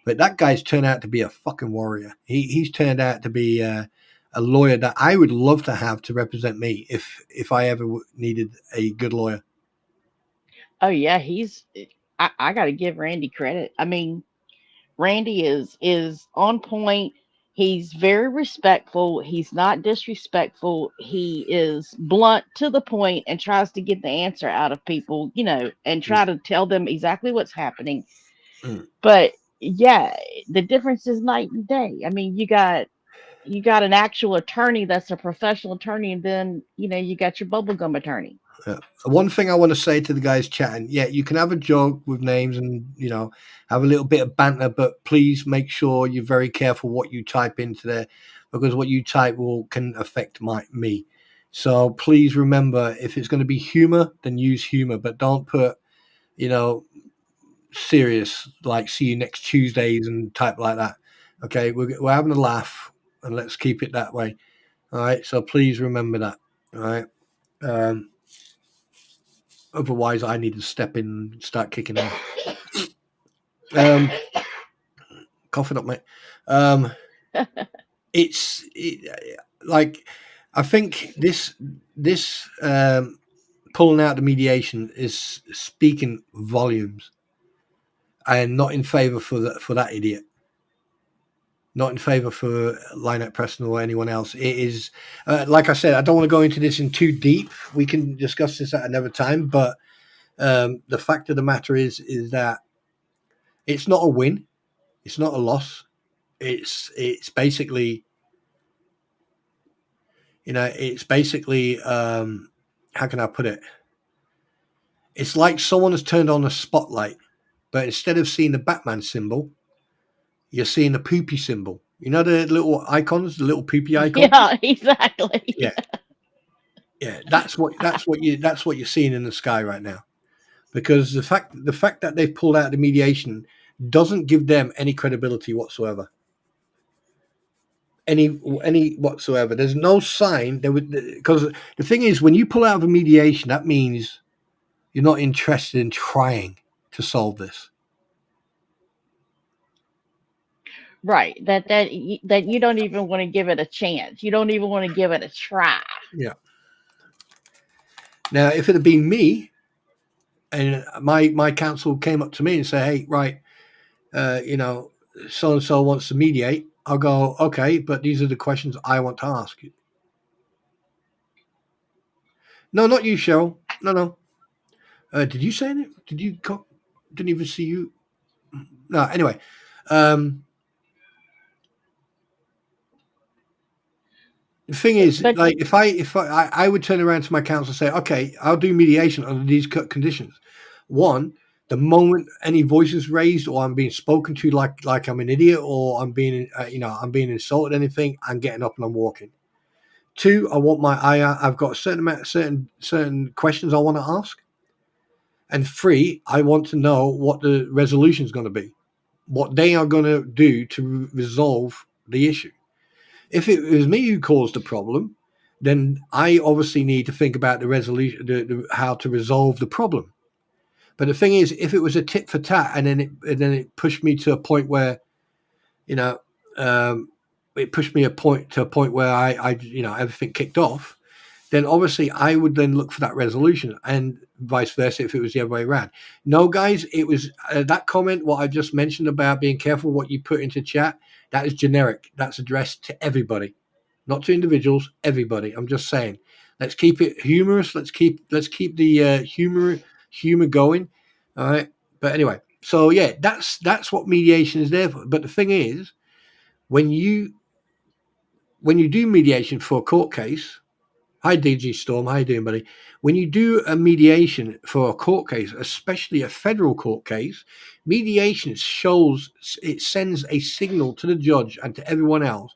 But that guy's turned out to be a fucking warrior. He's turned out to be a lawyer that I would love to have to represent me if I ever needed a good lawyer. Oh yeah, I got to give Randy credit. I mean, Randy is on point. He's very respectful. He's not disrespectful. He is blunt to the point and tries to get the answer out of people, and Mm, try to tell them exactly what's happening. mm, But yeah, the difference is night and day. I mean, you got an actual attorney that's a professional attorney, and then you got your bubblegum attorney. yeah. One thing I want to say to the guys chatting, yeah, you can have a joke with names and have a little bit of banter, but please make sure you're very careful what you type into there, because what you type can affect me. So please remember, if it's going to be humor, then use humor, but don't put you know serious, like see you next Tuesdays and type like that. Okay, we're having a laugh, and let's keep it that way. All right, so please remember that. All right. Um, Otherwise, I need to step in and start kicking ass. Um, Coughing up, mate. Um, like I think this pulling out the mediation is speaking volumes. I am not in favour for that idiot. Not in favour for Lynette Preston or anyone else. It is, like I said, I don't want to go into this in too deep. We can discuss this at another time. But the fact of the matter is that it's not a win. It's not a loss. It's basically, how can I put it? It's like someone has turned on a spotlight, but instead of seeing the Batman symbol, you're seeing the poopy symbol. You know the little icons, the little poopy icons. Yeah, exactly. Yeah, yeah. That's what you're seeing in the sky right now. Because the fact that they've pulled out the mediation doesn't give them any credibility whatsoever. Any whatsoever. There's no sign there would, because the thing is, when you pull out of a mediation, that means you're not interested in trying to solve this. Right. That you don't even want to give it a chance. You don't even want to give it a try. Yeah. Now, if it had been me and my counsel came up to me and said, "Hey, right, so and so wants to mediate," I'll go, "Okay, but these are the questions I want to ask you." No, not you, Cheryl. No, no. Did you say anything? Didn't even see you. No. Anyway, um, the thing is, But like, if I would turn around to my counsel and say, "Okay, I'll do mediation under these conditions." One, the moment any voice is raised or I'm being spoken to like I'm an idiot or I'm being insulted, anything, I'm getting up and I'm walking. Two, I've got a certain amount, certain questions I want to ask. And three, I want to know what the resolution is going to be, what they are going to do to resolve the issue. If it was me who caused the problem, then I obviously need to think about the resolution, how to resolve the problem. But the thing is, if it was a tit for tat, and then it pushed me to a point where, you know, um, it pushed me to a point where I everything kicked off, then obviously I would then look for that resolution, and vice versa if it was the other way around. No, guys, it was that comment, what I just mentioned about being careful what you put into chat, that is generic. That's addressed to everybody, not to individuals, everybody. I'm just saying, let's keep it humorous. Let's keep the humor going. All right. But anyway, so yeah, that's what mediation is there for. But the thing is, when you do mediation for a court case. Hi, DG Storm. How you doing, buddy? When you do a mediation for a court case, especially a federal court case, mediation shows, it sends a signal to the judge and to everyone else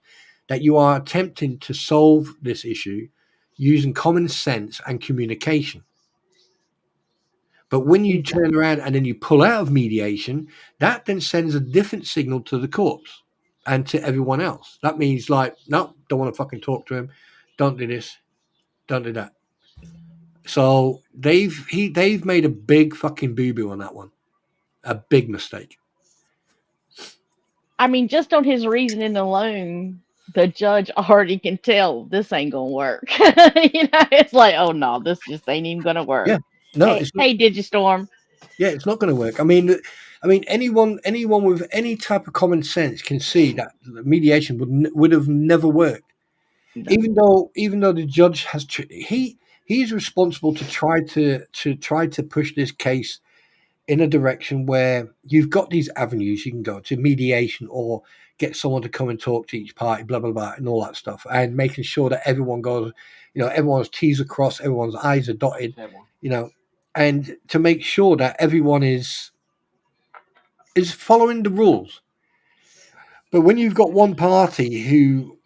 that you are attempting to solve this issue using common sense and communication. But when you Exactly. turn around and then you pull out of mediation, that then sends a different signal to the courts and to everyone else. That means, like, no, don't want to fucking talk to him. Don't do this. Don't do that. So they've made a big fucking boo boo on that one, a big mistake. I mean, just on his reasoning alone, the judge already can tell this ain't gonna work. It's like, oh no, this just ain't even gonna work. Yeah, no, Hey, it's not. hey, Digistorm. Yeah, it's not going to work. I mean, anyone with any type of common sense can see that mediation would have never worked. No. Even though the judge has he's responsible to try to push this case in a direction where you've got these avenues you can go to mediation or get someone to come and talk to each party, blah blah blah, and all that stuff, and making sure that everyone goes, everyone's T's are crossed, everyone's I's are dotted, you know, and to make sure that everyone is following the rules. But when you've got one party who,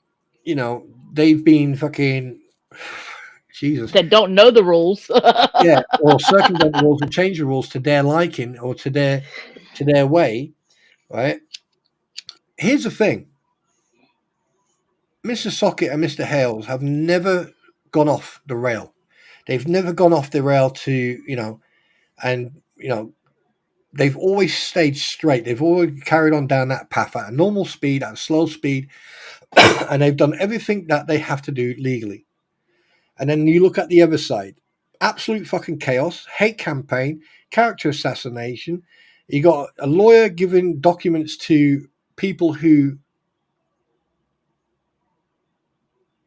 they've been fucking Jesus, That don't know the rules. yeah, or circumvent the rules or change the rules to their liking or to their way, right? Here's the thing: Mr. Socket and Mr. Hales have never gone off the rail. They've never gone off the rail to, and they've always stayed straight. They've always carried on down that path at a normal speed, at a slow speed, and they've done everything that they have to do legally. And then you look at the other side: absolute fucking chaos, hate campaign, character assassination. You got a lawyer giving documents to people who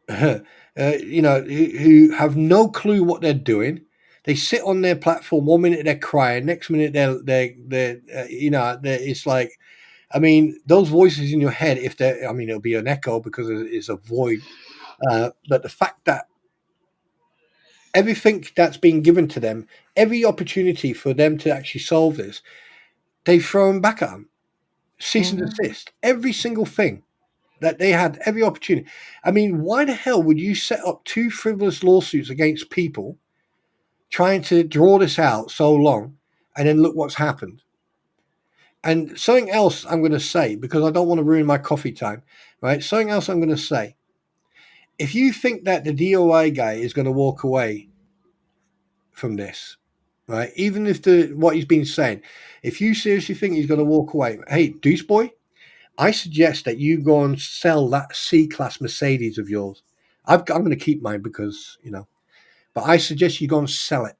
who have no clue what they're doing. They sit on their platform. One minute they're crying, next minute it's like, I mean, those voices in your head. If they're, I mean, it'll be an echo because it's a void. But the fact that everything that's been given to them, every opportunity for them to actually solve this, they've thrown back at them. Cease and Mhm. desist. Every single thing that they had, every opportunity. I mean, why the hell would you set up two frivolous lawsuits against people trying to draw this out so long, and then look what's happened? And something else I'm going to say, because I don't want to ruin my coffee time, right? Something else I'm going to say. If you think that the DOI guy is going to walk away from this, right? Even if what he's been saying, if you seriously think he's going to walk away, hey, Deuce Boy, I suggest that you go and sell that C-Class Mercedes of yours. I'm going to keep mine because, but I suggest you go and sell it.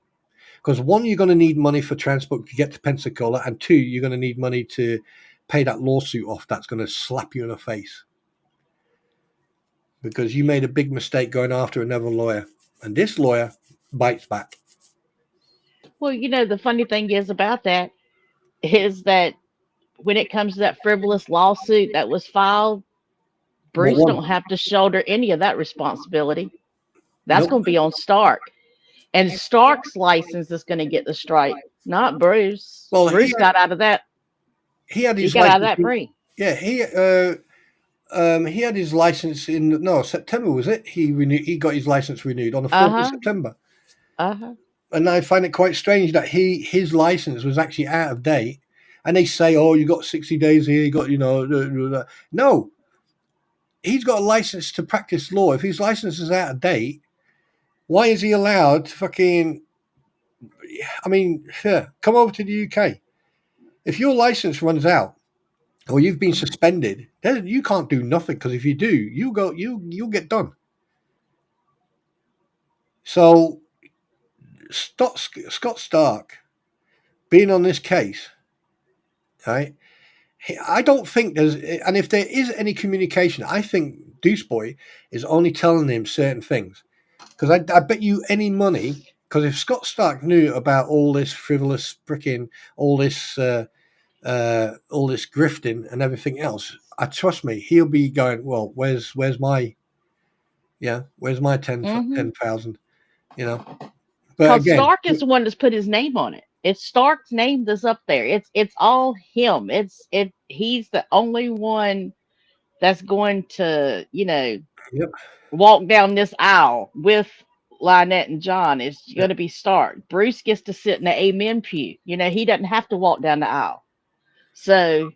Because one, you're going to need money for transport to get to Pensacola, and two, you're going to need money to pay that lawsuit off that's going to slap you in the face. Because you made a big mistake going after another lawyer. And this lawyer bites back. Well, the funny thing is about that is that when it comes to that frivolous lawsuit that was filed, What Bruce one? don't have to shoulder any of that responsibility. That's Nope. going to be on Stark. And Stark's license is going to get the strike, not Bruce. Well, Bruce got out of that. he had He his got out of license. that free. Yeah, he had his license in September, was it? He got his license renewed on the Uh 4th of huh. September. Uh huh. And I find it quite strange that his license was actually out of date. And they say, oh, you got 60 days here, you got, no, he's got a license to practice law. If his license is out of date, why is he allowed to fucking, I mean, come over to the UK. If your license runs out or you've been suspended, then you can't do nothing, because if you do, you'll get done. So Scott Stark being on this case, right? I don't think there's, and if there is any communication, I think Deuce Boy is only telling him certain things. Because I bet you any money, because if Scott Stark knew about all this frivolous freaking, all this grifting and everything else, trust me, he'll be going, well, where's my, yeah, where's my Mm-hmm. 10,000, you know? But Because again, Stark is the one that's put his name on it. It's Stark's name that's up there. It's all him. He's the only one that's going to, yep, walk down this aisle with Lynette and John. It's going yep. to be Stark. Bruce gets to sit in the amen pew. He doesn't have to walk down the aisle. So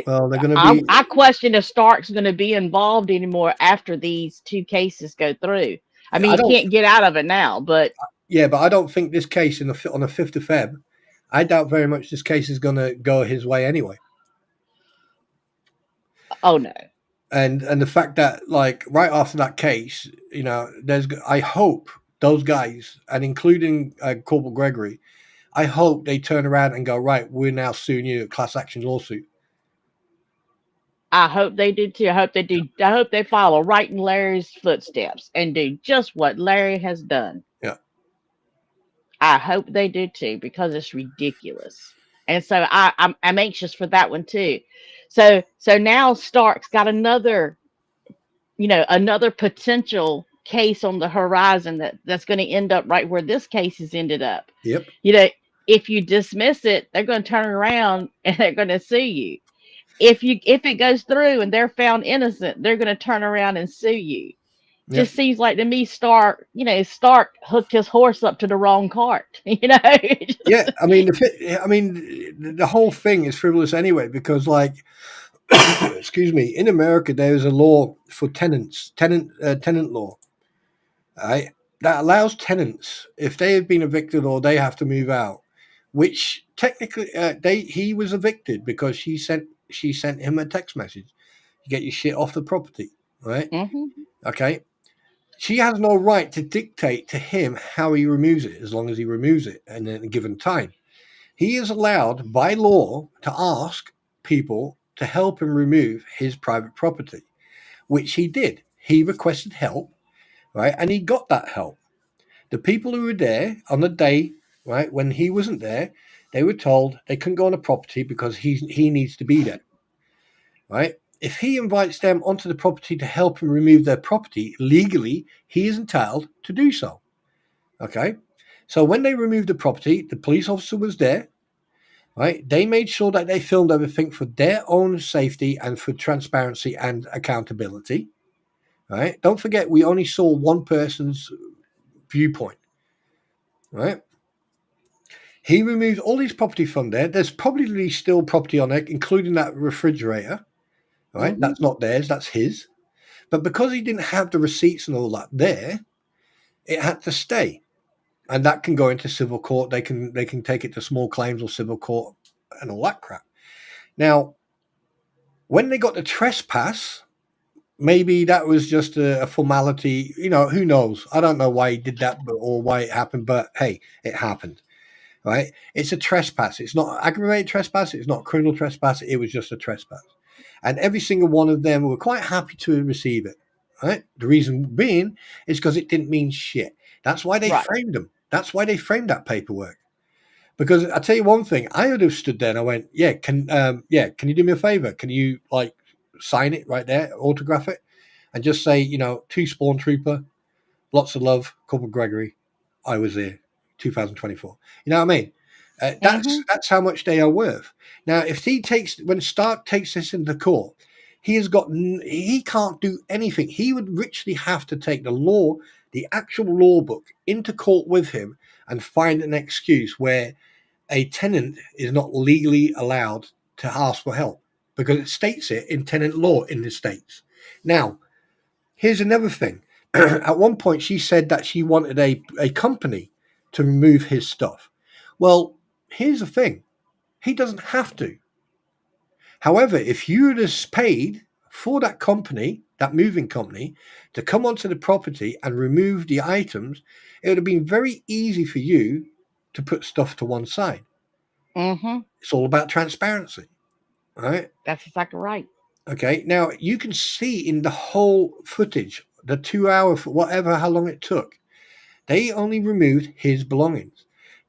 Well, they're going to I, be, I question if Stark's going to be involved anymore after these two cases go through. I mean, I he don't, can't get out of it now, but yeah, but I don't think this case on the 5th of Feb, I doubt very much this case is going to go his way anyway. oh no. And the fact that, like, right after that case, I hope those guys, and including Corporal Gregory, I hope they turn around and go, right, we're now suing you, a class action lawsuit. I hope they do too. I hope they do. I hope they follow right in Larry's footsteps and do just what Larry has done. Yeah. I hope they do too because it's ridiculous. And so I'm anxious for that one too. So now Stark's got another potential case on the horizon that's going to end up right where this case has ended up. Yep. You know, if you dismiss it, they're going to turn around and they're going to sue you. If it goes through and they're found innocent, they're going to turn around and sue you. Yep. Just seems like to me, Stark hooked his horse up to the wrong cart. Yeah. I mean, the whole thing is frivolous anyway, because, like, excuse me, in America there is a law for tenant law, right? That allows tenants, if they have been evicted or they have to move out, which technically he was evicted because she sent him a text message, you get your shit off the property, right? Hmm. Okay. She has no right to dictate to him how he removes it, as long as he removes it in a given time. He is allowed by law to ask people to help him remove his private property, which he did. He requested help, right? And he got that help. The people who were there on the day, right, when he wasn't there, they were told they couldn't go on the property because he needs to be there, right? If he invites them onto the property to help him remove their property legally, he is entitled to do so. Okay. So when they removed the property, the police officer was there, right? They made sure that they filmed everything for their own safety and for transparency and accountability, right? Don't forget, we only saw one person's viewpoint, right? He removed all his property from there. There's probably still property on it, including that refrigerator, right? Hmm. That's not theirs, that's his. But because he didn't have the receipts and all that there, it had to stay. And that can go into civil court. They can take it to small claims or civil court and all that crap. Now, when they got the trespass, maybe that was just a formality. Who knows? I don't know why he did that or why it happened, but hey, it happened, right? It's a trespass. It's not aggravated trespass. It's not criminal trespass. It was just a trespass. And every single one of them were quite happy to receive it, right? The reason being is because it didn't mean shit. That's why they Right. framed them. That's why they framed that paperwork. Because I tell you one thing, I would have stood there and I went, can you do me a favor? Can you, like, sign it right there, autograph it, and just say, to Spawn Trooper, lots of love, Corporal Gregory, I was there, 2024. You know what I mean? That's Hmm. that's how much they are worth. Now, if when Stark takes this into court, he can't do anything. He would literally have to take the actual law book, into court with him and find an excuse where a tenant is not legally allowed to ask for help, because it states it in tenant law in the States. Now, here's another thing. At one point, she said that she wanted a company to remove his stuff. Well, here's the thing. He doesn't have to. However, if you'd have paid for that company, that moving company, to come onto the property and remove the items, it would have been very easy for you to put stuff to one side. Hmm. It's all about transparency, right? That's exactly right. Okay. Now you can see in the whole footage, the 2 hour, whatever, how long it took, they only removed his belongings.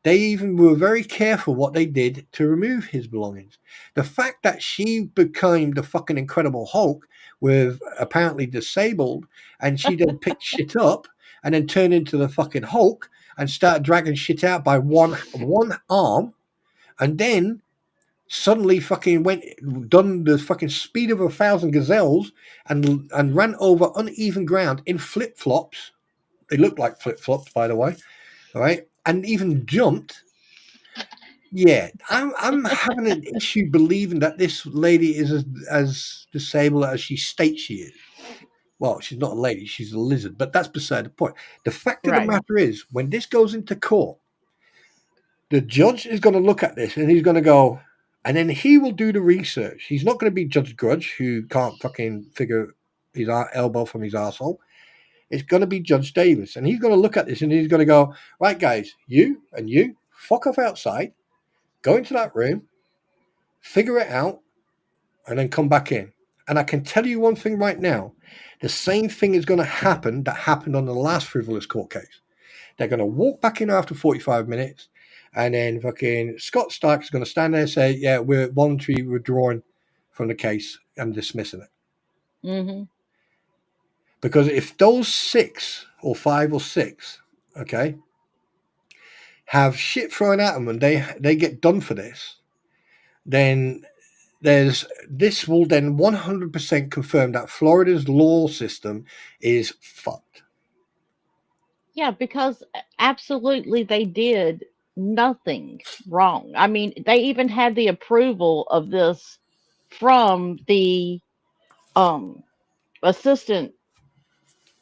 They even were very careful what they did to remove his belongings. The fact that she became the fucking Incredible Hulk with apparently disabled, and she then picked shit up and then turned into the fucking Hulk and started dragging shit out by one arm, and then suddenly fucking went done the fucking speed of 1,000 gazelles and ran over uneven ground in flip flops. They looked like flip flops, by the way. All right, and even jumped. Yeah, I'm having an issue believing that this lady is as disabled as she states she is. Well, she's not a lady; she's a lizard. But that's beside the point. The fact of the Right. matter is, when this goes into court, the judge is going to look at this and he's going to go, and then he will do the research. He's not going to be Judge Grudge, who can't fucking figure his elbow from his arsehole. It's going to be Judge Davis, and he's going to look at this and he's going to go, right, guys, you and you, fuck off outside, go into that room, figure it out, and then come back in. And I can tell you one thing right now, the same thing is going to happen that happened on the last frivolous court case. They're going to walk back in after 45 minutes, and then fucking Scott Stark is going to stand there and say, yeah, we're voluntarily withdrawing from the case and dismissing it. Mm-hmm. Because if those 6 or 5 or 6, okay, have shit thrown at them and they get done for this, then this will then 100% confirm that Florida's law system is fucked. Yeah, because absolutely they did nothing wrong. I mean, they even had the approval of this from the um assistant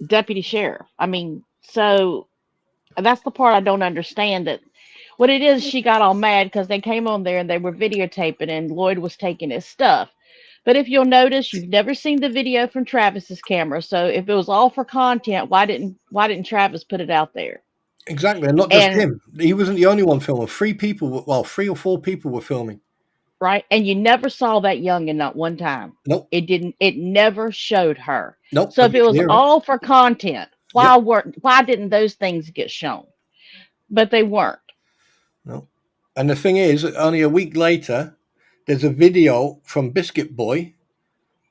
deputy sheriff. I mean, so that's the part I don't understand. That what it is, she got all mad because they came on there and they were videotaping and Lloyd was taking his stuff. But if you'll notice, you've never seen the video from Travis's camera. So if it was all for content, why didn't Travis put it out there? Exactly, and not just And him. He wasn't the only one filming. 3 people, well, 3 or 4 people were filming. right, and you never saw that youngin not one time. Nope, It never showed her. nope, So but if you it can was hear it. all for content, Yep, why didn't those things get shown? But they weren't. no. And the thing is, only a week later, there's a video from Biscuit Boy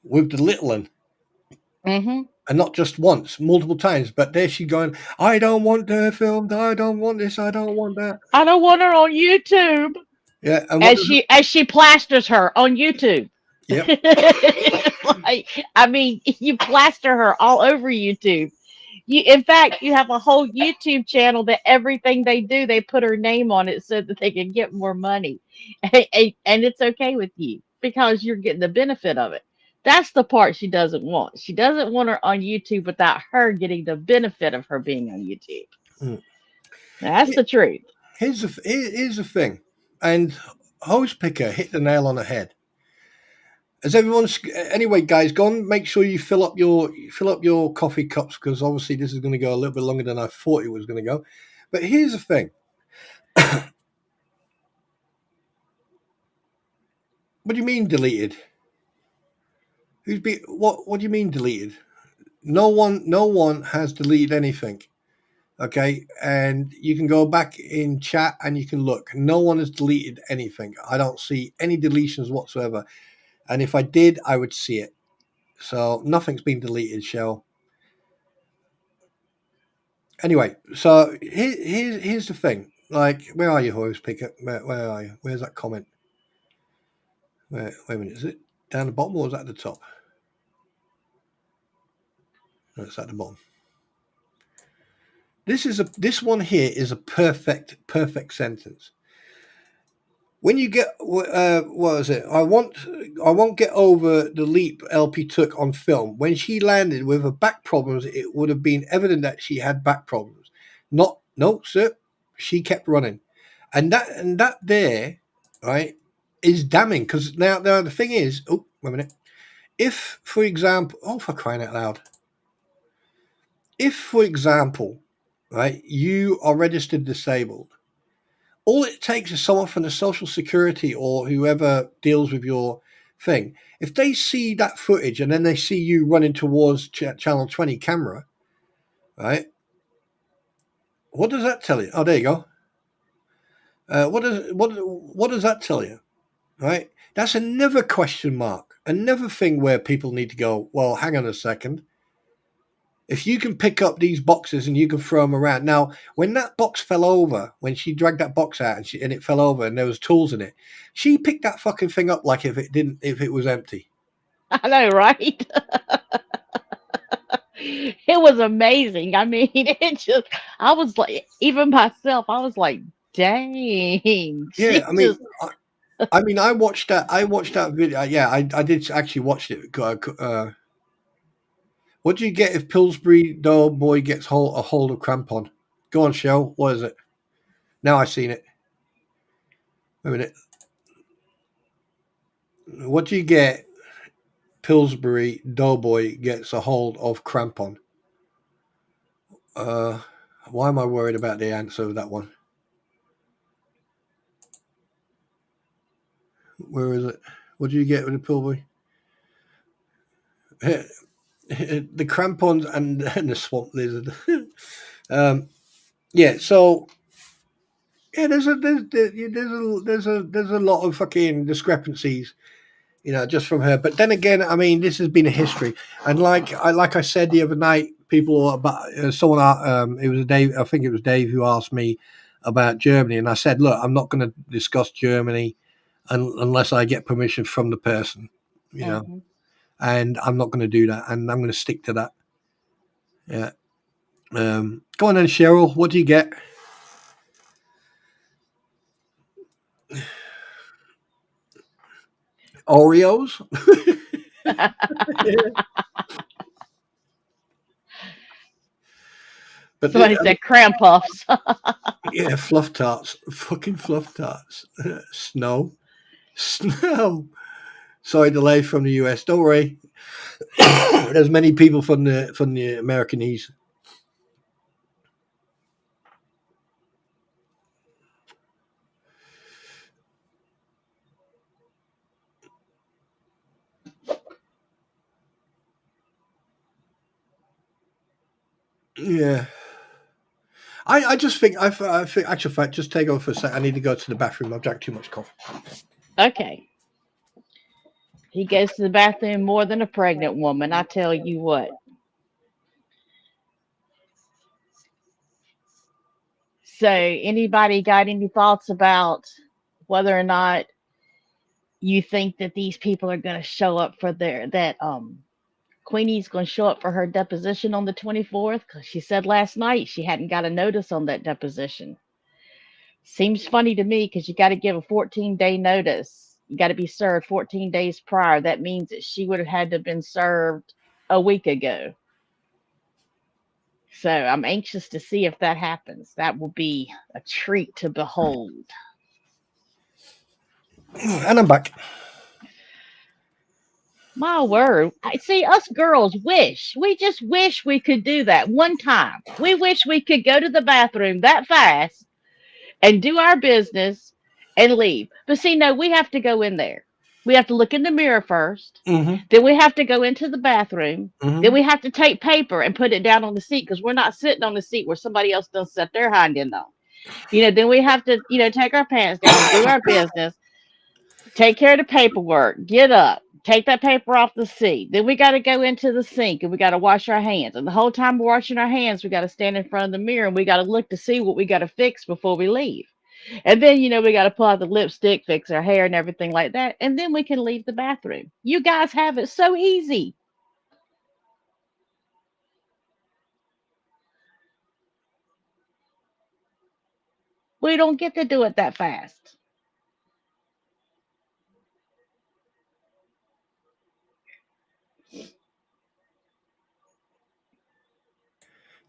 with the little one. Hmm. And not just once, multiple times. But there she going, I don't want her filmed. I don't want this. I don't want that. I don't want her on YouTube. Yeah, and what As does it? she plasters her on YouTube. Yep, Like, I mean, you plaster her all over YouTube. In fact, you have a whole YouTube channel that everything they do, they put her name on it so that they can get more money, and it's okay with you because you're getting the benefit of it. That's the part she doesn't want. She doesn't want her on YouTube without her getting the benefit of her being on YouTube. mm. That's the truth. Here's the thing, and Hose Picker hit the nail on the head. As everyone's anyway, guys, go and make sure you fill up your coffee cups, because obviously this is going to go a little bit longer than I thought it was going to go. But here's the thing: what do you mean deleted? What do you mean deleted? No one has deleted anything. Okay, and you can go back in chat and you can look. No one has deleted anything. I don't see any deletions whatsoever. And if I did, I would see it. So nothing's been deleted, Shell. Anyway, so here's the thing. Like, where are you, Horace Pickett? Where are you? Where's that comment? Wait a minute. Is it down the bottom or is that at the top? No, it's at the bottom. This one here is a perfect sentence. When you get what is it? I won't get over the leap LP took on film. When she landed with her back problems, it would have been evident that she had back problems. Not no, sir. She kept running, and that there, right, is damning, because now the thing is, oh, wait a minute. If, for example, oh, for crying out loud, if, for example, right, you are registered disabled, all it takes is someone from the Social Security or whoever deals with your thing. If they see that footage and then they see you running towards channel 20 camera, right? What does that tell you? Oh, there you go. What does that tell you? Right? That's another question mark, another thing where people need to go. Well, hang on a second. If you can pick up these boxes and you can throw them around. Now, when that box fell over, when she dragged that box out and it fell over and there was tools in it, she picked that fucking thing up like if it was empty. I know, right? It was amazing. I mean, it just, I was like, even myself, I was like, dang, Yeah, she just, I mean, I watched that. I watched that video. Yeah, I did actually watch it. What do you get if Pillsbury Doughboy gets a hold of crampon? Go on, Shell. What is it? Now I've seen it. Wait a minute. What do you get? Pillsbury Doughboy gets a hold of crampon. Uh, why am I worried about the answer of that one? Where is it? What do you get with the Pillsbury? The crampons and the swamp lizard. um, yeah. So yeah, there's a lot of fucking discrepancies, just from her. But then again, I mean, this has been a history, and like I said the other night, people about someone. It was Dave. I think it was Dave who asked me about Germany, and I said, look, I'm not going to discuss Germany unless I get permission from the person, you know, mhm. and I'm not going to do that, and I'm going to stick to that. Yeah. Go on then, Cheryl. What do you get? Oreos. But Somebody said cram puffs. yeah, fluff tarts, fucking fluff tarts. Snow, snow. Sorry, delay from the US. Don't worry. There's many people from the American East. Yeah, I just think I think actual fact. Just take over for a sec. I need to go to the bathroom. I've drank too much coffee. Okay. He goes to the bathroom more than a pregnant woman, I tell you what. So, anybody got any thoughts about whether or not you think that these people are going to show up for that Queenie's going to show up for her deposition on the 24th because she said last night she hadn't got a notice on that deposition. Seems funny to me because you got to give a 14-day notice. You got to be served 14 days prior. That means that she would have had to have been served a week ago. So I'm anxious to see if that happens. That will be a treat to behold. And I'm back. My word. I see us girls wish. We just wish we could do that one time. We wish we could go to the bathroom that fast and do our business and leave. But see, no, we have to go in there. We have to look in the mirror first. Mm-hmm. Then we have to go into the bathroom. Then Mm-hmm. we have to take paper and put it down on the seat because we're not sitting on the seat where somebody else does set their hind end on. Then we have to, take our pants down, do our business, take care of the paperwork, get up, take that paper off the seat. Then we got to go into the sink and we got to wash our hands. And the whole time we're washing our hands, we got to stand in front of the mirror and we got to look to see what we got to fix before we leave. And then, we got to pull out the lipstick, fix our hair and everything like that. And then we can leave the bathroom. You guys have it so easy. We don't get to do it that fast.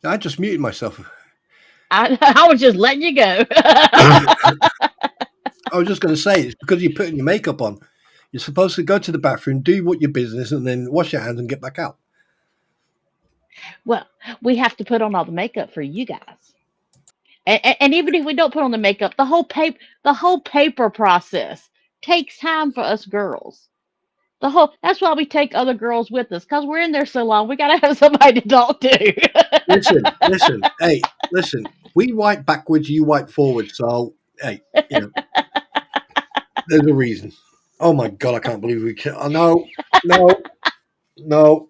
I just muted myself. I was just letting you go. I was just going to say it's because you're putting your makeup on. You're supposed to go to the bathroom, do what your business, and then wash your hands and get back out. Well, we have to put on all the makeup for you guys. And even if we don't put on the makeup, the whole paper process takes time for us girls. That's why we take other girls with us because we're in there so long. We gotta have somebody to talk to. Listen, listen, hey, listen. We wipe backwards, you wipe forward. So Hey, you know, there's a reason. Oh my god, I can't believe we can. Oh, no, no, no.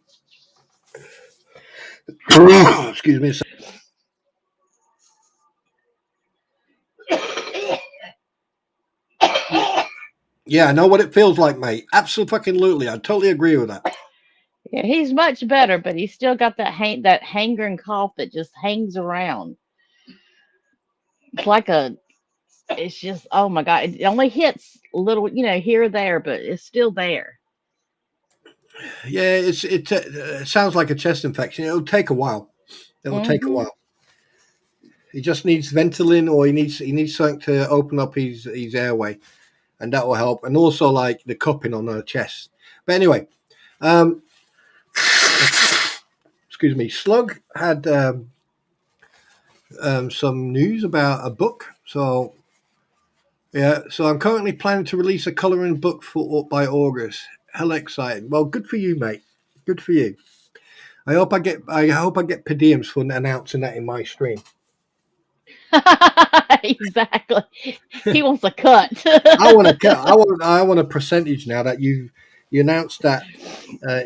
Excuse me. Yeah, I know what it feels like, mate. Absolutely, I totally agree with that. Yeah, he's much better, but he's still got that hangering cough that just hangs around. It's like a it's just oh my god, it only hits a little, here or there, but it's still there. Yeah, it sounds like a chest infection. It'll take a while. It'll take a Mhm. while. He just needs Ventolin, or he needs something to open up his airway, and that will help. And also like the cupping on the chest. But anyway, um, excuse me. Slug had some news about a book. So yeah, so I'm currently planning to release a colouring book by August. Hell exciting. Well, good for you, mate. Good for you. I hope I get per diems for announcing that in my stream. Exactly. He wants a cut. I want a percentage now that you announced that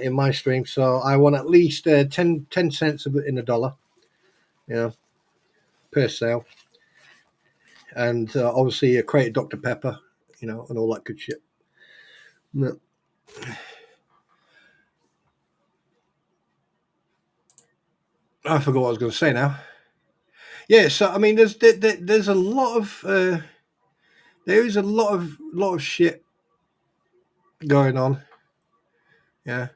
in my stream. So I want at least 10 cents of it in a dollar, you know, per sale, and obviously a crate of Dr Pepper, and all that good shit. No, I forgot what I was going to say now. Yeah, so I mean, there's a lot of there is a lot of shit going on. Yeah,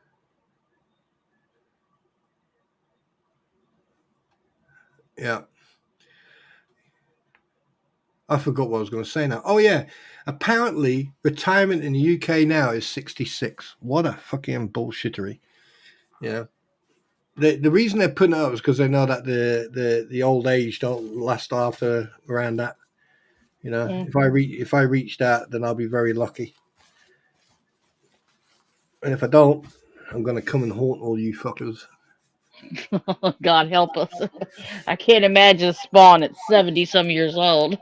yeah. I forgot what I was going to say now. Oh yeah, apparently retirement in the UK now is 66. What a fucking bullshittery. Yeah. The reason they're putting it up is because they know that the old age don't last after around that. Mhm. If I reach that, then I'll be very lucky. And if I don't, I'm gonna come and haunt all you fuckers. God help us. I can't imagine Spawn at 70 some years old.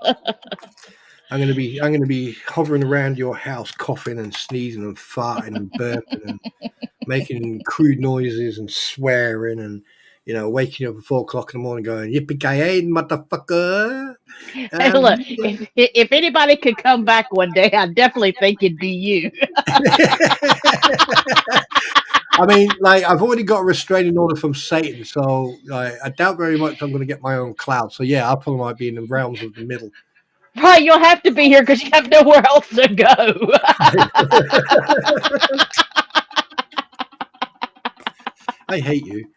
I'm gonna be hovering around your house, coughing and sneezing and farting and burping and making crude noises and swearing and waking up at 4 o'clock in the morning going yippee ki motherfucker. Hey, look, Yeah. if anybody could come back one day, I definitely think it'd be you. I mean, like I've already got a restraining order from Satan, so like, I doubt very much I'm going to get my own cloud. So yeah, I probably might be in the realms of the middle. Right, you'll have to be here because you have nowhere else to go. I hate you.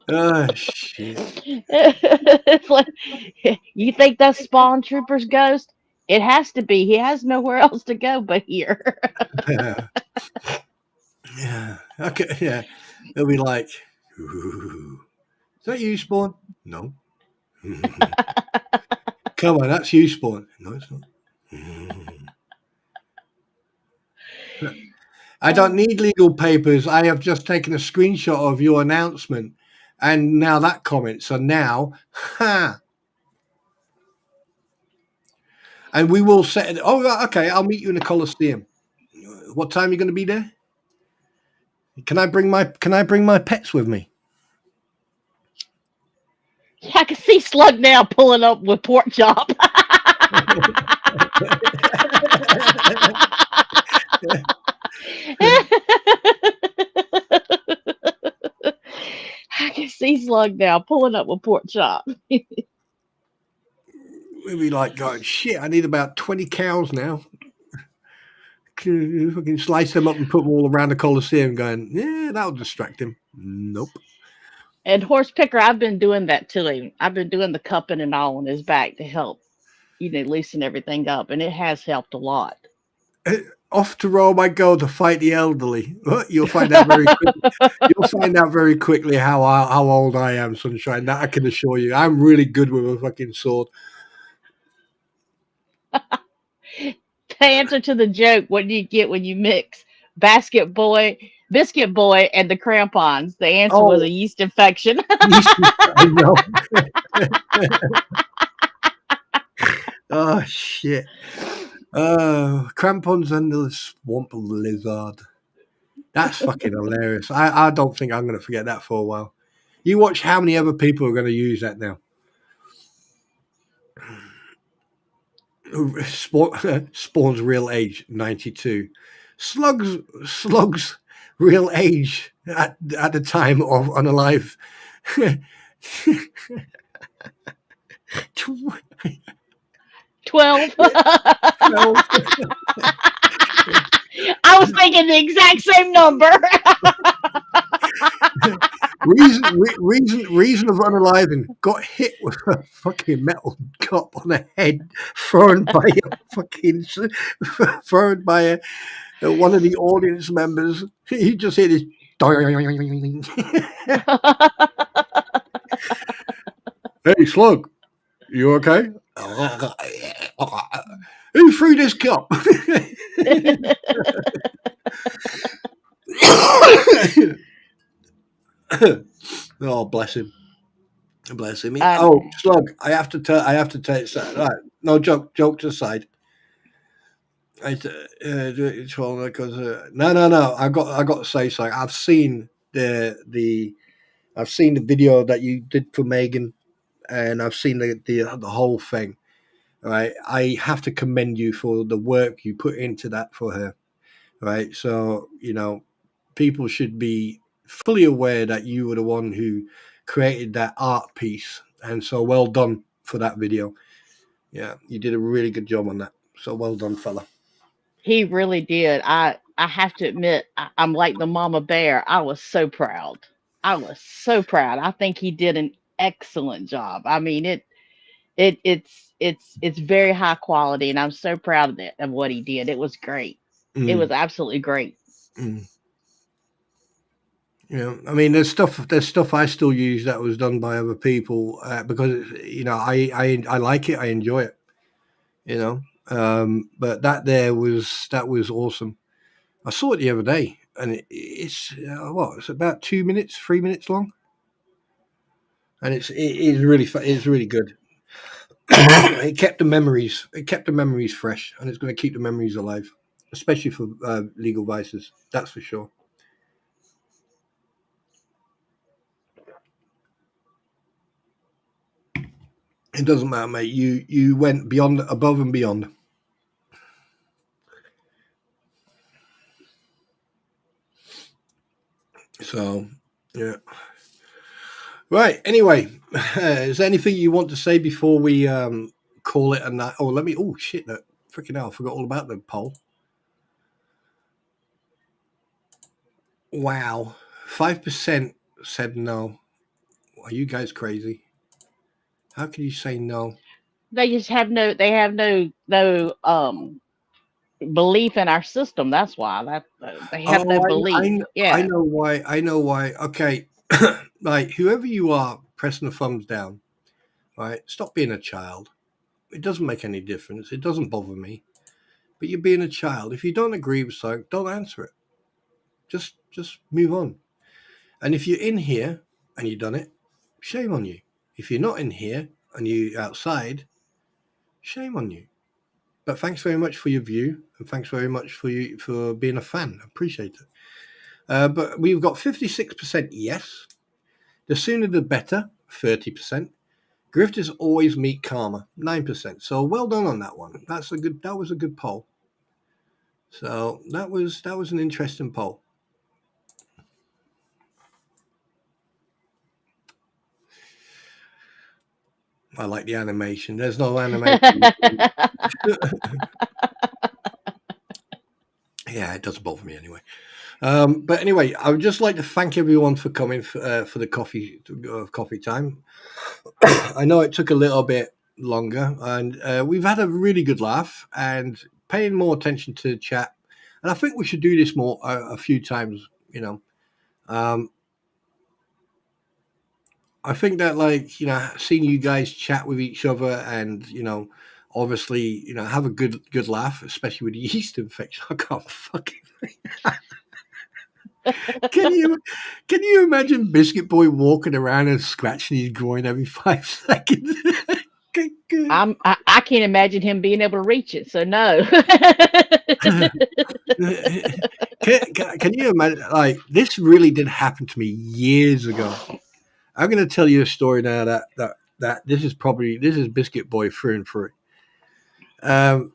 Oh shit. It's like, you think that's Spawn Trooper's ghost? It has to be. He has nowhere else to go but here. Yeah. Yeah. Okay. Yeah. It'll be like, "Ooh, is that you, Spawn? No. Come on, that's you, Spawn. No, it's not. I don't need legal papers. I have just taken a screenshot of your announcement and now that comment. So now, ha. And we will set it. Oh, right, okay. I'll meet you in the Coliseum. What time are you going to be there? Can I bring my pets with me? I can see Slug now pulling up with pork chop. I can see Slug now pulling up with pork chop. We'll be like, God, shit, I need about 20 cows now. If I can slice them up and put them all around the Coliseum, going, yeah, that'll distract him. Nope. And horse picker, I've been doing that to him. I've been doing the cupping and all on his back to help, loosen everything up, and it has helped a lot. Off to Rome I go to fight the elderly. You'll find out very quickly. You'll find out very quickly how old I am, Sunshine. That I can assure you. I'm really good with a fucking sword. To answer to the joke, what do you get when you mix biscuit boy, and the crampons? The answer was a Oh, yeast infection. yeast. I know. Oh shit. Crampons and the swamp lizard. That's fucking hilarious. I don't think I'm going to forget that for a while. You watch how many other people are going to use that now. Spawn's real age 92. Slug's real age at the time of unalive. 12. 12. I was thinking the exact same number. Reason of unaliving got hit with a fucking metal cup on the head thrown by a fucking thrown by one of the audience members. He just hit his. Hey, Slug, you okay? Who threw this cup? Oh, bless him. Bless him. I Oh, know. Slug, I have to tell. I have to take that. Right. No joke. Jokes aside. Because no. I got to say something. I've seen I've seen the video that you did for Megan, and I've seen the whole thing. Right. I have to commend you for the work you put into that for her. Right. So people should be fully aware that you were the one who created that art piece, and so well done for that video. Yeah, you did a really good job on that. So well done, fella. He really did. I have to admit, I'm like the mama bear. I was so proud. I was so proud. I think he did an excellent job. I mean, it's very high quality, and I'm so proud of it of what he did. It was great. It was Mm, absolutely great. mm. I mean, there's stuff I still use that was done by other people because I like it, I enjoy it. But that was awesome. I saw it the other day, and it's what it's about 2 minutes, 3 minutes long, and it is really it's really good. It kept the memories fresh, and it's going to keep the memories alive, especially for legal vices. That's for sure. It doesn't matter, mate. You went beyond, above and beyond. So yeah. Right. Anyway, is there anything you want to say before we call it a night? Oh, let me. Oh shit! That freaking hell! I forgot all about the poll. Wow, 5% said no. Are you guys crazy? How can you say no? They just have no belief in our system. That's why they have no Oh, belief. I Yeah. know why. I know why. Okay, like whoever you are, pressing the thumbs down. Right, stop being a child. It doesn't make any difference. It doesn't bother me. But you're being a child. If you don't agree with something, don't answer it. Just move on. And if you're in here and you've done it, shame on you. If you're not in here and you're outside, shame on you. But thanks very much for your view, and thanks very much for being a fan. I appreciate it. But we've got 56% yes. The sooner the better, 30%. Grifters always meet karma, 9%. So well done on that one. That was a good poll. So that was an interesting poll. I like the animation. There's no animation. Yeah, it doesn't bother me anyway. But anyway, I would just like to thank everyone for coming for the coffee time. I know it took a little bit longer, and we've had a really good laugh and paying more attention to the chat. And I think we should do this more a few times. Um, I think that seeing you guys chat with each other and obviously have a good laugh, especially with the yeast infection. I can't fucking. Can you can you imagine Biscuit Boy walking around and scratching his groin every 5 seconds? I can't imagine him being able to reach it. So no. Can you imagine? Like, this really did happen to me years ago. I'm going to tell you a story now that this is Biscuit Boy through and through.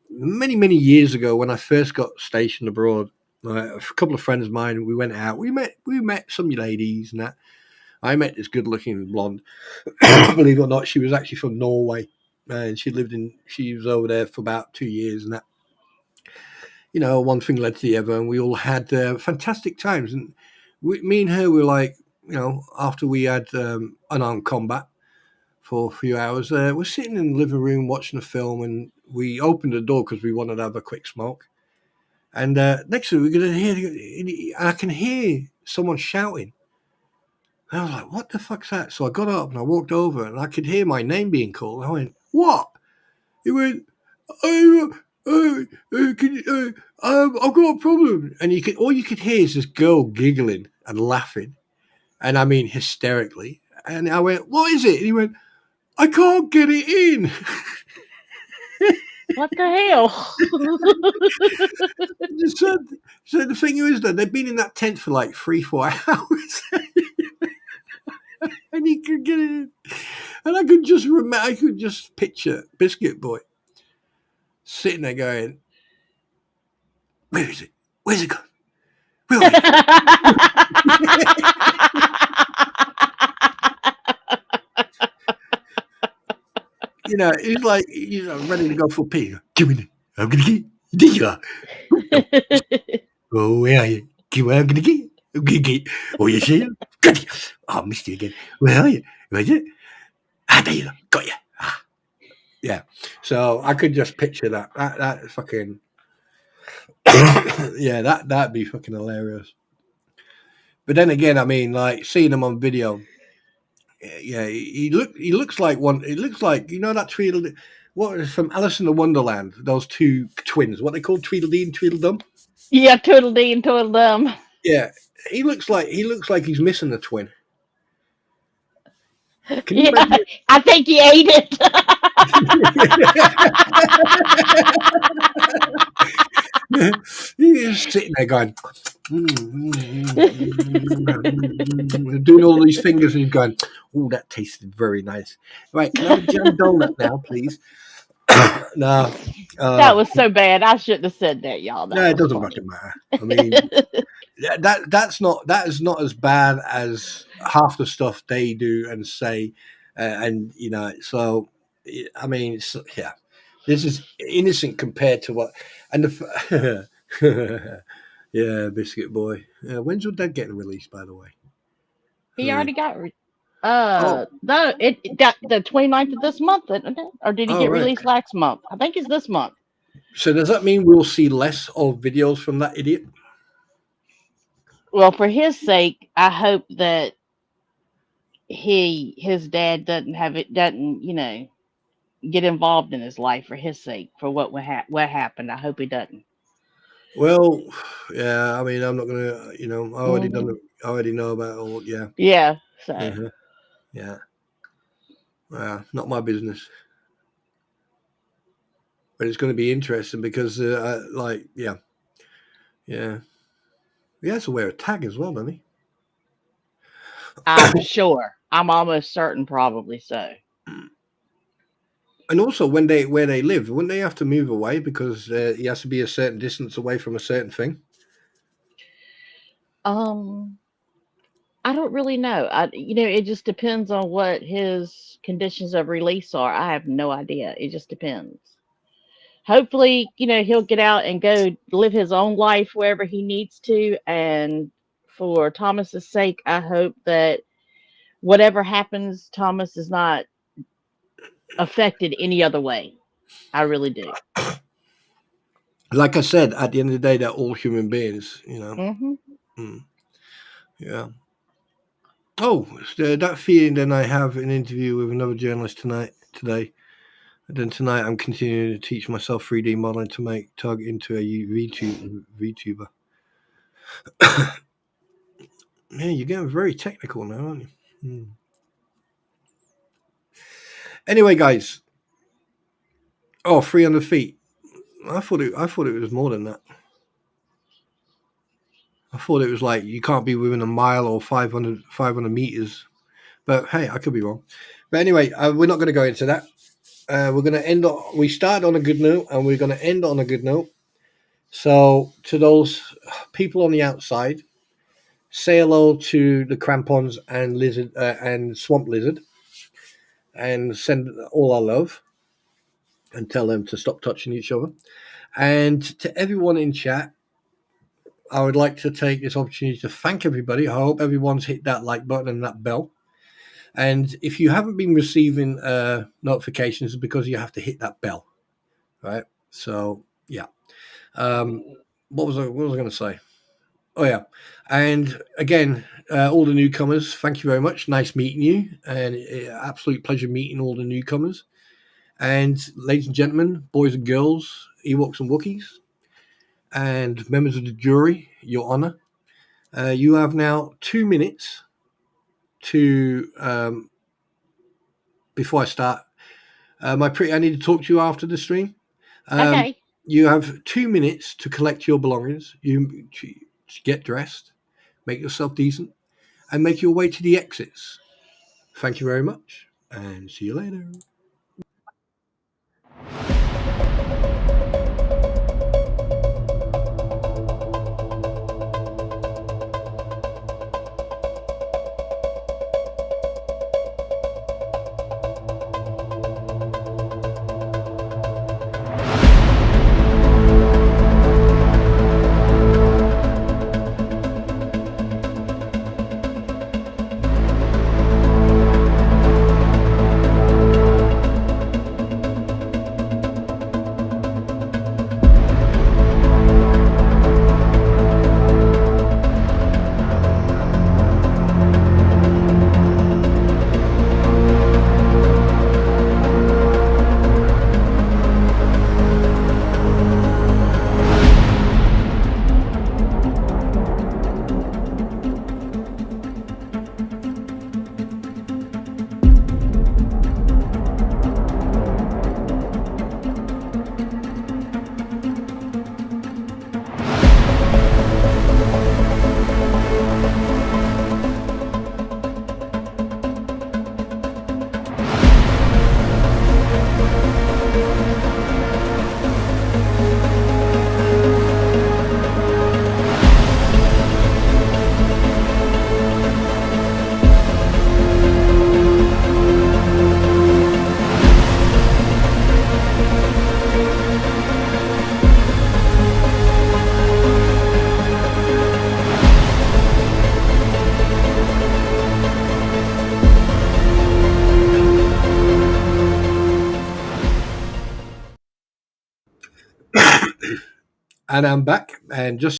Many years ago, when I first got stationed abroad, a couple of friends of mine, we went out. We met some ladies, and that I met this good-looking blonde. Believe it or not, she was actually from Norway, and she was over there for about 2 years, and that, one thing led to the other, and we all had fantastic times. And me and her were like, after we had unarmed combat for a few hours, we're sitting in the living room watching a film, and we opened the door because we wanted to have a quick smoke. And next to it, we're going to hear, and I can hear someone shouting. And I was like, what the fuck's that? So I got up and I walked over, and I could hear my name being called. I went, what? He went, I've got a problem. And all you could hear is this girl giggling and laughing. And I mean, hysterically. And I went, what is it? And he went, I can't get it in. What the hell? so, so the thing is that they've been in that tent for like 3-4 hours. And he could get it in. And I could just picture Biscuit Boy sitting there going, where is it? Where's it gone? Where are you? He's like, ready to go for a pee. Give me that. I'm going to get it. There you are. Oh, where are you? I'm going to get it. I'm going to get it. Oh, you see it? Got it. Oh, I missed you again. Where are you? Where is it? There you go. Got you. Yeah. So I could just picture that. That fucking... yeah, that'd be fucking hilarious. But then again, I mean, like, seeing him on video, yeah, he looks like one. It looks like, that Tweedledee, what from Alice in the Wonderland? Those two twins, what they called, Tweedledee and Tweedledum. Yeah, Tweedledee and Tweedledum. Yeah, he looks like he's missing a twin. Can you Yeah, imagine? I think he ate it. He's sitting there going, doing all these fingers, and he's going, "Oh, that tasted very nice." Right, can I have a jam donut now, please? No, That was so bad. I shouldn't have said that, y'all. no, That it was doesn't funny. fucking matter. I mean, that is not as bad as half the stuff they do and say, and So, I mean, yeah, this is innocent compared to what, and yeah, Biscuit Boy. When's your dad getting released, by the way? He Uh, already got oh, no, it got the 29th of this month, isn't it? Or did he oh, get right. released last month? I think it's this month. So does that mean we'll see less of videos from that idiot? Well, for his sake, I hope that his dad doesn't get involved in his life for his sake, for what happened. I hope he doesn't. Well, yeah. I mean, I'm not gonna. I already done. Hmm. I already know about all. Yeah. Yeah. So Uh-huh. Yeah. Not my business. But it's going to be interesting because, yeah, yeah, he has to wear a tag as well, doesn't he? I'm sure. I'm almost certain, probably so. And also, where they live, wouldn't they have to move away because he has to be a certain distance away from a certain thing? Um, I don't really know. It just depends on what his conditions of release are. I have no idea. It just depends. Hopefully, he'll get out and go live his own life wherever he needs to. And for Thomas's sake, I hope that whatever happens, Thomas is not affected any other way. I really do. Like I said, at the end of the day, they're all human beings. Hmm. Mm, yeah. Oh, that feeling. Then I have an interview with another journalist today. And then tonight, I'm continuing to teach myself 3D modeling to make target into a VTuber. Yeah, you're getting very technical now, aren't you? Hmm. Anyway, guys, Oh, 300 feet. I thought it was more than that. I thought it was like you can't be within a mile or 500 meters. But hey, I could be wrong. But anyway, we're not going to go into that. We're going to end on. We start on a good note, and we're going to end on a good note. So, to those people on the outside, say hello to the crampons and lizard and swamp lizard, and send all our love, and tell them to stop touching each other. And to everyone in chat, I would like to take this opportunity to thank everybody. I hope everyone's hit that like button and that bell. And if you haven't been receiving notifications, it's because you have to hit that bell, right? So yeah. Um, what was I going to say? Oh yeah, and again, all the newcomers, thank you very much. Nice meeting you, and absolute pleasure meeting all the newcomers. And ladies and gentlemen, boys and girls, Ewoks and Wookiees, and members of the jury, Your Honor, you have now 2 minutes to before I start. I need to talk to you after the stream. Um, Okay. you have 2 minutes to collect your belongings. You to get dressed, make yourself decent, and make your way to the exits. Thank you very much, and see you later. And I'm back, and just